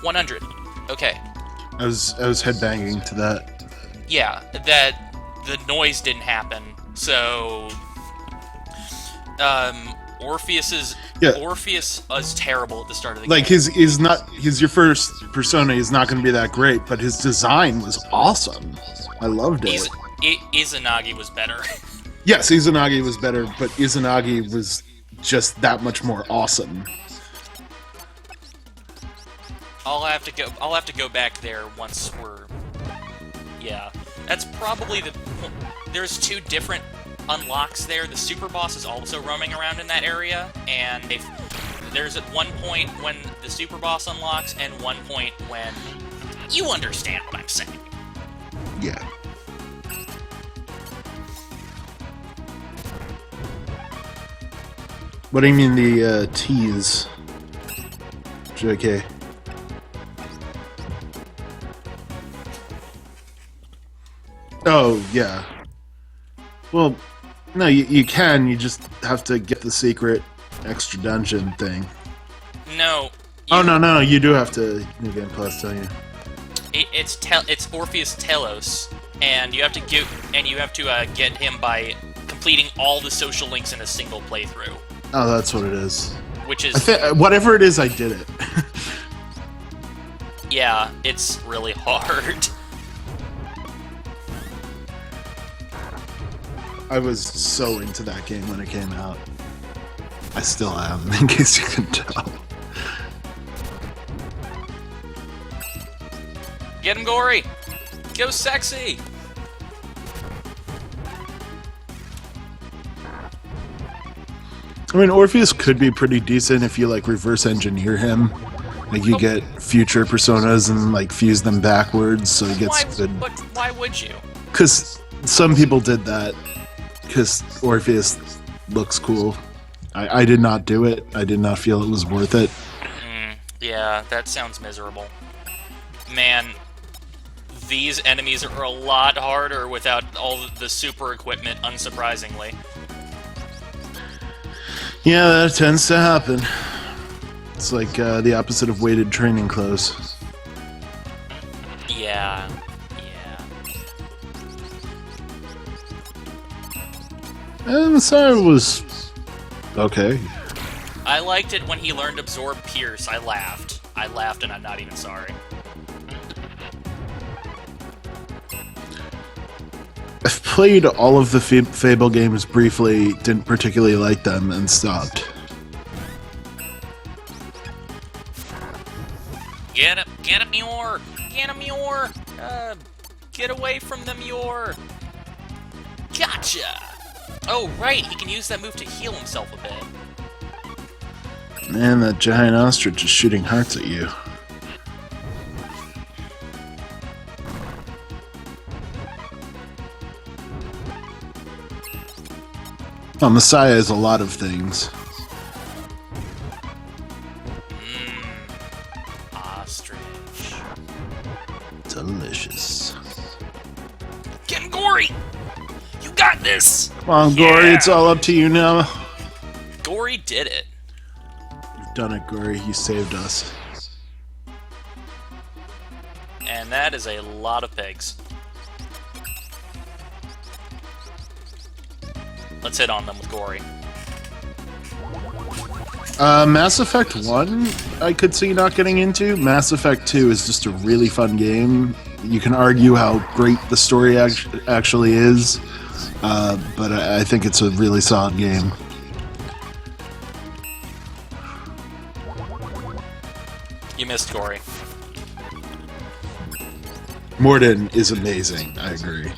100. Okay. I was headbanging to that. Yeah, that the noise didn't happen. So, Orpheus is terrible at the start of the Like game. he's your first persona. He's not going to be that great, but his design was awesome. I loved it. Izanagi was better. Yes, Izanagi was better, but Izanagi was just that much more awesome. I'll have to go back there once we're. Yeah, that's probably there's 2 different unlocks there. The super boss is also roaming around in that area, and there's at one point when the super boss unlocks, and one point when you understand what I'm saying. Yeah. What do you mean the T's? JK. Oh, yeah. Well, no, you can. You just have to get the secret extra dungeon thing. No. No. You do have to New Game Plus, don't you? It's Orpheus Telos, and you have to get him by completing all the social links in a single playthrough. Oh, that's what it is. Which is whatever it is, I did it. Yeah, it's really hard. I was so into that game when it came out. I still am, in case you can tell. Get him, Gory! Go sexy! I mean, Orpheus could be pretty decent if you, like, reverse engineer him. Like, you get future personas and, like, fuse them backwards, so he gets good. But why would you? Because some people did that. Because Orpheus looks cool. I did not do it. I did not feel it was worth it. Yeah, that sounds miserable. Man, these enemies are a lot harder without all the super equipment, unsurprisingly. Yeah, that tends to happen. It's like the opposite of weighted training clothes. Yeah. And Messiah was okay. I liked it when he learned Absorb Pierce. I laughed, and I'm not even sorry. I've played all of the Fable games briefly, didn't particularly like them, and stopped. Get him, Yor! Get him, Yor! Get away from them, Yor! Gotcha! Oh, right, he can use that move to heal himself a bit. Man, that giant ostrich is shooting hearts at you. Well, Messiah is a lot of things. Ostrich. Delicious. Get him, Gory! You got this! Come on, Gory, it's all up to you now. Gory did it. You've done it, Gory. You saved us. And that is a lot of pigs. Let's hit on them with Gory. Mass Effect 1, I could see not getting into. Mass Effect 2 is just a really fun game. You can argue how great the story actually is, but I think it's a really solid game. You missed Gory. Morden is amazing. I agree.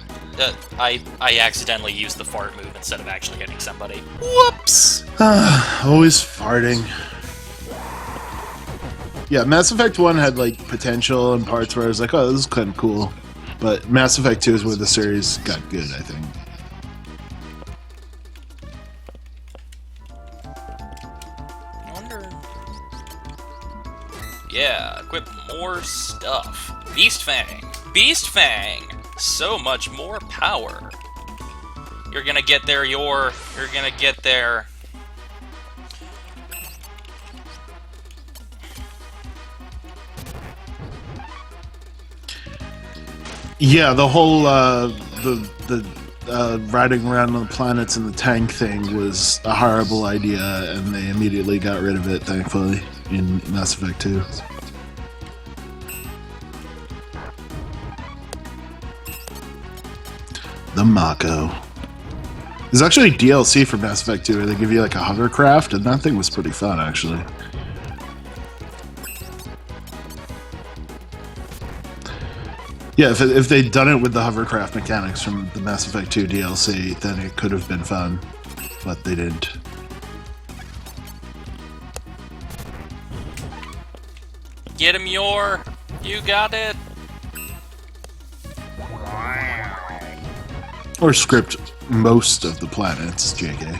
I accidentally used the fart move instead of actually hitting somebody. Whoops! Always farting. Yeah, Mass Effect 1 had like potential and parts where I was like, oh, this is kind of cool. But Mass Effect 2 is where the series got good, I think. Yeah, equip more stuff. Beast Fang! Beast Fang! So much more power. You're gonna get there, you're gonna get there. Yeah, the whole the riding around on the planets in the tank thing was a horrible idea, and they immediately got rid of it, thankfully, in Mass Effect 2. The Mako. There's actually DLC for Mass Effect 2 where they give you like a hovercraft, and that thing was pretty fun, actually. Yeah, if they'd done it with the hovercraft mechanics from the Mass Effect 2 DLC, then it could have been fun, but they didn't. Get him, Yor! You got it! Or script most of the planets, JK.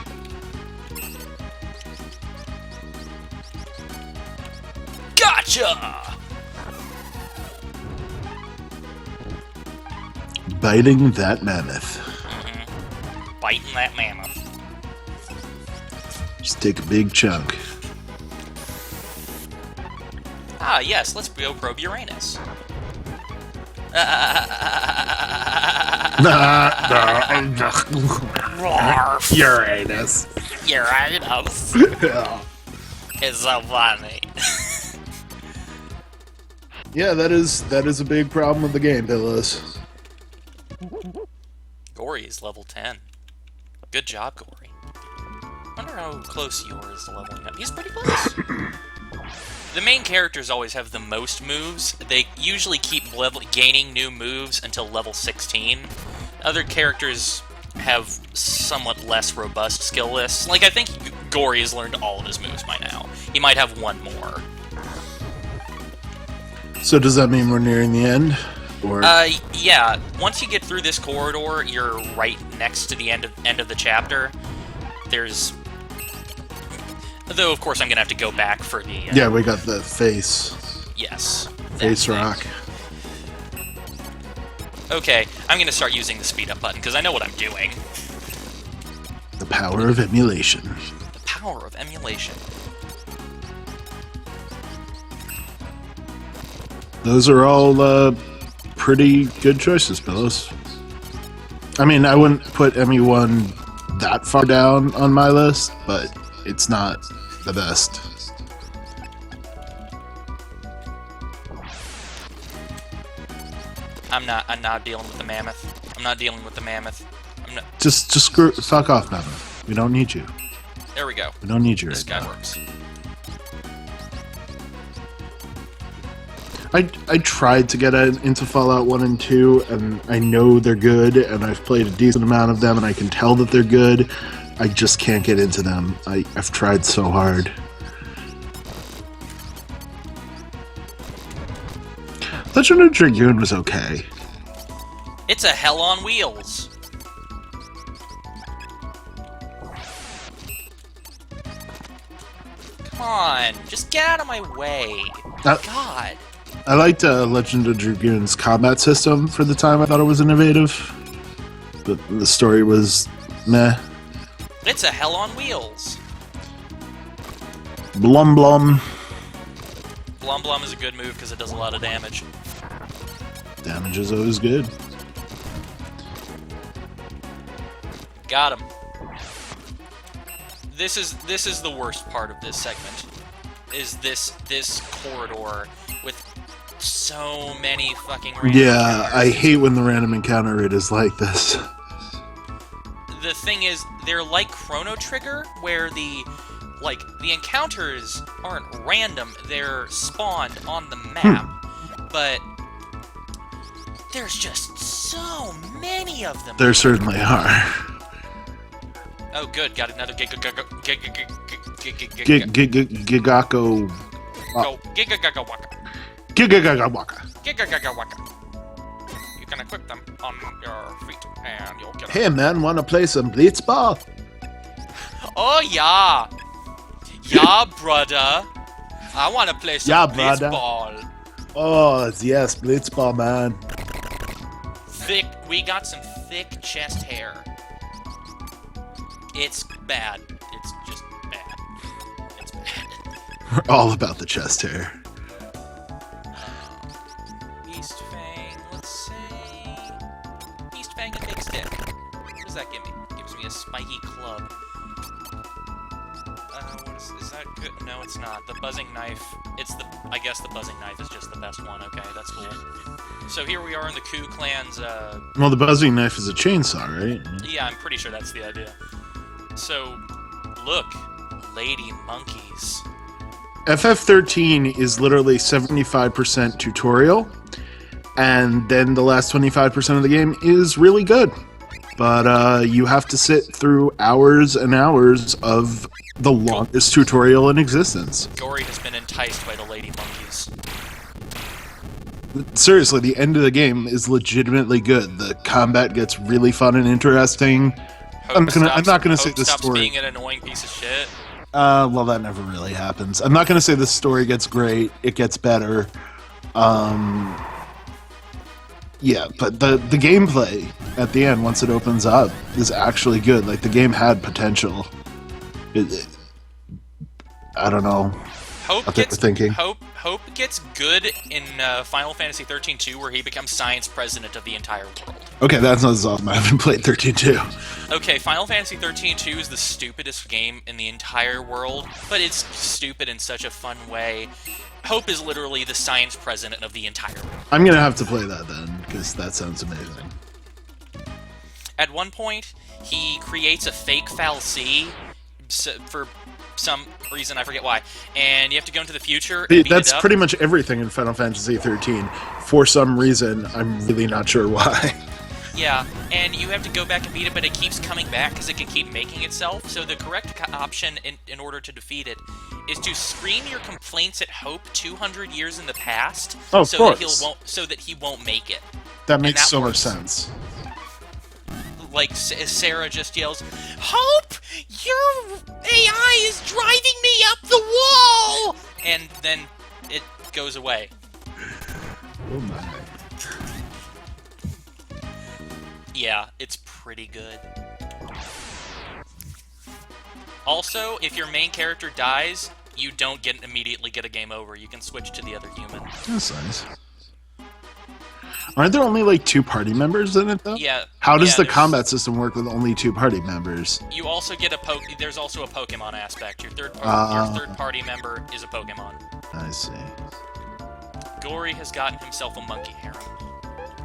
Gotcha! Biting that mammoth. Biting that mammoth. Just take a big chunk. Ah, yes, let's go probe Uranus. Uranus. Uranus. It's so funny. Yeah, that is a big problem with the game, Pillows. Gory is level 10. Good job, Gory. Wonder how close Yor is to leveling up. He's pretty close. The main characters always have the most moves. They usually keep gaining new moves until level 16. Other characters have somewhat less robust skill lists. Like, I think Gory has learned all of his moves by now. He might have one more. So does that mean we're nearing the end? Or yeah. Once you get through this corridor, you're right next to the end of the chapter. There's... Though, of course, I'm gonna have to go back for the... yeah, we got the face. Yes. Face rock. Okay, I'm gonna start using the speed up button, because I know what I'm doing. The power of emulation. The power of emulation. Those are all pretty good choices, Pillows. I mean, I wouldn't put ME1 that far down on my list, but it's not the best. I'm not dealing with the mammoth. I'm not dealing with the mammoth. I'm not... Just fuck off, Mammoth. We don't need you. There we go. We don't need you This right guy now. works. I tried to get into Fallout 1 and 2, and I know they're good, and I've played a decent amount of them, and I can tell that they're good. I just can't get into them. I've tried so hard. Legend of Dragoon was okay. It's a hell on wheels. Come on, just get out of my way. God. I liked Legend of Dragoon's combat system for the time. I thought it was innovative. But the story was meh. It's a hell on wheels. Blum blum. Blum Blum is a good move because it does a lot of damage. Damage is always good. Got him. This is the worst part of this segment. Is this corridor with so many fucking random Yeah, I encounters. hate when the random encounter rate is like this. thing is, they're like Chrono Trigger, where the encounters aren't random, they're spawned on the map, but there's just so many of them. There certainly are. Oh, good, got another Gigako. Go, Gigagagawaka. Gigagagawaka. You can equip them on your feet, and you'll get Hey man, wanna play some Blitzball? Oh, yeah. Yeah, brother. I want to play some baseball. Oh, yes, Blitzball, man. We got some thick chest hair. It's bad. It's just bad. It's bad. We're all about the chest hair. Beast Fang, let's say... Beast Fang and Big Stick. What does that give me? It gives me a spiky club. Is that good? No, it's not. The buzzing knife. I guess the buzzing knife is just the best one. Okay, that's cool. So here we are in the Ku Clan's, Well, the buzzing knife is a chainsaw, right? Yeah, I'm pretty sure that's the idea. So, look. Lady monkeys. FF13 is literally 75% tutorial, and then the last 25% of the game is really good. But you have to sit through hours and hours of the longest tutorial in existence. Gory has been enticed by the lady monkeys. Seriously, the end of the game is legitimately good. The combat gets really fun and interesting. I'm not gonna say the stops story. Being an annoying piece of shit. Well, that never really happens. I'm not gonna say the story gets great. It gets better. Yeah, but the gameplay at the end, once it opens up, is actually good. Like, the game had potential. I don't know. Hope gets good in Final Fantasy 13-2, where he becomes science president of the entire world. Okay, that's not as awesome. I haven't played 13-2. Okay, Final Fantasy 13-2 is the stupidest game in the entire world, but it's stupid in such a fun way. Hope is literally the science president of the entire world. I'm gonna have to play that then, because that sounds amazing. At one point, he creates a fake fal'Cie for some reason, I forget why, and you have to go into the future and beat That's it up. pretty much everything in Final Fantasy 13. For some reason, I'm really not sure why. Yeah, and you have to go back and beat it, but it keeps coming back because it can keep making itself. So the correct option in order to defeat it is to scream your complaints at Hope 200 years in the past, Oh, of course. so that he won't make it. That makes that so works. much sense. Like Sarah just yells, "Hope, your AI is driving me up the wall!" And then it goes away. Oh my. Yeah, it's pretty good. Also, if your main character dies, you don't immediately get a game over. You can switch to the other human. That's nice. Aren't there only like 2 party members in it though? Yeah. How does the there's- combat system work with only 2 party members? You also get there's also a Pokemon aspect. Your third party member is a Pokemon. I see. Gory has gotten himself a monkey harem.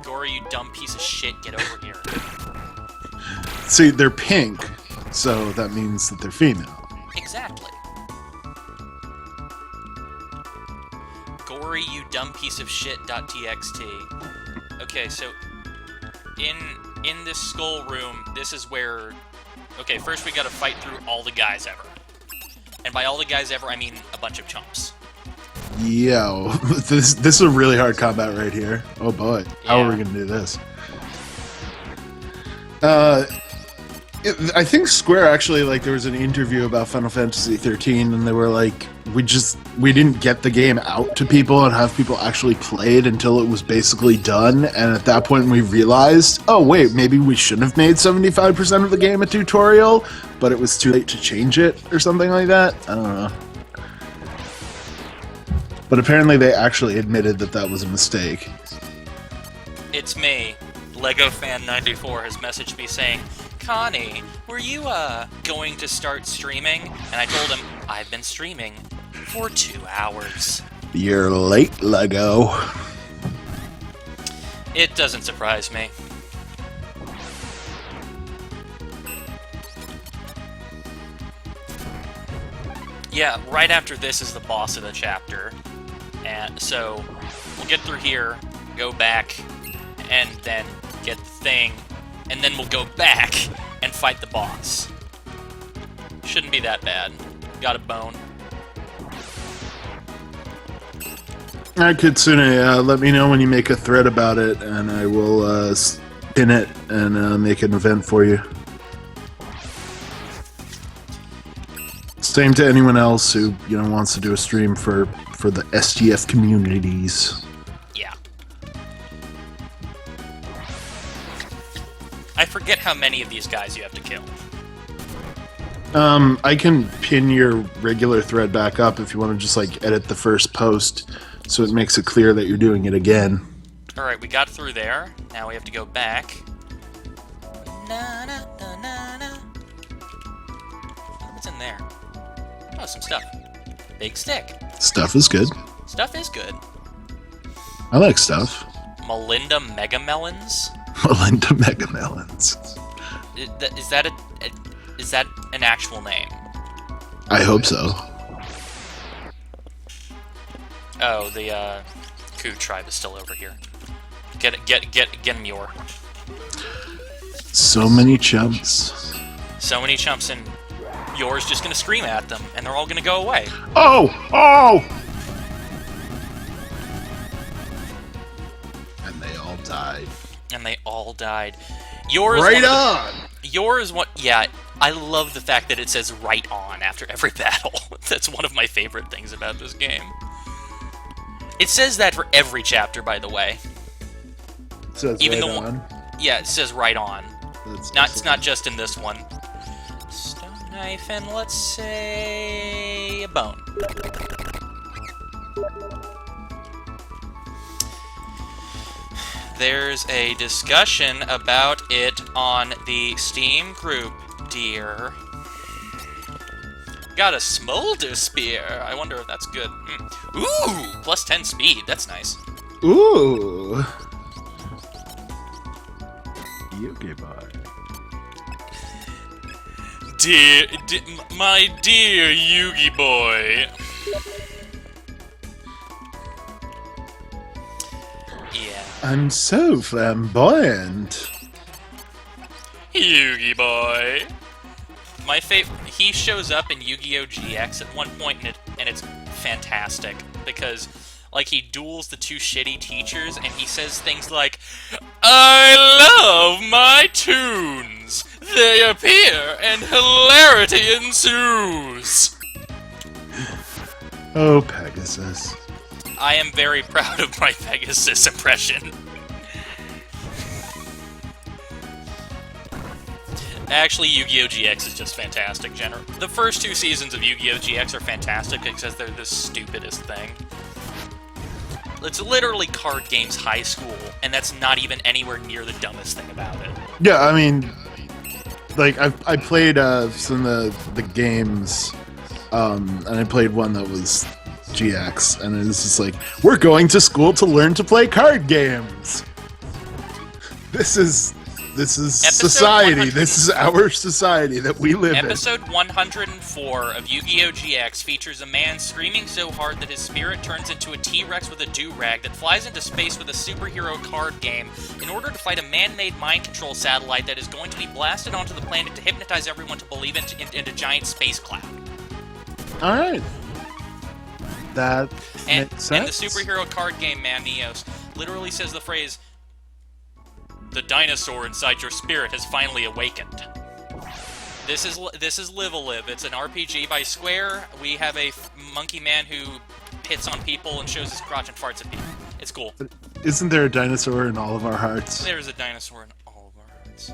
Gory, you dumb piece of shit, get over here. See, they're pink, so that means that they're female. Exactly. Gory, you dumb piece of shit.txt. Okay, so in this skull room, this is where... Okay, first we gotta fight through all the guys ever. And by all the guys ever, I mean a bunch of chumps. Yo, this is a really hard combat right here. Oh boy, how are we Yeah. gonna do this? I think Square actually, like, there was an interview about Final Fantasy 13, and they were like, we didn't get the game out to people and have people actually play it until it was basically done, and at that point we realized, oh wait, maybe we should have made 75% of the game a tutorial, but it was too late to change it, or something like that. I don't know. But apparently they actually admitted that that was a mistake. It's me. LegoFan94 has messaged me saying, Connie, were you, going to start streaming? And I told him, I've been streaming for 2 hours. You're late, Lego. It doesn't surprise me. Yeah, right after this is the boss of the chapter. And so we'll get through here, go back, and then get the thing, and then we'll go back and fight the boss. Shouldn't be that bad. Got a bone. Alright, Kitsune, let me know when you make a thread about it, and I will pin it and make an event for you. Same to anyone else who wants to do a stream for the SGF communities. Yeah. I forget how many of these guys you have to kill. I can pin your regular thread back up if you want to just edit the first post so it makes it clear that you're doing it again. Alright, we got through there. Now we have to go back. Na, na, na, na, na. What's in there? Oh, some stuff. Big stick. Stuff is good. Stuff is good. I like stuff. Melinda Megamelons? Melinda Megamelons. Is that an actual name? I hope so. Oh, the Ku tribe is still over here. Get him, Yor. So many chumps. So many chumps, and Yor's just gonna scream at them, and they're all gonna go away. Oh! Oh! And they all died. And they all died. Yor is Right on! Yor is what? Yeah, I love the fact that it says "right on" after every battle. That's one of my favorite things about this game. It says that for every chapter, by the way. It says Even right the one, on. yeah, it says "right on." It's It's not just in this one. Stone knife and let's say a bone. There's a discussion about it on the Steam group, dear. Got a smolder spear. I wonder if that's good. Ooh, plus 10 speed. That's nice. Ooh! Yugi boy. My dear Yugi boy. Yeah. I'm so flamboyant. Yugi boy. My favorite. He shows up in Yu-Gi-Oh! GX at one point, and it's fantastic because, he duels the two shitty teachers, and he says things like, "I love my tunes. They appear, and hilarity ensues." Oh, Pegasus. I am very proud of my Pegasus impression. Actually, Yu-Gi-Oh! GX is just fantastic. The first two seasons of Yu-Gi-Oh! GX are fantastic because they're the stupidest thing. It's literally card games high school, and that's not even anywhere near the dumbest thing about it. Yeah, I mean, I played some of the games, and I played one that was GX, and it was just we're going to school to learn to play card games. This is society. This is our society that we live in. Episode 104 of Yu-Gi-Oh! GX features a man screaming so hard that his spirit turns into a T-Rex with a do-rag that flies into space with a superhero card game in order to fight a man-made mind control satellite that is going to be blasted onto the planet to hypnotize everyone to believe in a giant space cloud. Alright. That makes sense. And the superhero card game man, Neos, literally says the phrase, "The dinosaur inside your spirit has finally awakened." This is Live-A-Live. It's an RPG by Square. We have a monkey man who hits on people and shows his crotch and farts at people. It's cool. Isn't there a dinosaur in all of our hearts? There's a dinosaur in all of our hearts.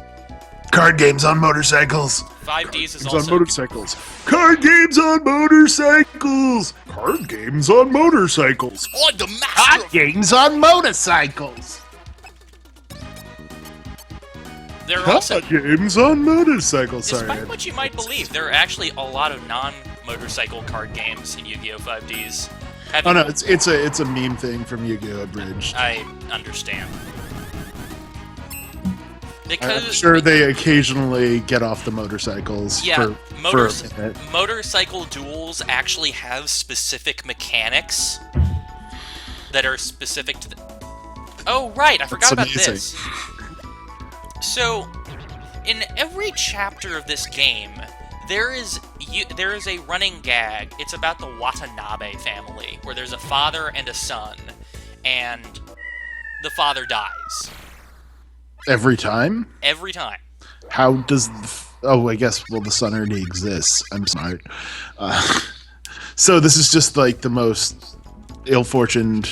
Card games on motorcycles. 5Ds is Games also... on motorcycles. Card games on motorcycles. Card games on motorcycles. On the master Card games on motorcycles. There are also... games on motorcycles. Sorry. Despite what you might believe, there are actually a lot of non-motorcycle card games in Yu-Gi-Oh! 5Ds. Oh no, it's a meme thing from Yu-Gi-Oh! Abridged. I understand. I'm sure they occasionally get off the motorcycles yeah, for motorcycle duels actually have specific mechanics that are specific to the... Oh, right, I forgot about this. So, in every chapter of this game, there is a running gag. It's about the Watanabe family, where there's a father and a son, and the father dies. Every time? Every time. How does... Oh, I guess, well, the son already exists. I'm smart. So this is just, like, the most ill-fortuned...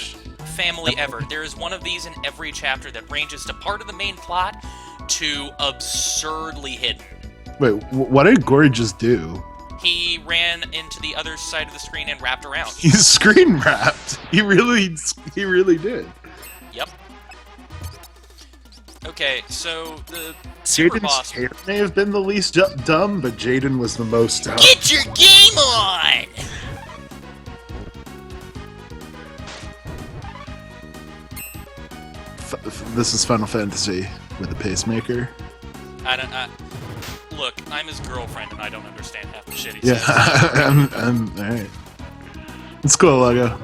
family ever. There is one of these in every chapter that ranges to part of the main plot to absurdly hidden. Wait, what did Gory just do? He ran into the other side of the screen and wrapped around. He's screen wrapped. He really did. Yep. Okay, so the super boss... Jaden's hair may have been the least dumb, but Jaden was the most dumb. Get your game on! This is Final Fantasy with a pacemaker. Look, I'm his girlfriend and I don't understand half the shit he Yeah, says. I'm alright. It's cool, Lego.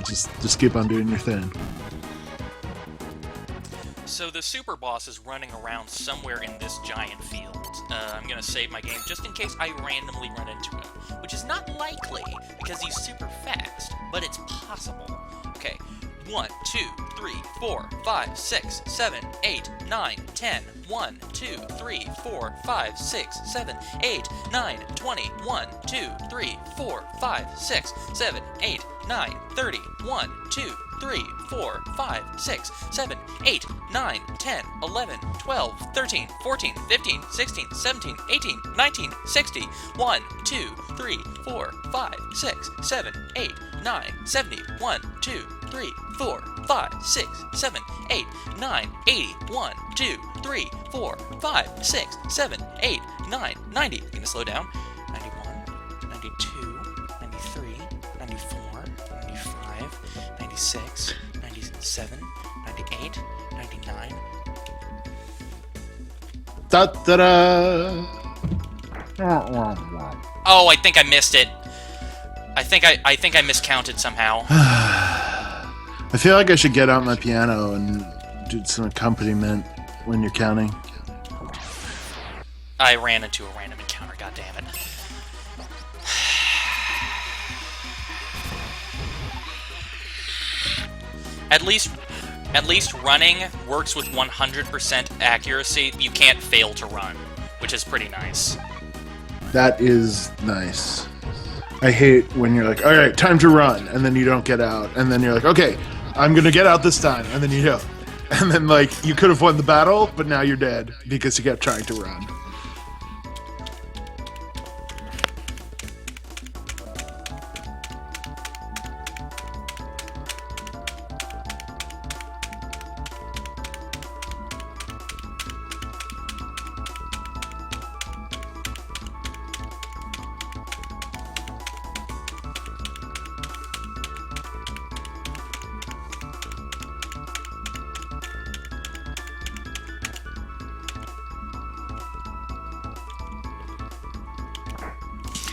Just keep on doing your thing. So the super boss is running around somewhere in this giant field. I'm gonna save my game just in case I randomly run into him, which is not likely because he's super fast, but it's possible. Okay, 1, 2, 3, 4, 5, 6, 7, 8, 9, 10. 1, 2, 3, 4, 5, 6, 7, 8, 9, 20. 1, 2, 3, 4, 5, 6, 7, 8, 9, 30. 1, 2, 3, 4, 5, 6, 7, 8, 9, 10, 11, 12, 13, 14, 15, 16, 17, 18, 19, 60. 1, 2, 3, 4, 5, 6, 7, 8, 9, 70. 1, 2, 3, 4, 5, 6, 7, 8, 9, 80. 1, 2, 3, 4, 5, 6, 7, 8, 9, 90. I'm gonna slow down. 91, 92, 93, 94, 95, 96, 97, 98, 99. Da-da-da! Oh, I think I missed it. I think I miscounted somehow. I feel like I should get out my piano and do some accompaniment when you're counting. I ran into a random encounter, goddammit. At least running works with 100% accuracy. You can't fail to run, which is pretty nice. That is nice. I hate when you're like, all right, time to run, and then you don't get out, and then you're like, okay, I'm gonna get out this time, and then you don't. And then, like, you could have won the battle, but now you're dead because you kept trying to run.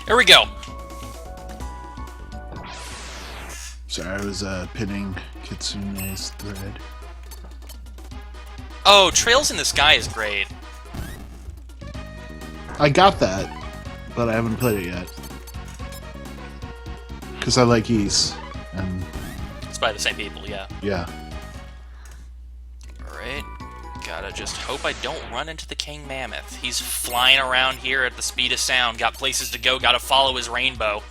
Here we go. Sorry, I was pinning Kitsune's thread. Oh, Trails in the Sky is great. I got that, but I haven't played it yet. Because I like Ys, and... It's by the same people, yeah. yeah. Alright. Gotta just hope I don't run into the King Mammoth. He's flying around here at the speed of sound. Got places to go, gotta follow his rainbow.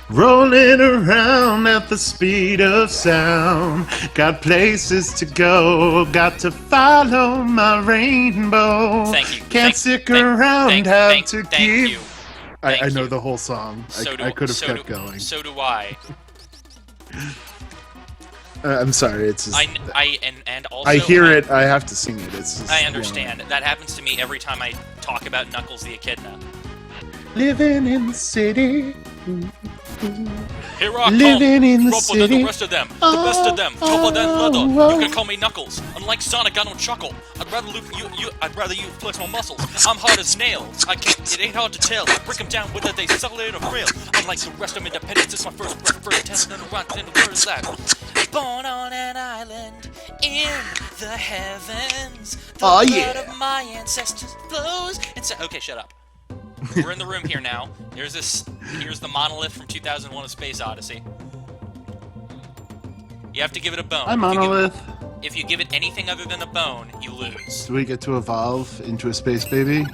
Rolling around at the speed of sound. Got places to go, got to follow my rainbow. Thank you. Can't stick around, have to keep... you. I know the whole song. I could have kept going. So do I. I'm sorry, it's just... and also... I hear it, I have to sing it. It's just, I understand. That happens to me every time I talk about Knuckles the Echidna. Living in the city. Here I Living in the rougher than city. the rest of them, the best of them, tougher than leather. You can call me Knuckles. Unlike Sonic, I don't chuckle. I'd rather you flex my muscles. I'm hard as nails. It ain't hard to tell. I break them down whether they solid or frail. Unlike the rest of independence, it's my first breath, first test, and right in the word is that. Born on an island in the heavens. The blood of my ancestors flows. Okay, shut up. We're in the room here now. Here's the monolith from 2001: A Space Odyssey. You have to give it a bone. Hi, monolith. If you give it anything other than a bone, you lose. Do we get to evolve into a space baby?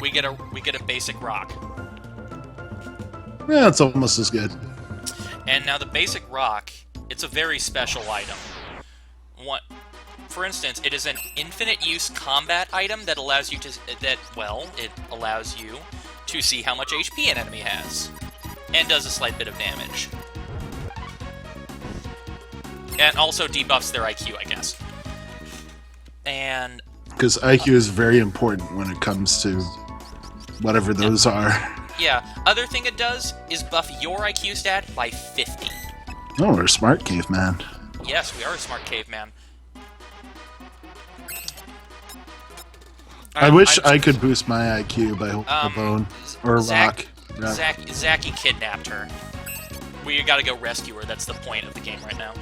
We get a basic rock. Yeah, it's almost as good. And now the basic rock, it's a very special item. For instance, it is an infinite-use combat item that allows you to see how much HP an enemy has, and does a slight bit of damage, and also debuffs their IQ, I guess. And because IQ is very important when it comes to whatever those are. Yeah, other thing it does is buff your IQ stat by 50. Oh, we're a smart caveman. Yes, we are a smart caveman. I wish I could boost my IQ by holding a bone or a rock. Yeah. Zachy kidnapped her. We gotta go rescue her. That's the point of the game right now.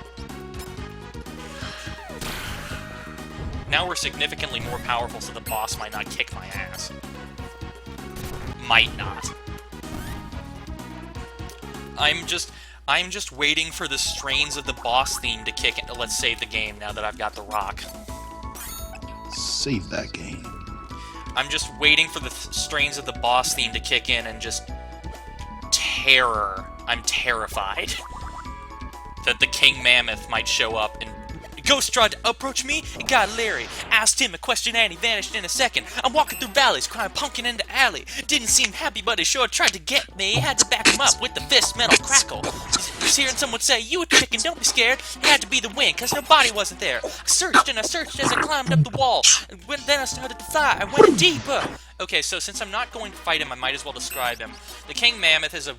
Now we're significantly more powerful, so the boss might not kick my ass. Might not. I'm just waiting for the strains of the boss theme to kick in. Let's save the game now that I've got the rock. Save that game. I'm just waiting for the strains of the boss theme to kick in and just terror. I'm terrified that the King Mammoth might show up and Ghost tried to approach me and got Larry. Asked him a question and he vanished in a second. I'm walking through valleys, crying pumpkin in the alley. Didn't seem happy, but he sure tried to get me. Had to back him up with the fist metal crackle. Was hearing someone say, "You a chicken, don't be scared." It had to be the wind, cause nobody wasn't there. I searched and I searched as I climbed up the wall. And then I started to fly. I went deeper. Okay, so since I'm not going to fight him, I might as well describe him. The King Mammoth is a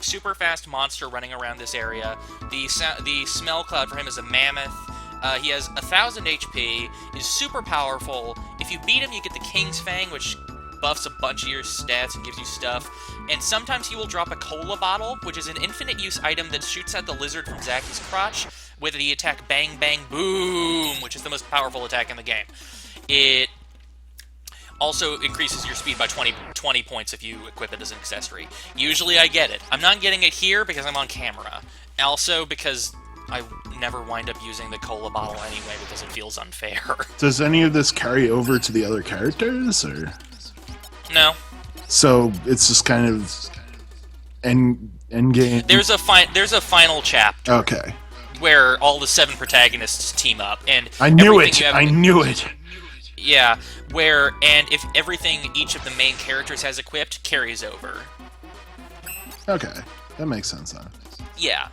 super fast monster running around this area. The smell cloud for him is a mammoth. He has 1,000 HP, is super powerful. If you beat him, you get the King's Fang, which buffs a bunch of your stats and gives you stuff. And sometimes he will drop a cola bottle, which is an infinite-use item that shoots at the lizard from Zachy's crotch with the attack Bang Bang Boom, which is the most powerful attack in the game. It also increases your speed by 20 points if you equip it as an accessory. Usually I get it. I'm not getting it here because I'm on camera. Also because I never wind up using the cola bottle anyway because it feels unfair. Does any of this carry over to the other characters, or no? So it's just kind of end game. There's a final chapter. Okay. Where all the 7 protagonists team up, and I knew it. I knew it. Yeah, if everything each of the main characters has equipped carries over. Okay, that makes sense then. Yeah.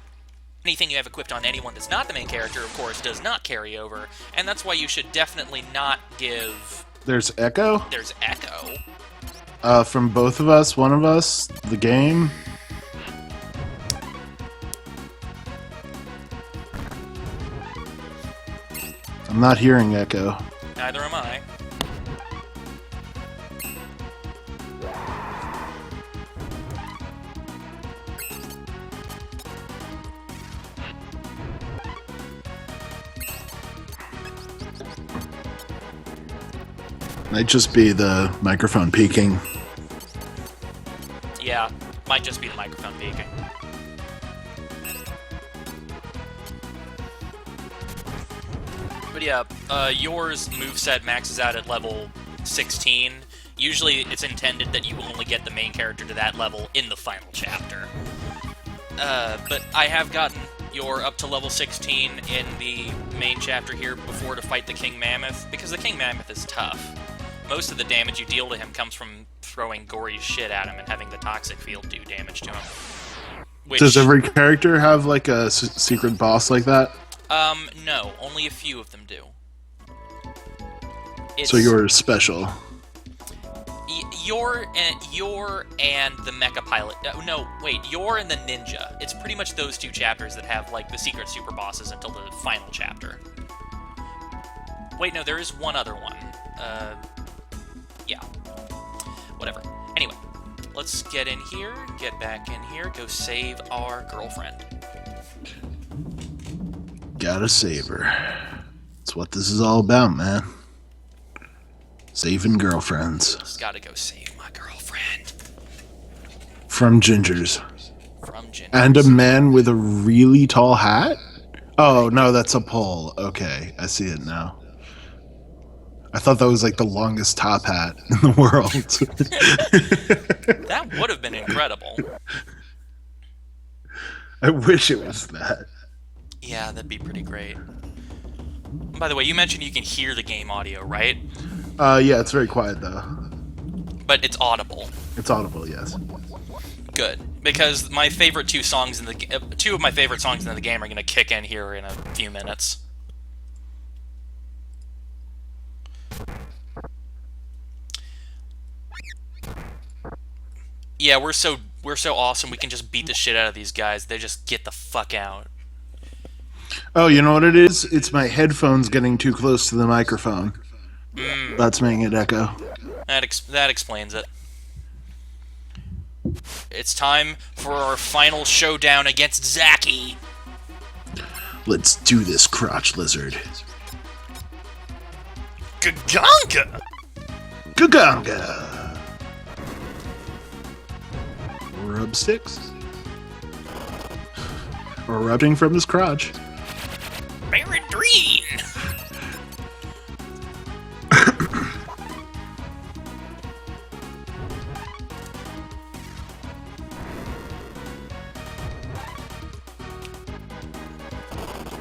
Anything you have equipped on anyone that's not the main character, of course, does not carry over, and that's why you should definitely not give... There's Echo? There's Echo. From both of us, one of us, the game. I'm not hearing Echo. Neither am I. Might just be the microphone peaking. Yeah, might just be the microphone peaking. But yeah, yours moveset maxes out at level 16. Usually it's intended that you only get the main character to that level in the final chapter. But I have gotten your up to level 16 in the main chapter here before to fight the King Mammoth, because the King Mammoth is tough. Most of the damage you deal to him comes from throwing gory shit at him and having the toxic field do damage to him. Does every character have like a secret boss like that? No, only a few of them do. So you're special. You're and the Mecha Pilot. No, wait. You're and the Ninja. It's pretty much those 2 chapters that have like the secret super bosses until the final chapter. Wait, no, there is one other one. Yeah. Whatever. Anyway, let's get in here, get back in here, go save our girlfriend. Gotta save her. That's what this is all about, man. Saving girlfriends. Just gotta go save my girlfriend. From gingers. From gingers. And a man with a really tall hat? Oh, no, that's a pole. Okay, I see it now. I thought that was like the longest top hat in the world. That would have been incredible. I wish it was that. Yeah, that'd be pretty great. By the way, you mentioned you can hear the game audio, right? Yeah, it's very quiet though. But it's audible. It's audible, yes. Good, because my favorite 2 songs in the 2 of my favorite songs in the game are going to kick in here in a few minutes. Yeah, we're so awesome. We can just beat the shit out of these guys. They just get the fuck out. Oh, you know what it is? It's my headphones getting too close to the microphone. That's making it echo. That explains it. It's time for our final showdown against Zacky. Let's do this, crotch lizard. Gaganga! Gaganga! Rub sticks? Or rubbing from his crotch. Maridreen!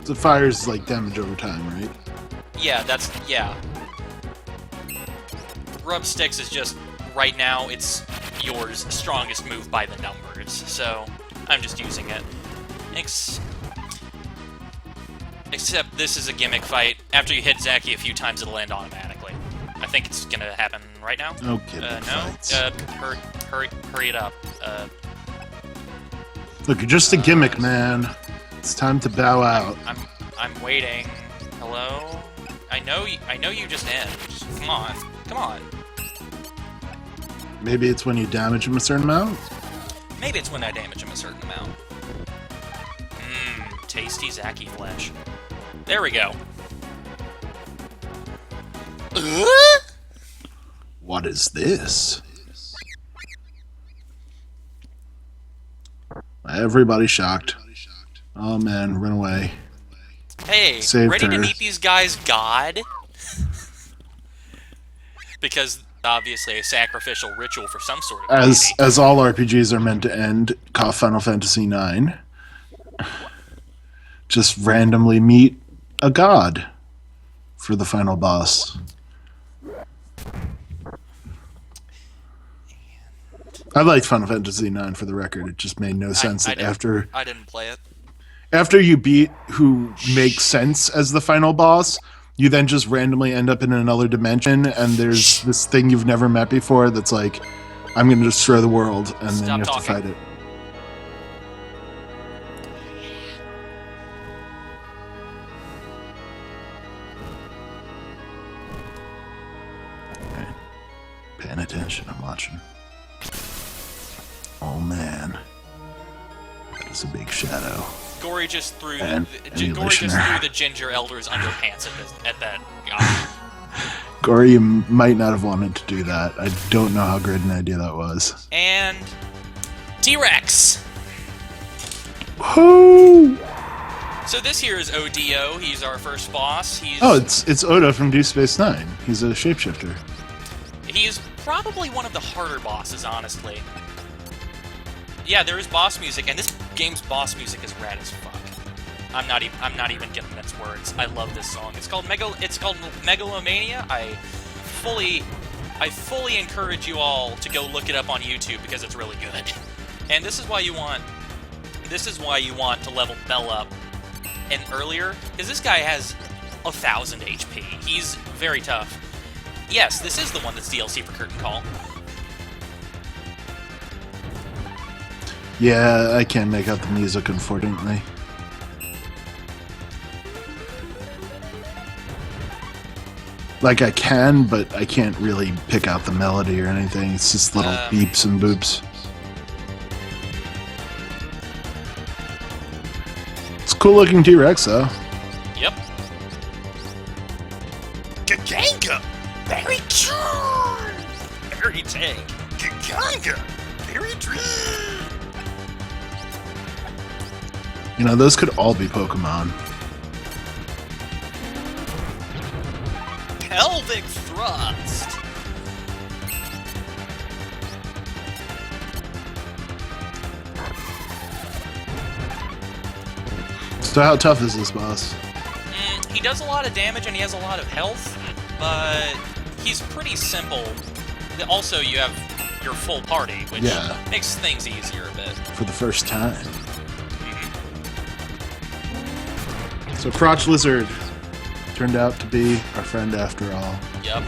The fires like damage over time, right? Yeah, yeah. Rub sticks is just, right now, it's yours strongest move by the numbers, so I'm just using it. Except this is a gimmick fight. After you hit Zacky a few times, it'll end automatically. I think it's gonna happen right now. No gimmick no? fights. Hurry it up. Look, you're just a gimmick, man. It's time to bow out. I'm waiting. Hello? I know you just end. Come on. Maybe it's when you damage him a certain amount? Maybe it's when I damage him a certain amount. Tasty Zacky flesh. There we go. What is this? Everybody's shocked. Oh man, run away. Hey, Saved ready to her. meet these guys, God? Because obviously a sacrificial ritual for some sort of deity. As all RPGs are meant to end, cough Final Fantasy IX. Just randomly meet a god for the final boss. I liked Final Fantasy IX for the record. It just made no sense that after I didn't play it. After you beat who makes sense as the final boss, you then just randomly end up in another dimension, and there's this thing you've never met before that's like, I'm going to destroy the world, and then you have to fight it. Okay. Paying attention, I'm watching. Oh man. That is a big shadow. Gory just threw the ginger elder's underpants at that guy. Gory might not have wanted to do that. I don't know how great an idea that was. And T-Rex. Whoo! So this here is Odio. He's our first boss. It's Oda from Deep Space Nine. He's a shapeshifter. He's probably one of the harder bosses, honestly. Yeah, there is boss music, and this game's boss music is rad as fuck. I'm not even getting its words. I love this song. It's called Megalomania. I fully encourage you all to go look it up on YouTube because it's really good. And this is why you want to level Bell up and earlier, because this guy has 1,000 HP. He's very tough. Yes, this is the one that's DLC for Curtain Call. Yeah, I can't make out the music, unfortunately. Like, I can, but I can't really pick out the melody or anything. It's just little beeps and boops. It's a cool-looking T-Rex, though. Yep. Gaganga! Very cool! Very tank! Gaganga! Very dream! You know, those could all be Pokemon. Pelvic thrust. So how tough is this boss? He does a lot of damage and he has a lot of health, but he's pretty simple. Also, you have your full party, which makes things easier a bit. For the first time. So Crotch Lizard turned out to be our friend after all. Yep.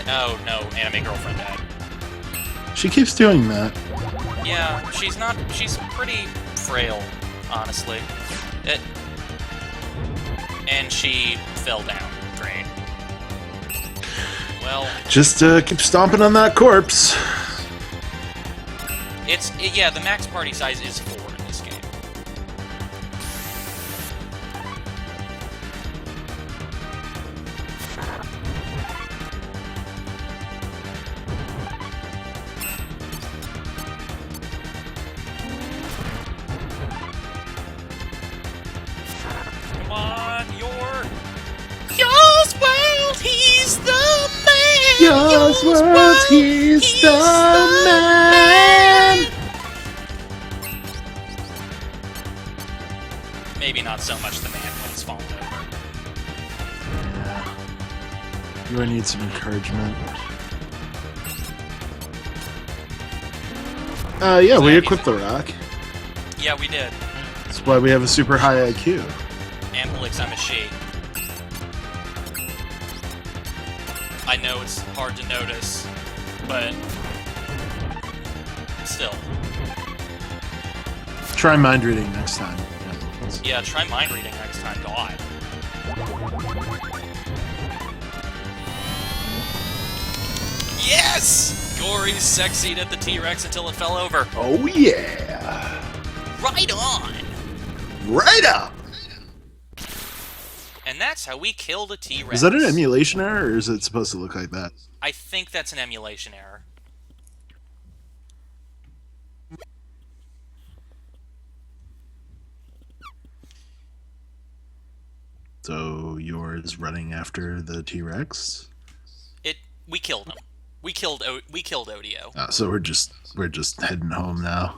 Oh, no, anime girlfriend died. She keeps doing that. Yeah, she's pretty frail, honestly. And she fell down. Great. Well... Just keep stomping on that corpse. Yeah, the max party size is 4 in this game. Come on, Oswald, he's the man! Oswald, he's the man! Maybe not so much the man when he's fallen over. Yeah. You need some encouragement. Yeah, we equipped the rock. Yeah, we did. That's why we have a super high IQ. Ampelix, I'm a she. I know it's hard to notice, but still. Try mind reading next time. Yeah, try mind reading next time. God. Yes! Gory sexied at the T-Rex until it fell over. Oh yeah! Right on! Right up! And that's how we killed a T-Rex. Is that an emulation error, or is it supposed to look like that? I think that's an emulation error. So yours running after the T-Rex? We killed him. We killed Odio. So we're just heading home now.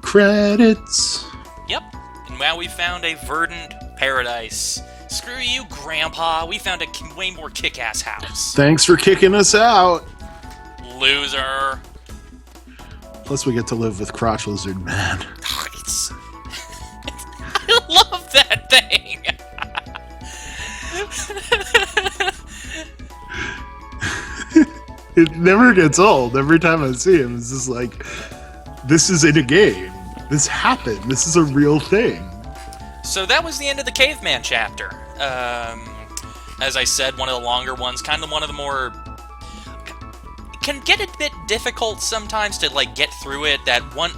Credits. Yep. And now we found a verdant paradise. Screw you, Grandpa. We found a way more kick-ass house. Thanks for kicking us out. Loser. Plus we get to live with Crotch Lizard Man. I love that thing. It never gets old. Every time I see him, it's just like, this is in a game. This happened. This is a real thing. So that was the end of the caveman chapter. As I said, one of the longer ones, kind of one of the more... can get a bit difficult sometimes to like get through it.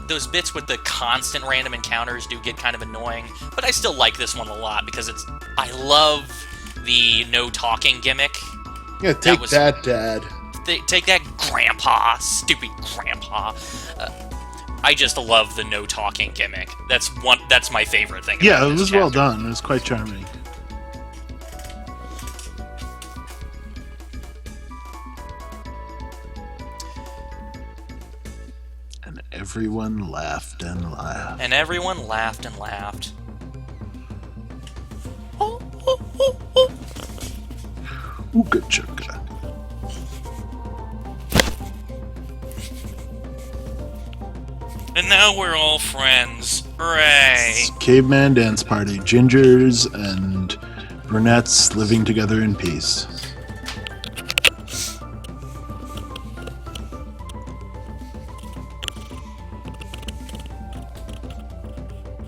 Those bits with the constant random encounters do get kind of annoying, but I still like this one a lot because I love the no talking gimmick. Yeah, take that, Dad. Take that, Grandpa, stupid Grandpa. I just love the no talking gimmick. That's my favorite thing. Yeah, it was well done. It was quite charming. Everyone laughed and laughed. And everyone laughed and laughed. Ooga chugga. And now we're all friends. Hooray! Caveman dance party. Gingers and brunettes living together in peace.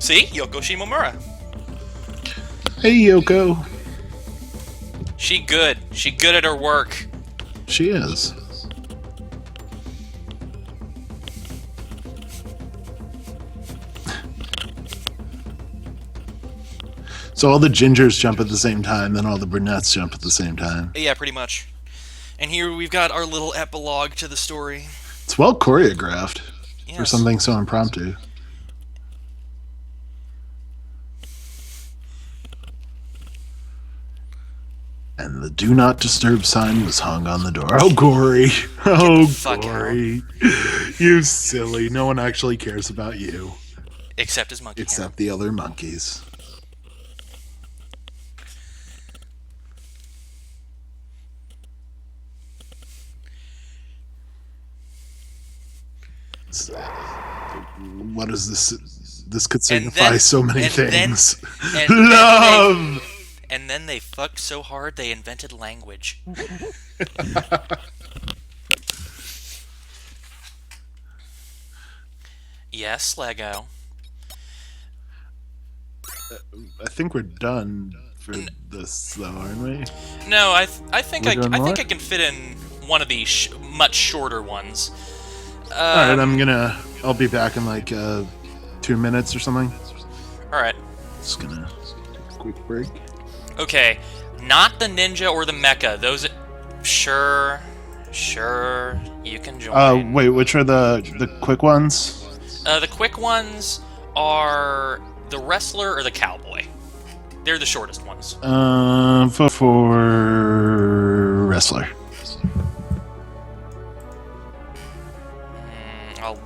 See? Yoko Shimomura. Hey, Yoko. She good. She good at her work. She is. So all the gingers jump at the same time, then all the brunettes jump at the same time. Yeah, pretty much. And here we've got our little epilogue to the story. It's well choreographed for Yes. something so impromptu. And the do not disturb sign was hung on the door. Oh, Gory. Oh, fuck Gory. You silly. No one actually cares about you. Except his monkey. Except the other monkeys. So, what is this? This could signify so many things. Love! And then they fucked so hard they invented language. Yes, Lego. I think we're done for this, though, aren't we? No, I think We're I doing think more? I can fit in one of these much shorter ones. Alright, I'll be back in like 2 minutes or something. All right. Just gonna take a quick break. Okay, not the ninja or the mecha. Those, sure, you can join. Wait, which are the quick ones? The quick ones are the wrestler or the cowboy. They're the shortest ones. For wrestler. I'll.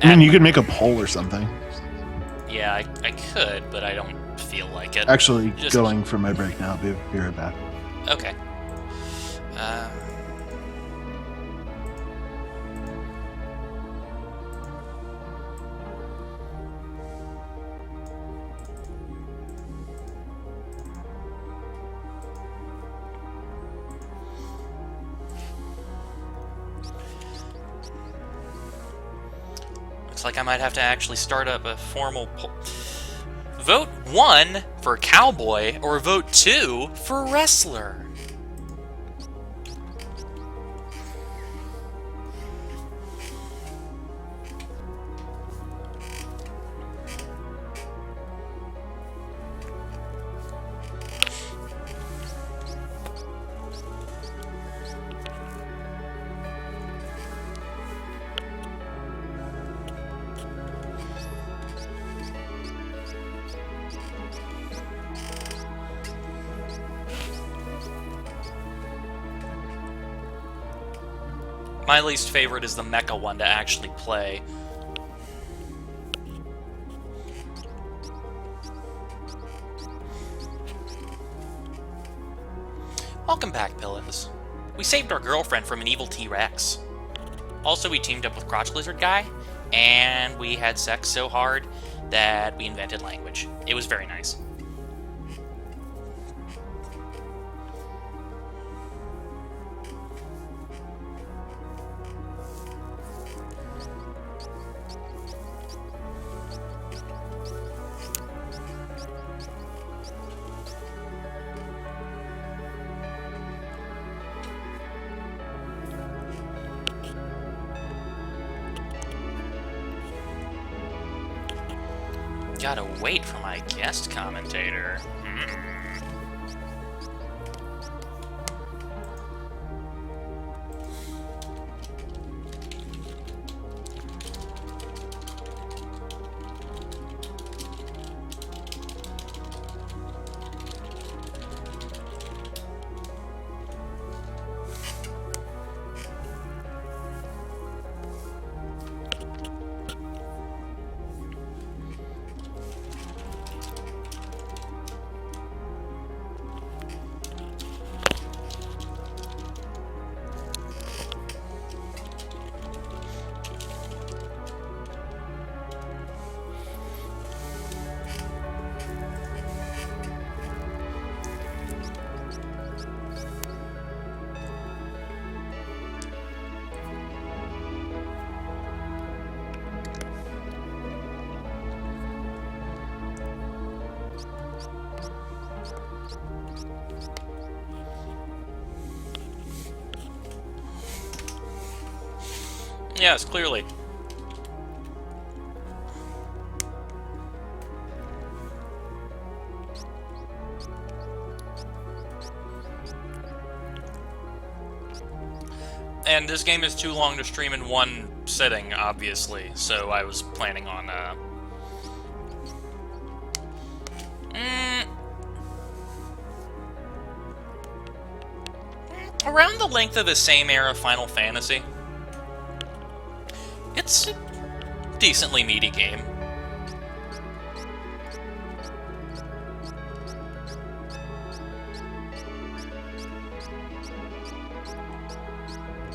I mean, you could make a poll or something. Yeah, I could, but I don't feel like it. Actually, Just- going for my break now. Be right back. Okay. Looks like I might have to actually start up a formal poll. Vote 1 for cowboy or vote 2 for wrestler. My least favorite is the mecha one to actually play. Welcome back, Pillows. We saved our girlfriend from an evil T-Rex. Also, we teamed up with Crotch Lizard Guy, and we had sex so hard that we invented language. It was very nice. Gotta wait for my guest commentator. Yes, clearly. And this game is too long to stream in one sitting, obviously, so I was planning on, around the length of the same era Final Fantasy. It's a decently meaty game.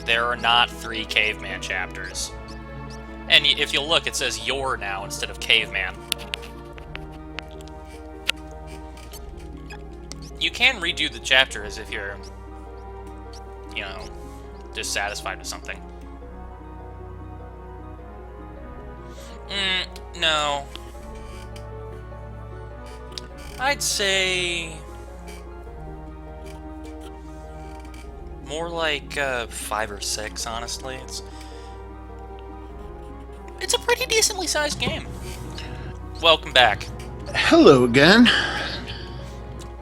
There are not 3 caveman chapters. And if you'll look, it says "your" now instead of caveman. You can redo the chapters if you're, you know, dissatisfied with something. No. I'd say more like 5 or 6, honestly. It's a pretty decently sized game. Welcome back. Hello again.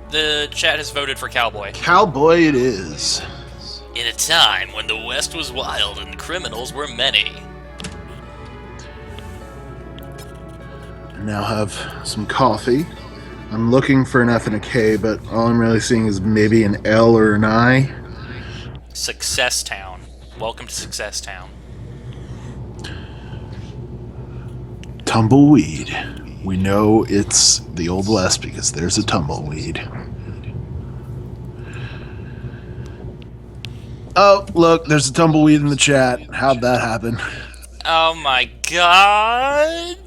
The chat has voted for Cowboy. Cowboy it is. In a time when the West was wild and criminals were many. I now have some coffee. I'm looking for an F and a K, but all I'm really seeing is maybe an L or an I. Success Town. Welcome to Success Town. Tumbleweed. We know it's the Old West because there's a tumbleweed. Oh, look, there's a tumbleweed in the chat. How'd that happen? Oh my god!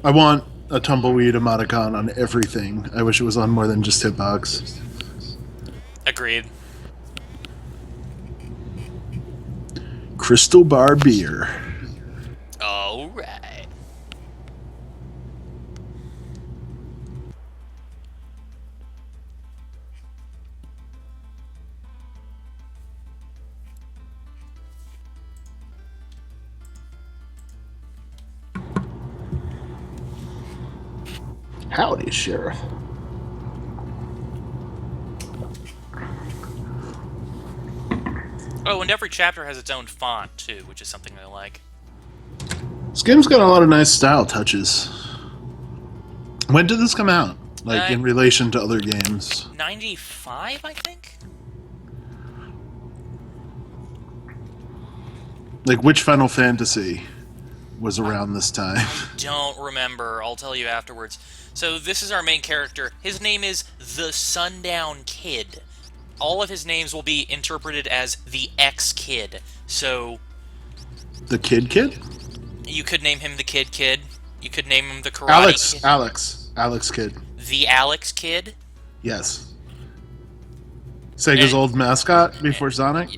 I want a tumbleweed emoticon on everything. I wish it was on more than just Hitbox. Agreed. Crystal Bar Beer. Alright. Howdy, Sheriff. Oh, and every chapter has its own font, too, which is something I like. This game's got a lot of nice style touches. When did this come out? Like, in relation to other games? 95, I think? Like, which Final Fantasy was around this time? Don't remember. I'll tell you afterwards. So this is our main character. His name is the Sundown Kid. All of his names will be interpreted as the X-Kid. So The Kid Kid? you could name him the Kid Kid. You could name him the Karate Kid. Alex Kid. The Alex Kid. Yes. Sega's old mascot before Sonic?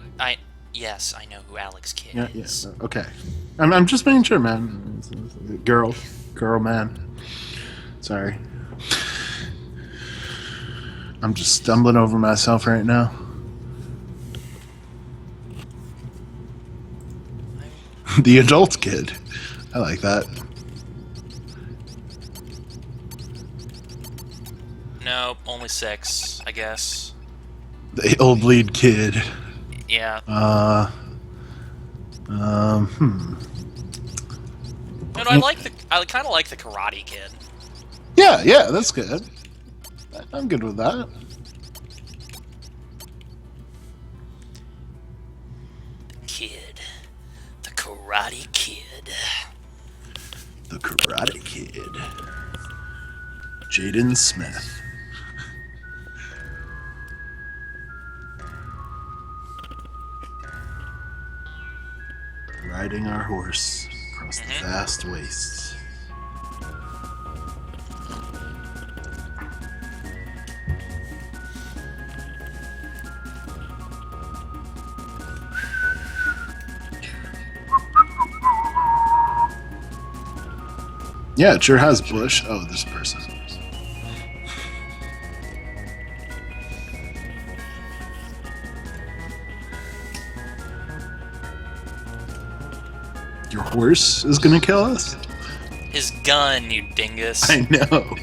Yes, I know who Alex Kid Yeah, is. okay. I'm just making sure, man. Girl, man. Sorry. I'm just stumbling over myself right now. The adult kid. I like that. No, only 6, I guess. The old lead kid. Yeah. No, I kind of like the Karate Kid. Yeah, that's good. I'm good with that. Kid. The Karate Kid. The Karate Kid. Jaden Smith. Riding our horse across the vast wastes. Yeah, it sure has bush. Oh, this person. Your horse is gonna kill us? His gun, you dingus. I know.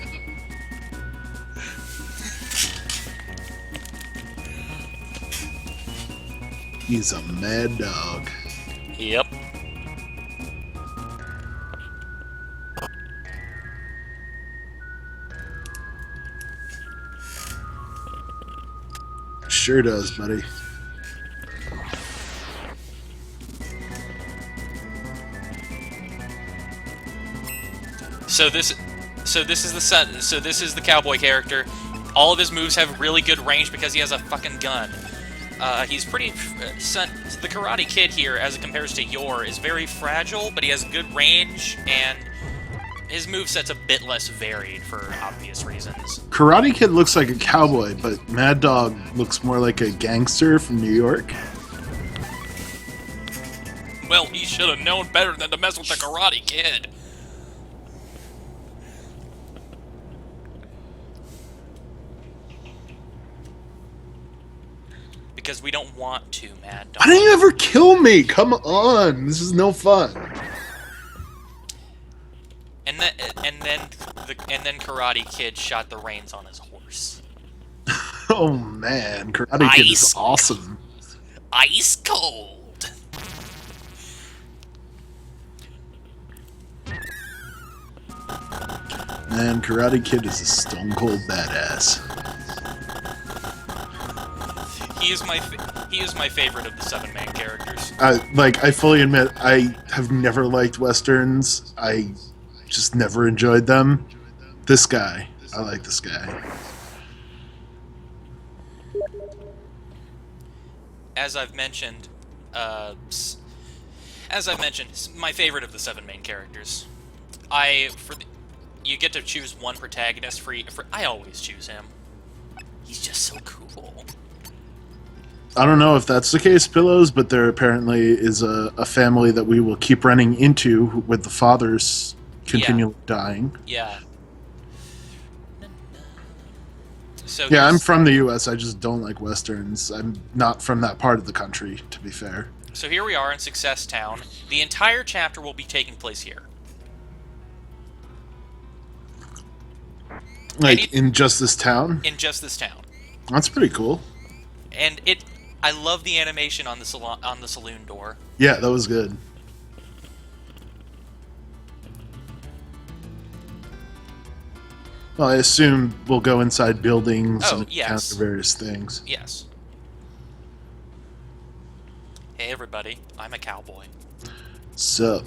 He's a mad dog. Yep. Sure does, buddy. So this is the cowboy character. All of his moves have really good range because he has a fucking gun. He's pretty... the Karate Kid here, as it compares to Yor, is very fragile, but he has good range, and his moveset's a bit less varied for obvious reasons. Karate Kid looks like a cowboy, but Mad Dog looks more like a gangster from New York. Well, he should have known better than to mess with the Karate Kid. Because we don't want to, Mad Dog. Why don't you ever kill me? Come on, this is no fun. And then Karate Kid shot the reins on his horse. Oh man, Karate Kid is awesome. Ice cold. Man, Karate Kid is a stone cold badass. He is my favorite of the 7 main characters. I fully admit, I have never liked Westerns. I just never enjoyed them. This guy, I like this guy. As I've mentioned, my favorite of the 7 main characters. You get to choose one protagonist for I always choose him. He's just so cool. I don't know if that's the case, Pillows, but there apparently is a family that we will keep running into with the fathers continually dying. Yeah. So yeah, I'm from the U.S. I just don't like Westerns. I'm not from that part of the country, to be fair. So here we are in Success Town. The entire chapter will be taking place here. Like, in just this town? In just this town. That's pretty cool. And I love the animation on the saloon door. Yeah, that was good. Well, I assume we'll go inside buildings and encounter various things. Yes. Hey, everybody. I'm a cowboy. Sup?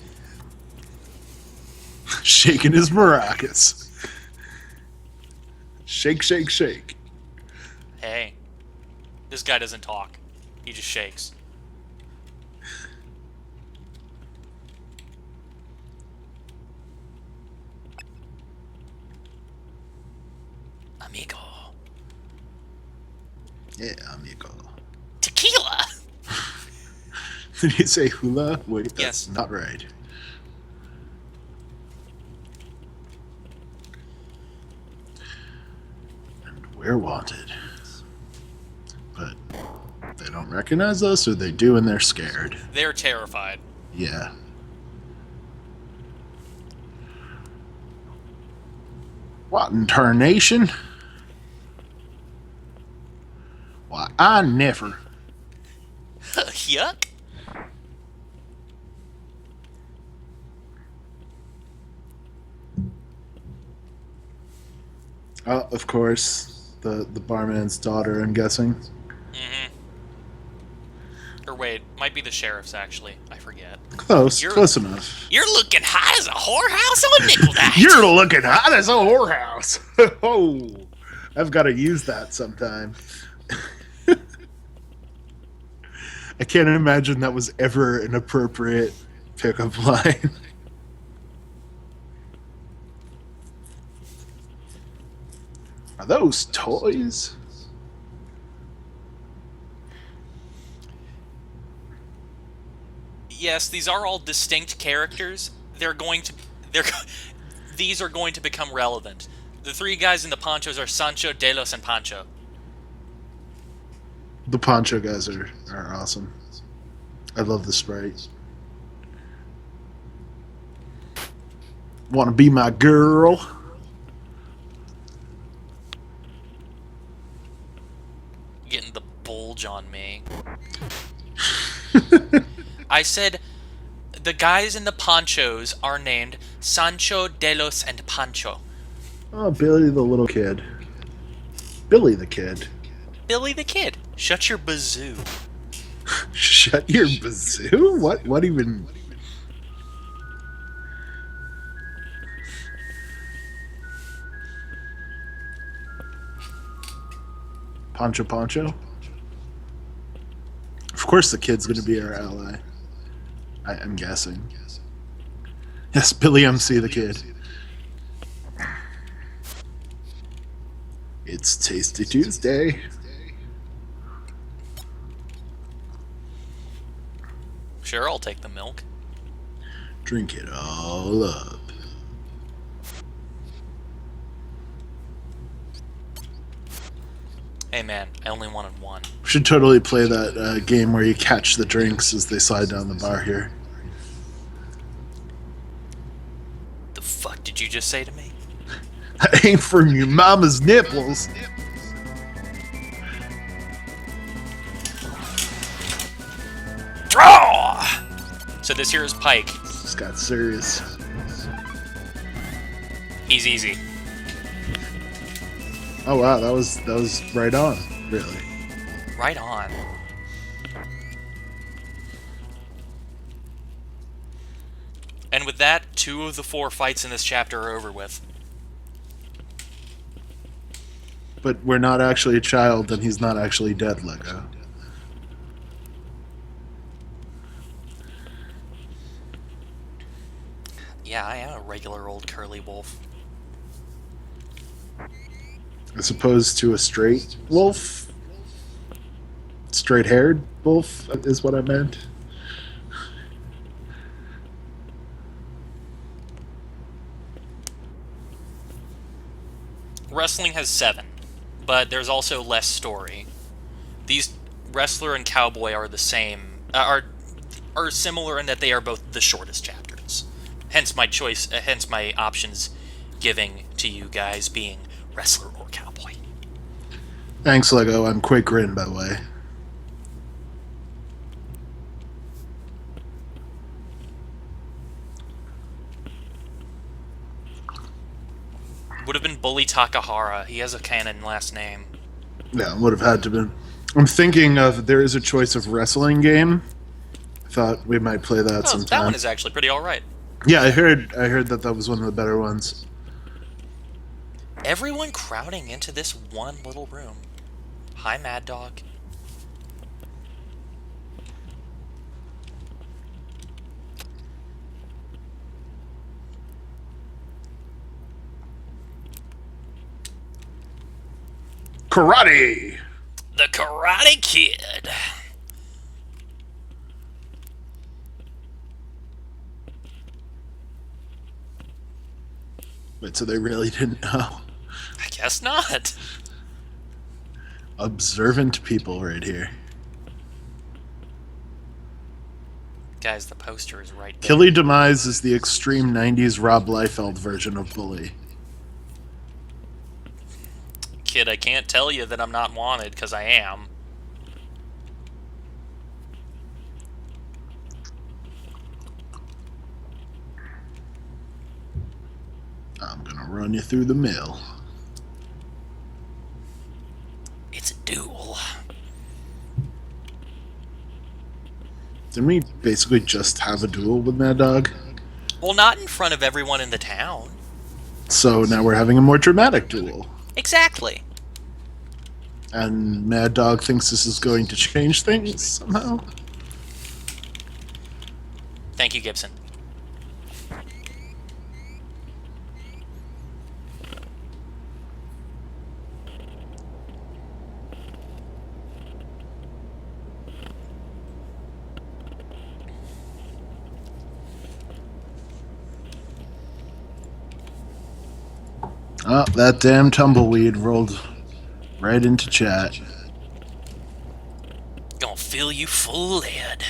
Shaking his maracas. Shake, shake, shake. Hey. This guy doesn't talk. He just shakes. Amigo. Yeah, amigo. Tequila! Did he say hula? Wait, that's yes. Not right. And we're wanted. But they don't recognize us, or they do and they're scared. They're terrified. Yeah. What in tarnation? Why, I never. Yuck. Oh, of course, the barman's daughter, I'm guessing. Mm-hmm. Or wait, might be the sheriff's, actually. I forget. Close enough. You're looking hot as a whorehouse on nickel night. You're looking hot as a whorehouse. Oh, I've got to use that sometime. I can't imagine that was ever an appropriate pickup line. Are those toys? Yes, these are all distinct characters. These are going to become relevant. The 3 guys in the ponchos are Sancho, Delos, and Pancho. The poncho guys are awesome. I love the sprite. Want to be my girl? Getting the bulge on me. I said the guys in the ponchos are named Sancho, Delos, and Pancho. Oh, Billy the little kid. Billy the kid. Billy the kid, shut your bazoo. Shut your bazoo? What even? Pancho Pancho? Of course the kid's gonna be our ally. I'm guessing. Yes, Billy MC the kid. It's Tasty Tuesday. Sure, I'll take the milk. Drink it all up. Hey man, I only wanted one. We should totally play that game where you catch the drinks as they slide down the bar here. The fuck did you just say to me? I ain't from your mama's nipples. Draw! So this here is Pike. This got serious. He's easy. Oh wow, that was right on, really. Right on. And with that, 2 of the 4 fights in this chapter are over with. But we're not actually a child, and he's not actually dead, Lego. Yeah, I am a regular old curly wolf. As opposed to a straight wolf? Straight-haired wolf is what I meant. Wrestling has 7, but there's also less story. These wrestler and cowboy are the same, are similar in that they are both the shortest chapters. Hence my choice, hence my options giving to you guys being wrestler or cowboy. Thanks, Lego. I'm Quakerin, by the way. Would have been Bully Takahara. He has a canon last name. Yeah, would have had to been. I'm thinking of there is a choice of wrestling game. I thought we might play that Oh, sometime. that one is actually pretty alright. Yeah, I heard that was one of the better ones. Everyone crowding into this one little room. Hi, Mad Dog. Karate! The Karate Kid. Wait, so they really didn't know? I guess not. Observant people right here. Guys, the poster is right there. Killy Demise is the extreme 90s Rob Liefeld version of Bully. Kid, I can't tell you that I'm not wanted, because I am. I'm gonna run you through the mill. It's a duel. Didn't we basically just have a duel with Mad Dog? Well, not in front of everyone in the town. So now we're having a more dramatic duel. Exactly. And Mad Dog thinks this is going to change things somehow? Thank you, Gibson. Oh, that damn tumbleweed rolled right into chat. Gonna fill you full of lead.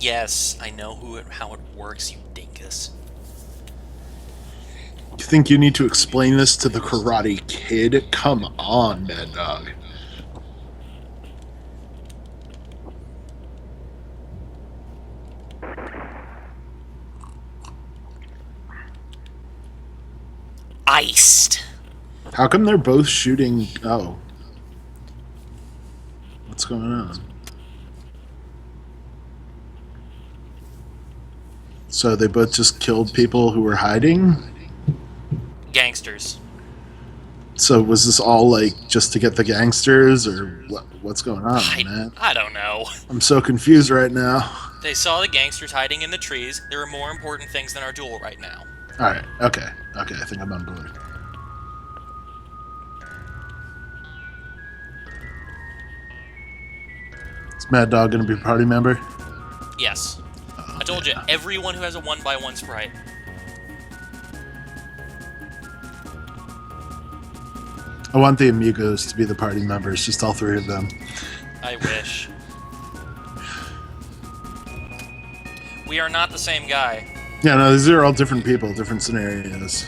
Yes, I know how it works, you dinkus. You think you need to explain this to the Karate Kid? Come on, Mad Dog. Iced. How come they're both shooting? Oh. What's going on? So they both just killed people who were hiding? Gangsters. So was this all like just to get the gangsters, or what's going on, man? I don't know. I'm so confused right now. They saw the gangsters hiding in the trees. There are more important things than our duel right now. Alright, okay. Okay, I think I'm on board. Is Mad Dog gonna be a party member? Yes. I told you, everyone who has a 1x1 sprite. I want the amigos to be the party members, just all three of them. I wish. We are not the same guy. Yeah, no, these are all different people, different scenarios.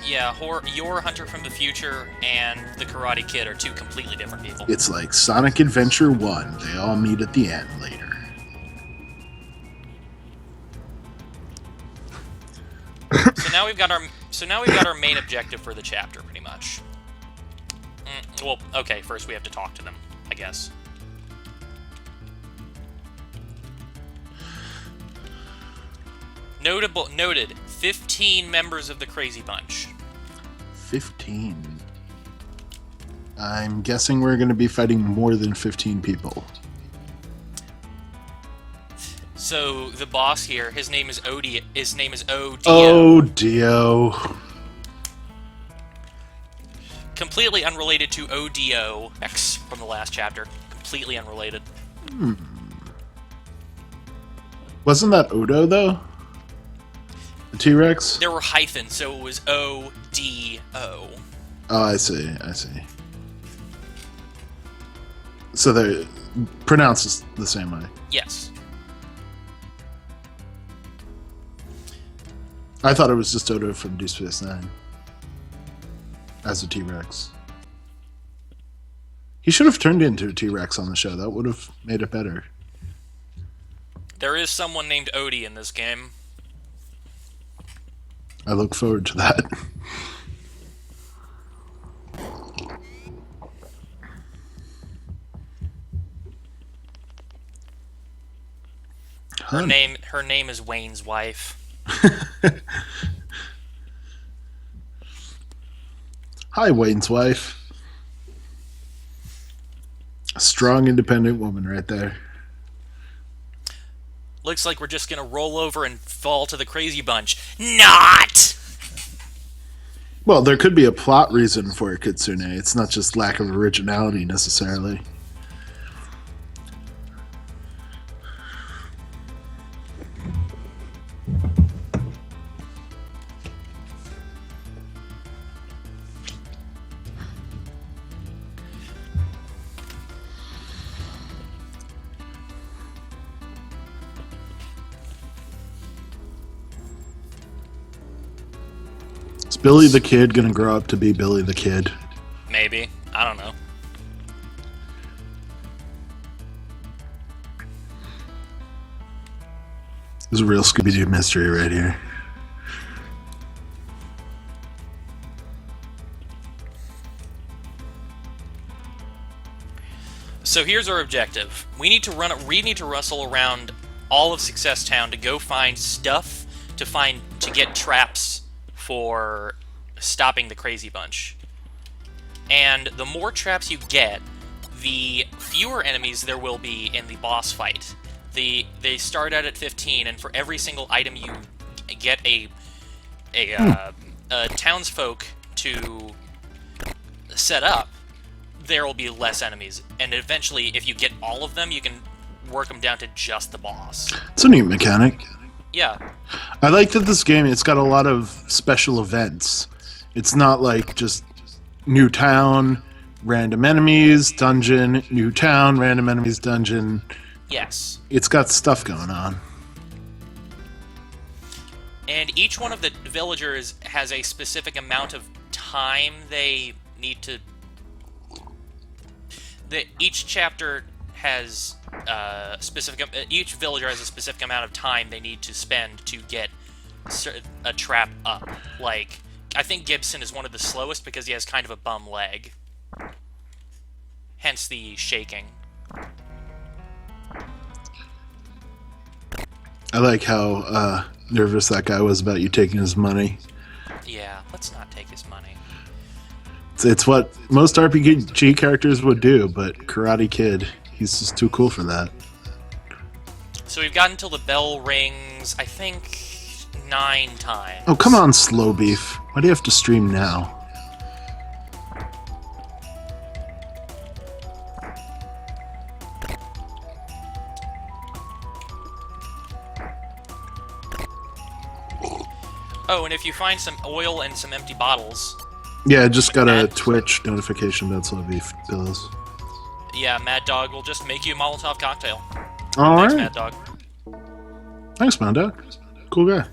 Yeah, your Hunter from the Future and the Karate Kid are two completely different people. It's like Sonic Adventure 1. They all meet at the end later. So now we've got our main objective for the chapter, pretty much. Well, okay, first we have to talk to them, I guess. Noted, 15 members of the Crazy Bunch. 15. I'm guessing we're going to be fighting more than 15 people. So the boss here, his name is Odie. His name is Odio. Oh, Dio. Completely unrelated to Odio X from the last chapter. Completely unrelated. Wasn't that Odo, though? The T-Rex? There were hyphens, so it was O-D-O. Oh, I see. So they're pronounced the same way. Yes. I thought it was just Odo from Deep Space Nine. As a T-Rex. He should have turned into a T-Rex on the show. That would have made it better. There is someone named Odie in this game. I look forward to that. Her name is Wayne's wife. Hi, Wayne's wife. A strong, independent woman right there. Looks like we're just gonna roll over and fall to the Crazy Bunch. Not! Well, there could be a plot reason for it, Kitsune. It's not just lack of originality, necessarily. Is Billy the Kid gonna grow up to be Billy the Kid? Maybe. I don't know. This is a real Scooby-Doo mystery right here. So here's our objective. We need to rustle around all of Success Town to go find stuff to get traps for stopping the Crazy Bunch. And the more traps you get, the fewer enemies there will be in the boss fight. They start out at 15, and for every single item you get a townsfolk to set up, there will be less enemies. And eventually, if you get all of them, you can work them down to just the boss. It's a neat mechanic. Yeah. I like that this game, it's got a lot of special events. It's not like just new town, random enemies, dungeon, new town, random enemies, dungeon. Yes. It's got stuff going on. And each one of the villagers has a specific amount of time they need to... Each chapter has each villager has a specific amount of time they need to spend to get a trap up. Like, I think Gibson is one of the slowest because he has kind of a bum leg. Hence the shaking. I like how nervous that guy was about you taking his money. Yeah, let's not take his money. It's what most RPG characters would do, but Karate Kid, he's just too cool for that. So we've got until the bell rings, I think, 9 times. Oh, come on, Slow Beef. Why do you have to stream now? Oh, and if you find some oil and some empty bottles... Yeah, I just got a Twitch notification about Slow Beef bills. Yeah, Mad Dog will just make you a Molotov cocktail. Alright. Thanks, Mad Dog. Thanks, Mad Dog. Cool guy.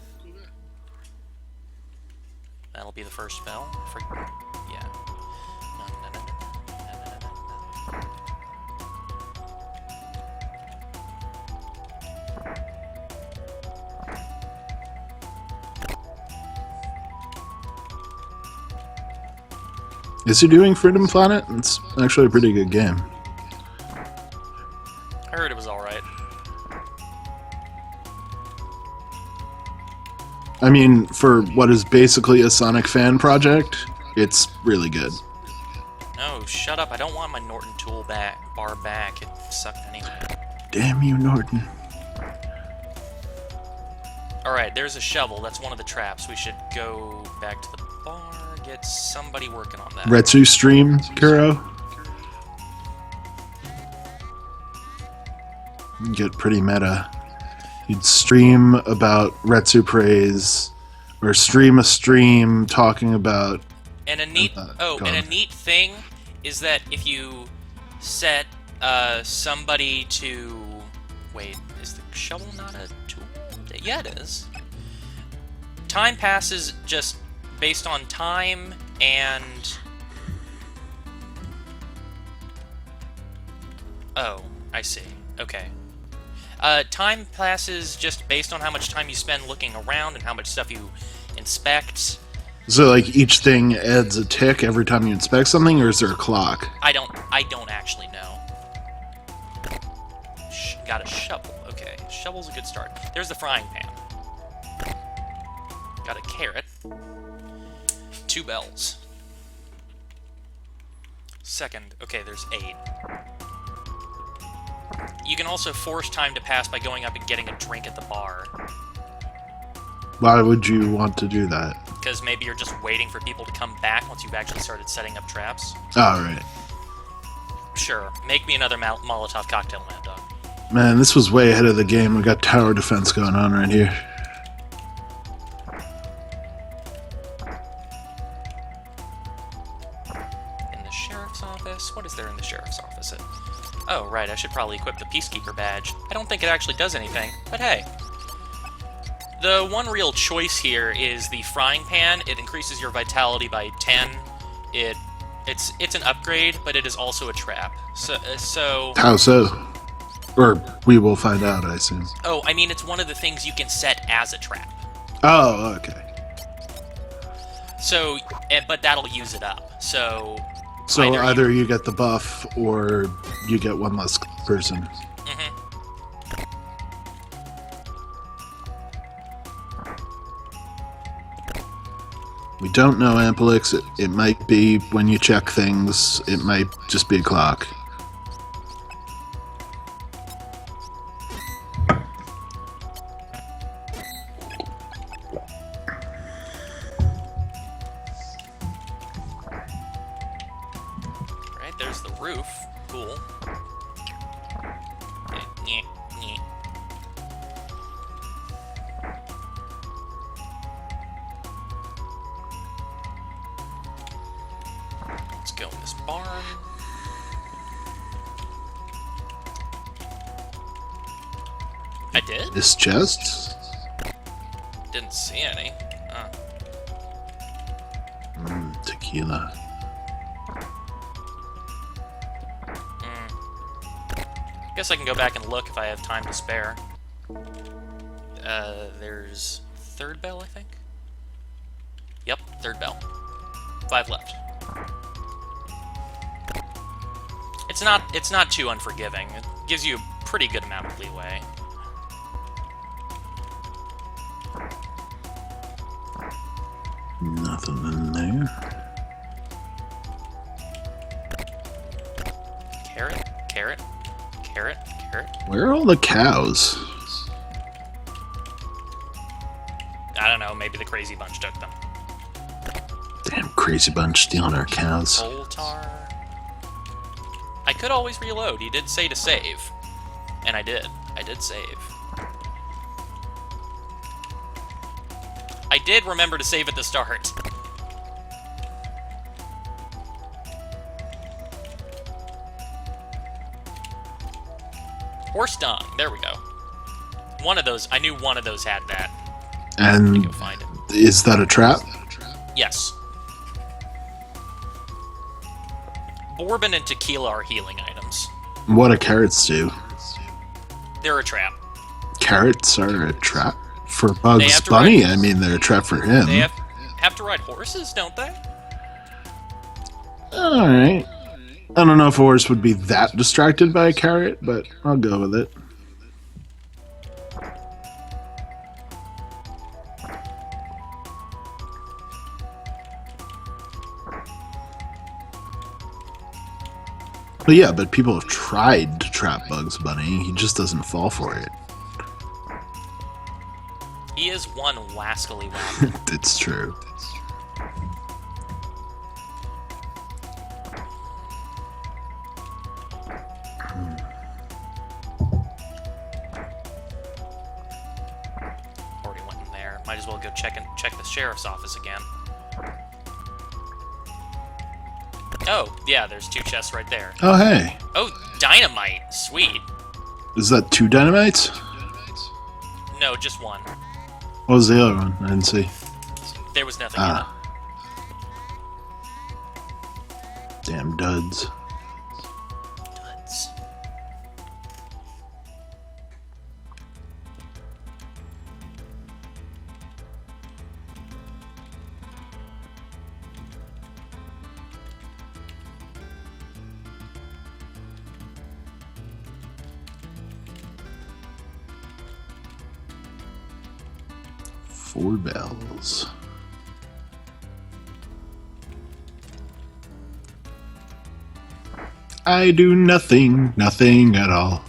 That'll be the first spell. Yeah. Is he doing Freedom Planet? It's actually a pretty good game. I heard it was alright. I mean, for what is basically a Sonic fan project, it's really good. No, shut up. I don't want my Norton tool bar back. It sucked anyway. Damn you, Norton. Alright, there's a shovel. That's one of the traps. We should go back to the bar, get somebody working on that. Retsu stream, Kuro? Get pretty meta. You'd stream about Retsu praise, or stream a stream talking about... And a neat and a neat thing is that if you set somebody to wait, is the shovel not a tool? Yeah, it is. Time passes just based on time and oh, I see. Okay. Time passes just based on how much time you spend looking around and how much stuff you inspect. So, like, each thing adds a tick every time you inspect something, or is there a clock? I don't actually know. Got a shovel. Okay, shovel's a good start. There's the frying pan. Got a carrot. 2 bells. Second. Okay, there's 8. You can also force time to pass by going up and getting a drink at the bar. Why would you want to do that? Because maybe you're just waiting for people to come back once you've actually started setting up traps. Alright. Sure. Make me another Molotov cocktail, Mad Dog. Man, this was way ahead of the game. We got tower defense going on right here. In the sheriff's office? What is there in the sheriff's office? Oh, right, I should probably equip the Peacekeeper badge. I don't think it actually does anything, but hey. The one real choice here is the frying pan. It increases your vitality by 10. It's an upgrade, but it is also a trap. So How so? Or we will find out, I assume. Oh, I mean, it's one of the things you can set as a trap. Oh, okay. So, but that'll use it up. So either you get the buff, or you get one less person. Mm-hmm. We don't know, Ampelix. It might be when you check things, it might just be a clock. Right, there's the roof. Cool. Nyeh, nyeh. Let's go in this barn. I did? This chest? Didn't see any. Tequila. Guess I can go back and look if I have time to spare. There's third bell, I think? Yep, third bell. 5 left. It's not too unforgiving. It gives you a pretty good amount of leeway. Nothing in there. Carrot, carrot, carrot, carrot. Where are all the cows? I don't know, maybe the crazy bunch took them. Damn crazy bunch stealing our cows. Voltar. I could always reload. He did say to save. And I did. I did save. I did remember to save at the start. Horse dung. There we go. One of those. I knew one of those had that. Let me And go find it. is that a trap? Yes. Bourbon and tequila are healing items. What do carrots do? They're a trap. Carrots are a trap? For They Bugs have to Bunny, ride- I mean, they're a trap for him. They have to ride horses, don't they? Alright. I don't know if a horse would be that distracted by a carrot, but I'll go with it. But yeah, but people have tried to trap Bugs Bunny. He just doesn't fall for it. He is one wascally whack. It's true. Already went in there. Might as well go check the sheriff's office again. Oh, yeah, there's 2 chests right there. Oh, hey. Oh, dynamite! Sweet. Is that 2 dynamites? No, just 1. What was the other one? I didn't see. There was nothing Ah. Damn duds. in it. Duds. Four bells. I do nothing at all.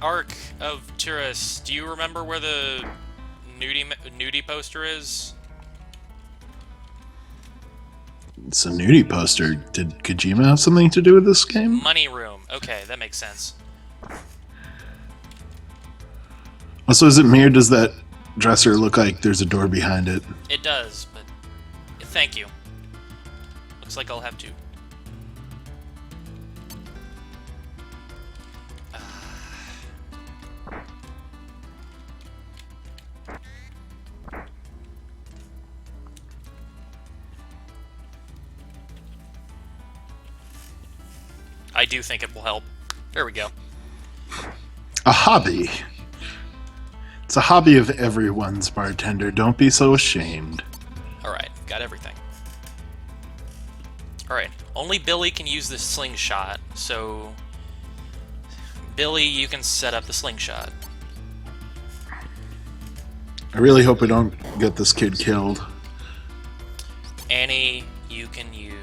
Arc of Tiras, do you remember where the nudie poster is? It's a nudie poster. Did Kojima have something to do with this game? Money room. Okay, that makes sense. Also, is it me or does that dresser look like there's a door behind it? It does, but thank you. Looks like I'll have to. I do think it will help. There we go. A hobby. It's a hobby of everyone's, bartender. Don't be so ashamed. Alright, got everything. Alright, only Billy can use this slingshot, so... Billy, you can set up the slingshot. I really hope we don't get this kid killed. Annie, you can use...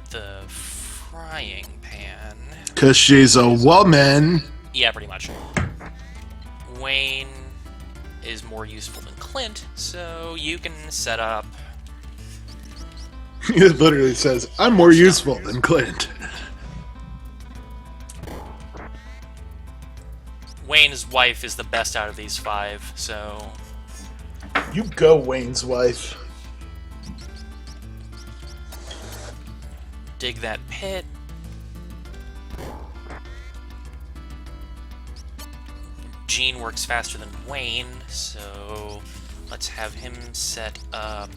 the frying pan. 'Cause she's a woman. Yeah, pretty much. Wayne is more useful than Clint, so you can set up... It literally says, I'm more useful than Clint. Wayne's wife is the best out of these 5, so... You go, Wayne's wife. Dig that pit. Gene works faster than Wayne, so let's have him set up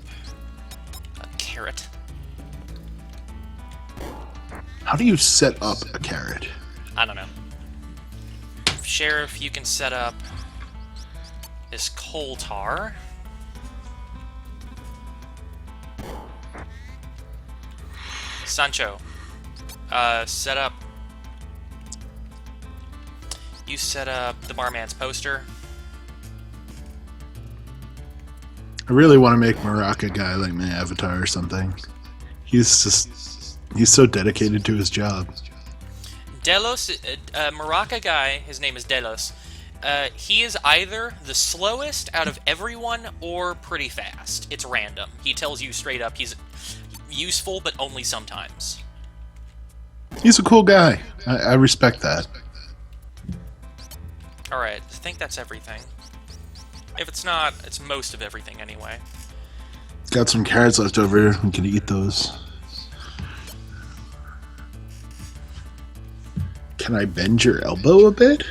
a carrot. How do you set up a carrot? I don't know. Sheriff, you can set up this coal tar. Sancho, set up... You set up the barman's poster. I really want to make Maraca guy like my avatar or something. He's so dedicated to his job. Delos, Maraca guy, his name is Delos. He is either the slowest out of everyone or pretty fast. It's random. He tells you straight up he's useful, but only sometimes. He's a cool guy. I respect that. Alright, I think that's everything. If it's not, it's most of everything anyway. Got some carrots left over. We can eat those. Can I bend your elbow a bit?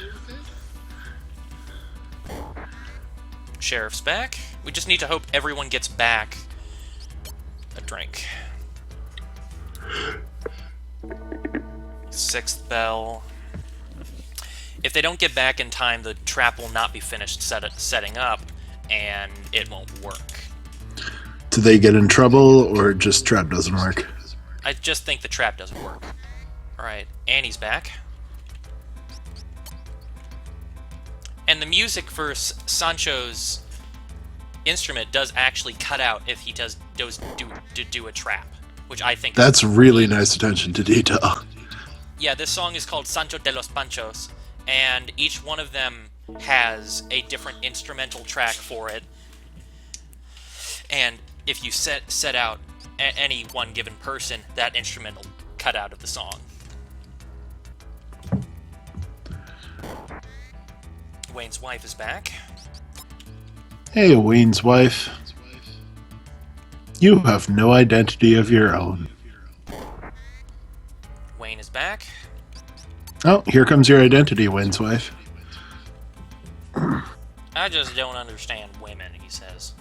Sheriff's back. We just need to hope everyone gets back a drink. Sixth bell. If they don't get back in time, the trap will not be finished setting up, and it won't work. Do they get in trouble, or just trap doesn't work? I just think the trap doesn't work. Alright, Annie's back. And the music for Sancho's instrument does actually cut out if he does do a trap, which I think That's really nice attention to detail. Yeah, this song is called Sancho de los Panchos, and each one of them has a different instrumental track for it. And if you set out any one given person, that instrument will cut out of the song. Wayne's wife is back. Hey, Wayne's wife. You have no identity of your own. Wayne is back. Oh, here comes your identity, Wayne's wife. I just don't understand women, he says.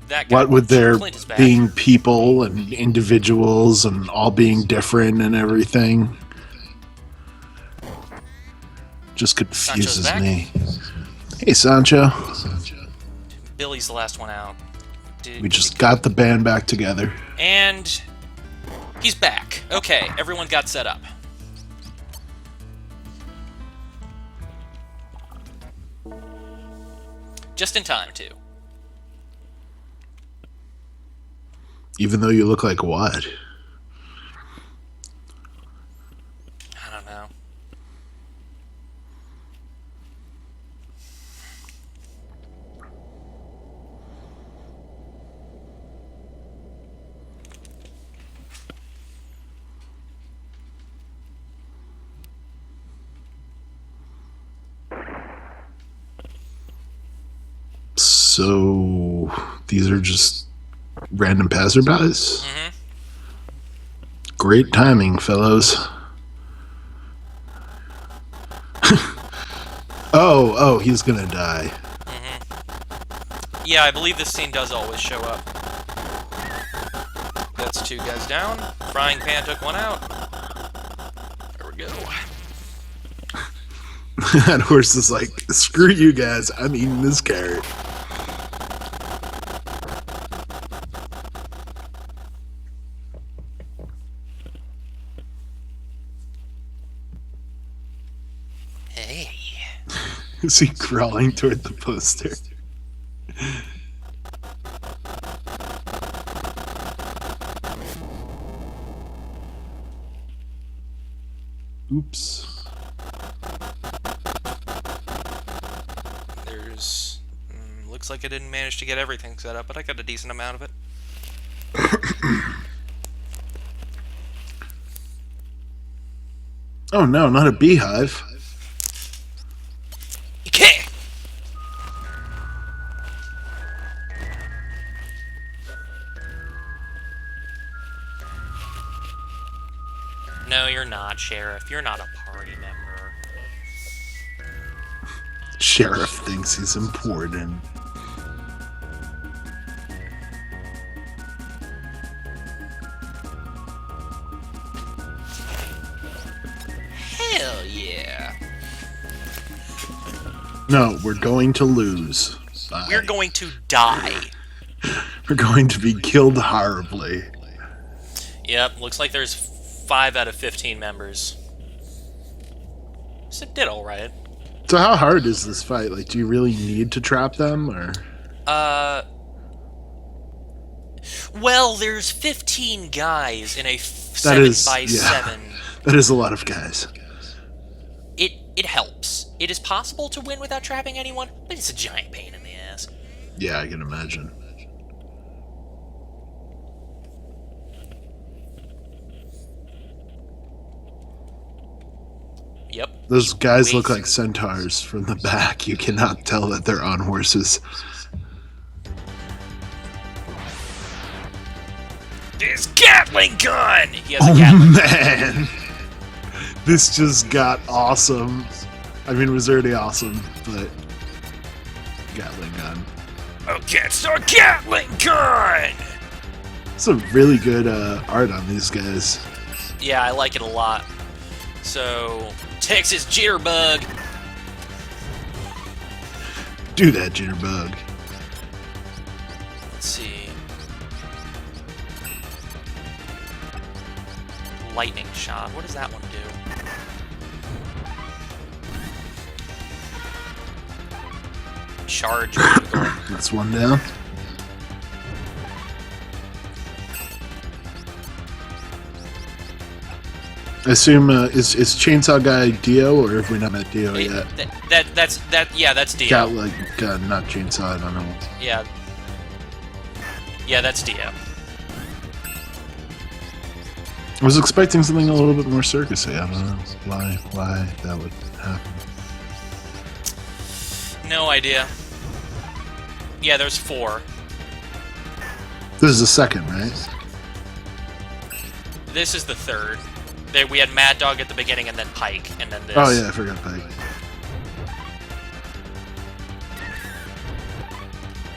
That guy, What with their Clint is back. being people and individuals and all being different and everything. Just confuses back. me. Hey, Sancho. Billy's the last one out. We just got the band back together. And he's back. Okay, everyone got set up. Just in time, too. Even though you look like what? I don't know. So these are just random passerbys? Mm-hmm. Great timing, fellows. Oh, he's gonna die. Yeah, I believe this scene does always show up. That's two guys down. Frying pan took one out. There we go. That horse is like, screw you guys, I'm eating this carrot. Hey. Is he crawling toward the poster? Oops. There's... looks like I didn't manage to get everything set up, but I got a decent amount of it. Oh no, not a beehive. Okay. No, you're not, Sheriff. You're not a party member. Sheriff thinks he's important. Hell yeah. No, we're going to lose. Bye. We're going to die. We're going to be killed horribly. Yep, looks like there's 5 out of 15 members. So it did alright. So how hard is this fight? Like, do you really need to trap them, or? Well, there's 15 guys in a That 7 is- by yeah. 7. That is a lot of guys. It helps. It is possible to win without trapping anyone, but it's a giant pain in the ass. Yeah, I can imagine. Yep. Those guys look Wait. like centaurs from the back. You cannot tell that they're on horses. This Gatling gun! He has a Oh Gatling. man! This just got awesome. I mean, it was already awesome, but Gatling gun. Okay, it's our Gatling gun! Some really good art on these guys. Yeah, I like it a lot. So, Texas Jitterbug. Do that, Jitterbug. Let's see. Lightning shot. What does that one do? Charge. That's one down. I assume is Chainsaw Guy Dio, or have we not met Dio yet? That's Dio. Gatling gun, not Chainsaw. I don't know. Yeah. Yeah, that's Dio. I was expecting something a little bit more circusy. I don't know why that would happen. No idea. Yeah, there's 4. This is the second, right? This is the 3rd. We had Mad Dog at the beginning, and then Pike, and then this. Oh yeah, I forgot Pike.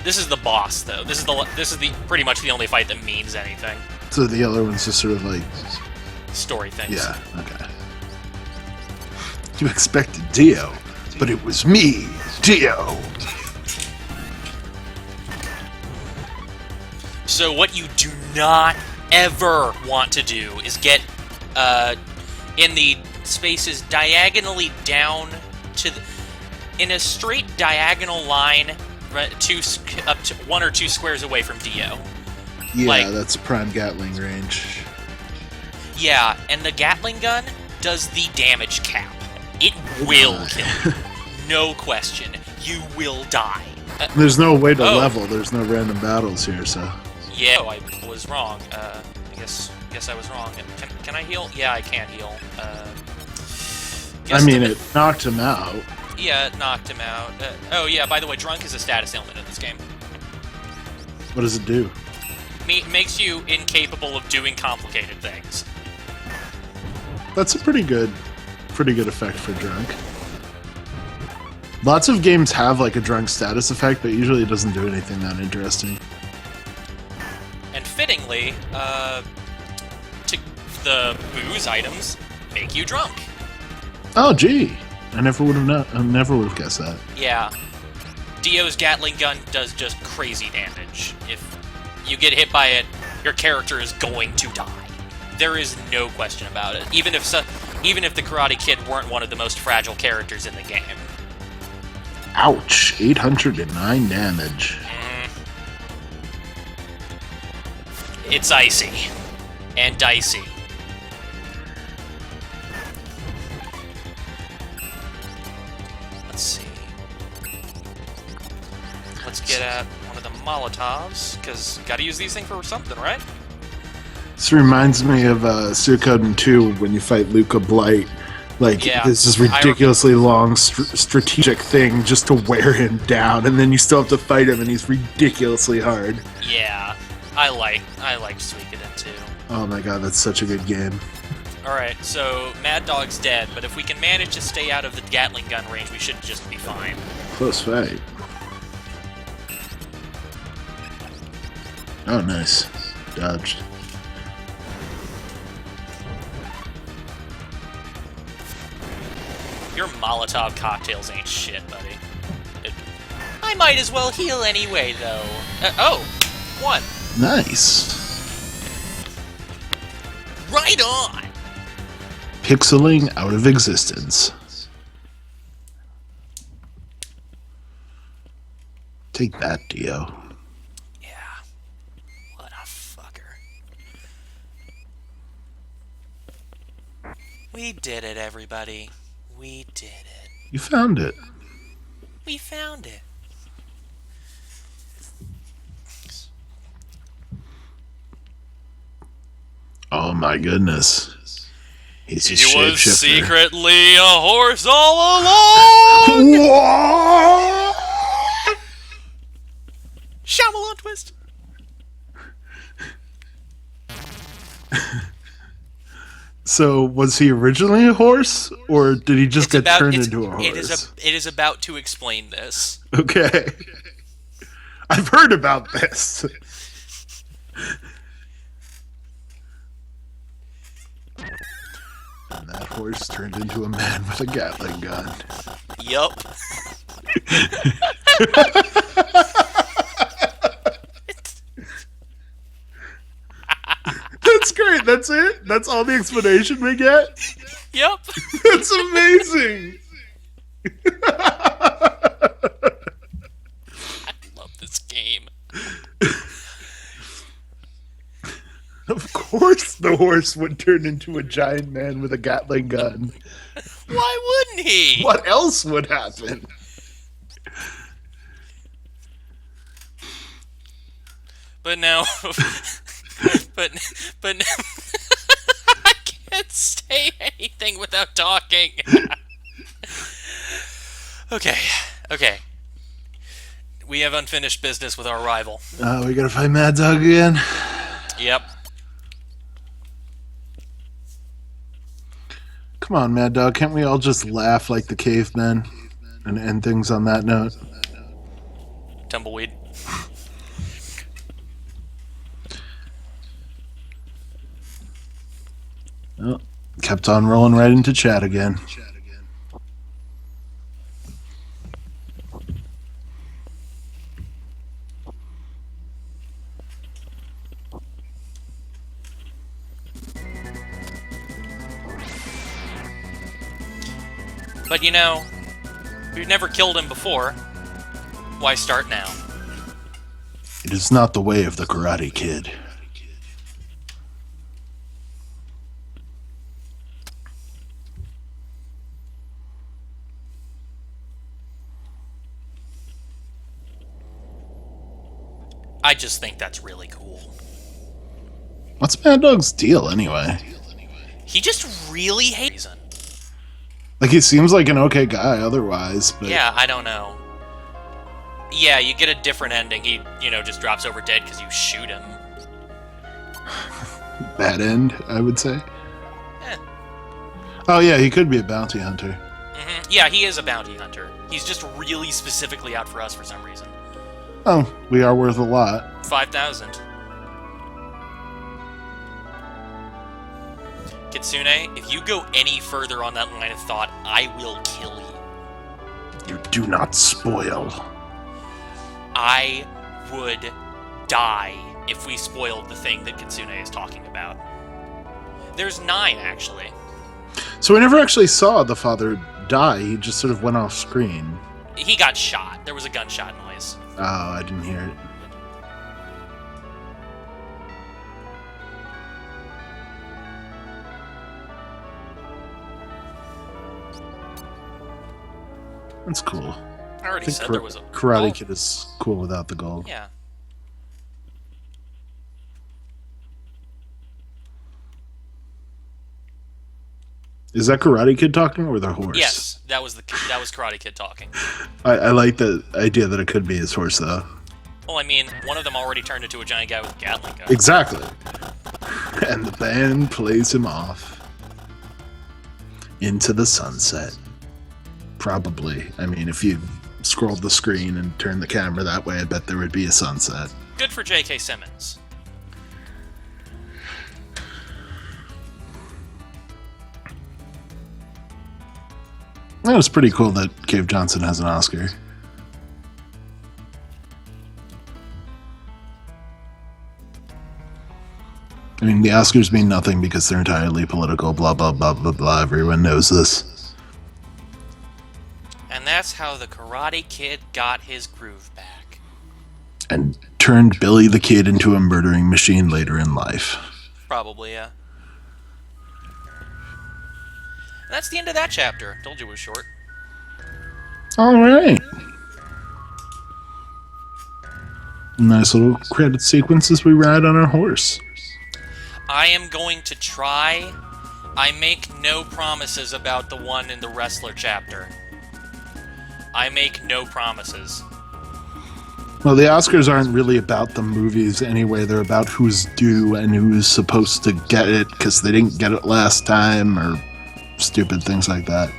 This is the boss, though. This is the pretty much the only fight that means anything. So the other one's just sort of like, Story things. yeah, okay. You expected Dio, but it was me, Dio. So what you do not ever want to do is get in the spaces diagonally down to in a straight diagonal line, up to 1 or 2 squares away from Dio. Yeah, Like- that's prime Gatling range. Yeah, and the Gatling gun does the damage cap. It will kill you. No question. You will die. There's no way to Oh. level. There's no random battles here, so. Yeah, I was wrong. I guess I was wrong. Can I heal? Yeah, I can heal. I mean, it knocked him out. Yeah, it knocked him out. Oh yeah, by the way, drunk is a status ailment in this game. What does it do? Makes you incapable of doing complicated things. That's a pretty good effect for drunk. Lots of games have like a drunk status effect, but usually it doesn't do anything that interesting. And fittingly, the booze items make you drunk. Oh, gee, I never would have guessed that. Yeah. Dio's Gatling gun does just crazy damage. If you get hit by it, your character is going to die. There is no question about it. Even if the Karate Kid weren't one of the most fragile characters in the game. Ouch! 809 damage. It's icy. And dicey. Let's see. Let's get at one of the Molotovs, because gotta use these things for something, right? This reminds me of Suikoden 2 when you fight Luca Blight. Like, Yeah, this is ridiculously long strategic thing just to wear him down, and then you still have to fight him, and he's ridiculously hard. Yeah. I liked Suikoden too. Oh my god, that's such a good game. Alright, so Mad Dog's dead, but if we can manage to stay out of the Gatling gun range, we should just be fine. Close fight. Oh, nice. Dodged. Your Molotov cocktails ain't shit, buddy. I might as well heal anyway, though. Oh! One! Nice. Right on! Pixeling out of existence. Take that, Dio. Yeah. What a fucker. We did it, everybody. We did it. You found it. We found it. Oh my goodness. He's a He was shapeshifter. secretly a horse all along! What? Shyamalan twist! So, was he originally a horse, or did he just get turned into a horse? It is about to explain this. Okay. I've heard about this. And that horse turned into a man with a Gatling gun. Yup. That's great. That's it? That's all the explanation we get? Yup. That's amazing. I love this game. Of course the horse would turn into a giant man with a Gatling gun. Why wouldn't he? What else would happen? But now, but I can't say anything without talking. Okay. We have unfinished business with our rival. We gotta find Mad Dog again. Yep. Come on, Mad Dog. Can't we all just laugh like the cavemen and end things on that note? Tumbleweed. Oh, kept on rolling right into chat again. But you know, we've never killed him before. Why start now? It is not the way of the Karate Kid. I just think that's really cool. What's Mad Dog's deal, anyway? He just really hates it. Like, he seems like an okay guy otherwise, but... Yeah, I don't know. Yeah, you get a different ending. He, just drops over dead because you shoot him. Bad end, I would say. Eh. Oh, yeah, he could be a bounty hunter. Mm-hmm. Yeah, he is a bounty hunter. He's just really specifically out for us for some reason. Oh, we are worth a lot. 5,000. Kitsune, if you go any further on that line of thought, I will kill you. You do not spoil. I would die if we spoiled the thing that Kitsune is talking about. There's 9, actually. So we never actually saw the father die. He just sort of went off screen. He got shot. There was a gunshot noise. Oh, I didn't hear it. That's cool. I already I think said there was a... Karate Oh, Kid is cool without the gold. yeah. Is that Karate Kid talking or the horse? Yes, that was Karate Kid talking. I like the idea that it could be his horse, though. Well, I mean, one of them already turned into a giant guy with a Gatling gun. Exactly. And the band plays him off. Into the sunset. Probably. I mean, if you scrolled the screen and turned the camera that way, I bet there would be a sunset. Good for J.K. Simmons. It was pretty cool that Cave Johnson has an Oscar. I mean, the Oscars mean nothing because they're entirely political, blah, blah, blah, blah, blah. Everyone knows this. And that's how the Karate Kid got his groove back. And turned Billy the Kid into a murdering machine later in life. Probably, yeah. And that's the end of that chapter. Told you it was short. All right. Nice little credit sequence as we ride on our horse. I am going to try. I make no promises about the one in the wrestler chapter. I make no promises. Well, the Oscars aren't really about the movies anyway. They're about who's due and who's supposed to get it because they didn't get it last time or stupid things like that.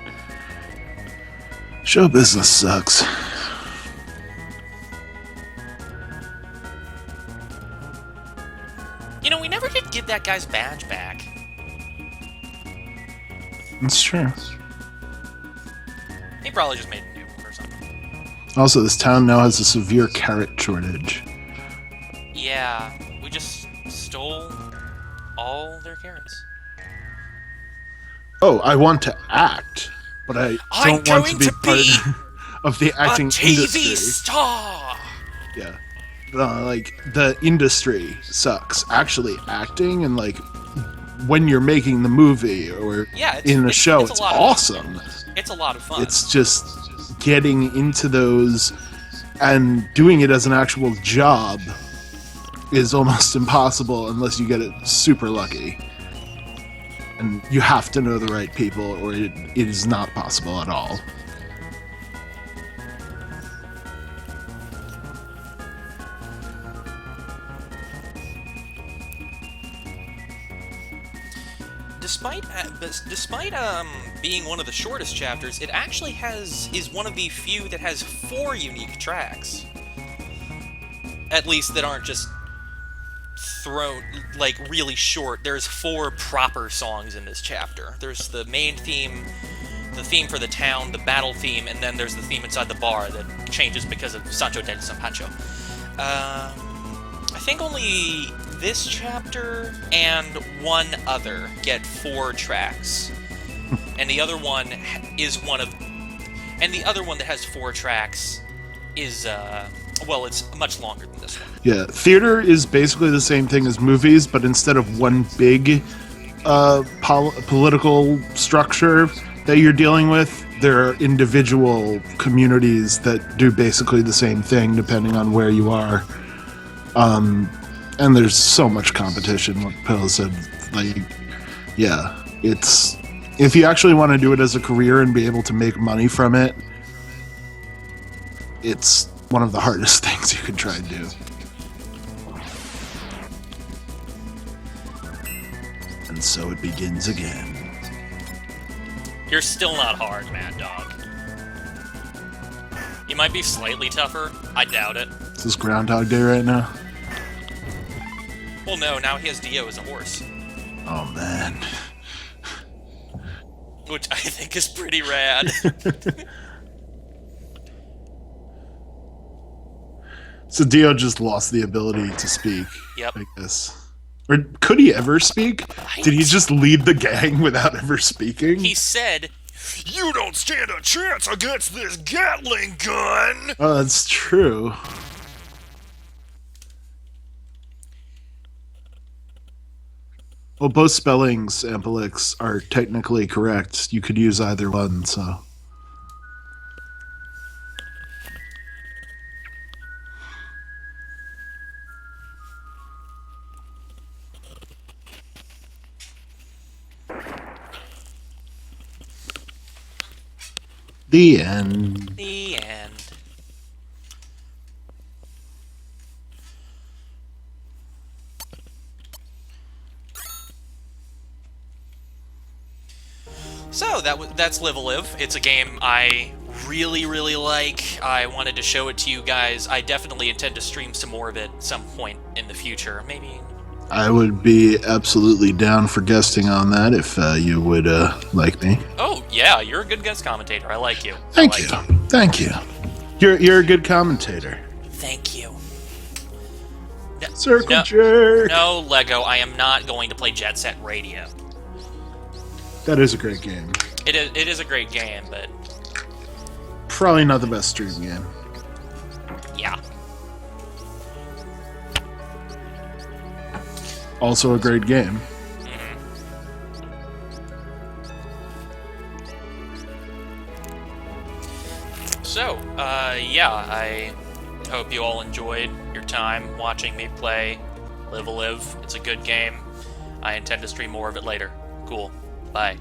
Show business sucks. You know, we never did get that guy's badge back. It's true. He probably just made a new one or something. Also, this town now has a severe carrot shortage. Yeah, we just stole all their carrots. Oh, I want to act, but I I'm don't want to going be to part be of the acting a TV industry. star! Yeah. Like, the industry sucks. Actually acting and, like, when you're making the movie or Yeah, in the show, it's it's a lot of awesome. It's a lot of fun. It's just getting into those and doing it as an actual job is almost impossible unless you get it super lucky. And you have to know the right people or it is not possible at all. Despite being one of the shortest chapters, it actually is one of the few that has 4 unique tracks. At least that aren't just thrown, like, really short. There's 4 proper songs in this chapter. There's the main theme, the theme for the town, the battle theme, and then there's the theme inside the bar that changes because of Sancho de San Pancho. I think only this chapter and one other get 4 tracks. And the other one is and the other one that has 4 tracks is, well, it's much longer than this one. Yeah, theater is basically the same thing as movies, but instead of one big political structure that you're dealing with, there are individual communities that do basically the same thing depending on where you are. And there's so much competition, what Pill said. Like, yeah, it's... If you actually want to do it as a career and be able to make money from it, it's one of the hardest things you can try and do. And so it begins again. You're still not hard, Mad Dog. You might be slightly tougher. I doubt it. Is this Groundhog Day right now? Well, no, now he has Dio as a horse. Oh, man. Which I think is pretty rad. So Dio just lost the ability to speak, Yep. I guess. Or could he ever speak? Did he just lead the gang without ever speaking? He said, You don't stand a chance against this Gatling gun! Oh, that's true. Well, both spellings, Ampelix, are technically correct. You could use either one, so... The end. the end. So, that that's Live a Live. It's a game I really, really like. I wanted to show it to you guys. I definitely intend to stream some more of it some point in the future. Maybe. I would be absolutely down for guesting on that if you would like me. Oh yeah, you're a good guest commentator. I like you. Thank you. Thank you. You're a good commentator. Thank you. Circle jerk. No, Lego. I am not going to play Jet Set Radio. That is a great game. It is a great game, but Probably not the best stream game. yeah. Also a great game. So, yeah, I hope you all enjoyed your time watching me play Live a Live. It's a good game. I intend to stream more of it later. Cool. Bye.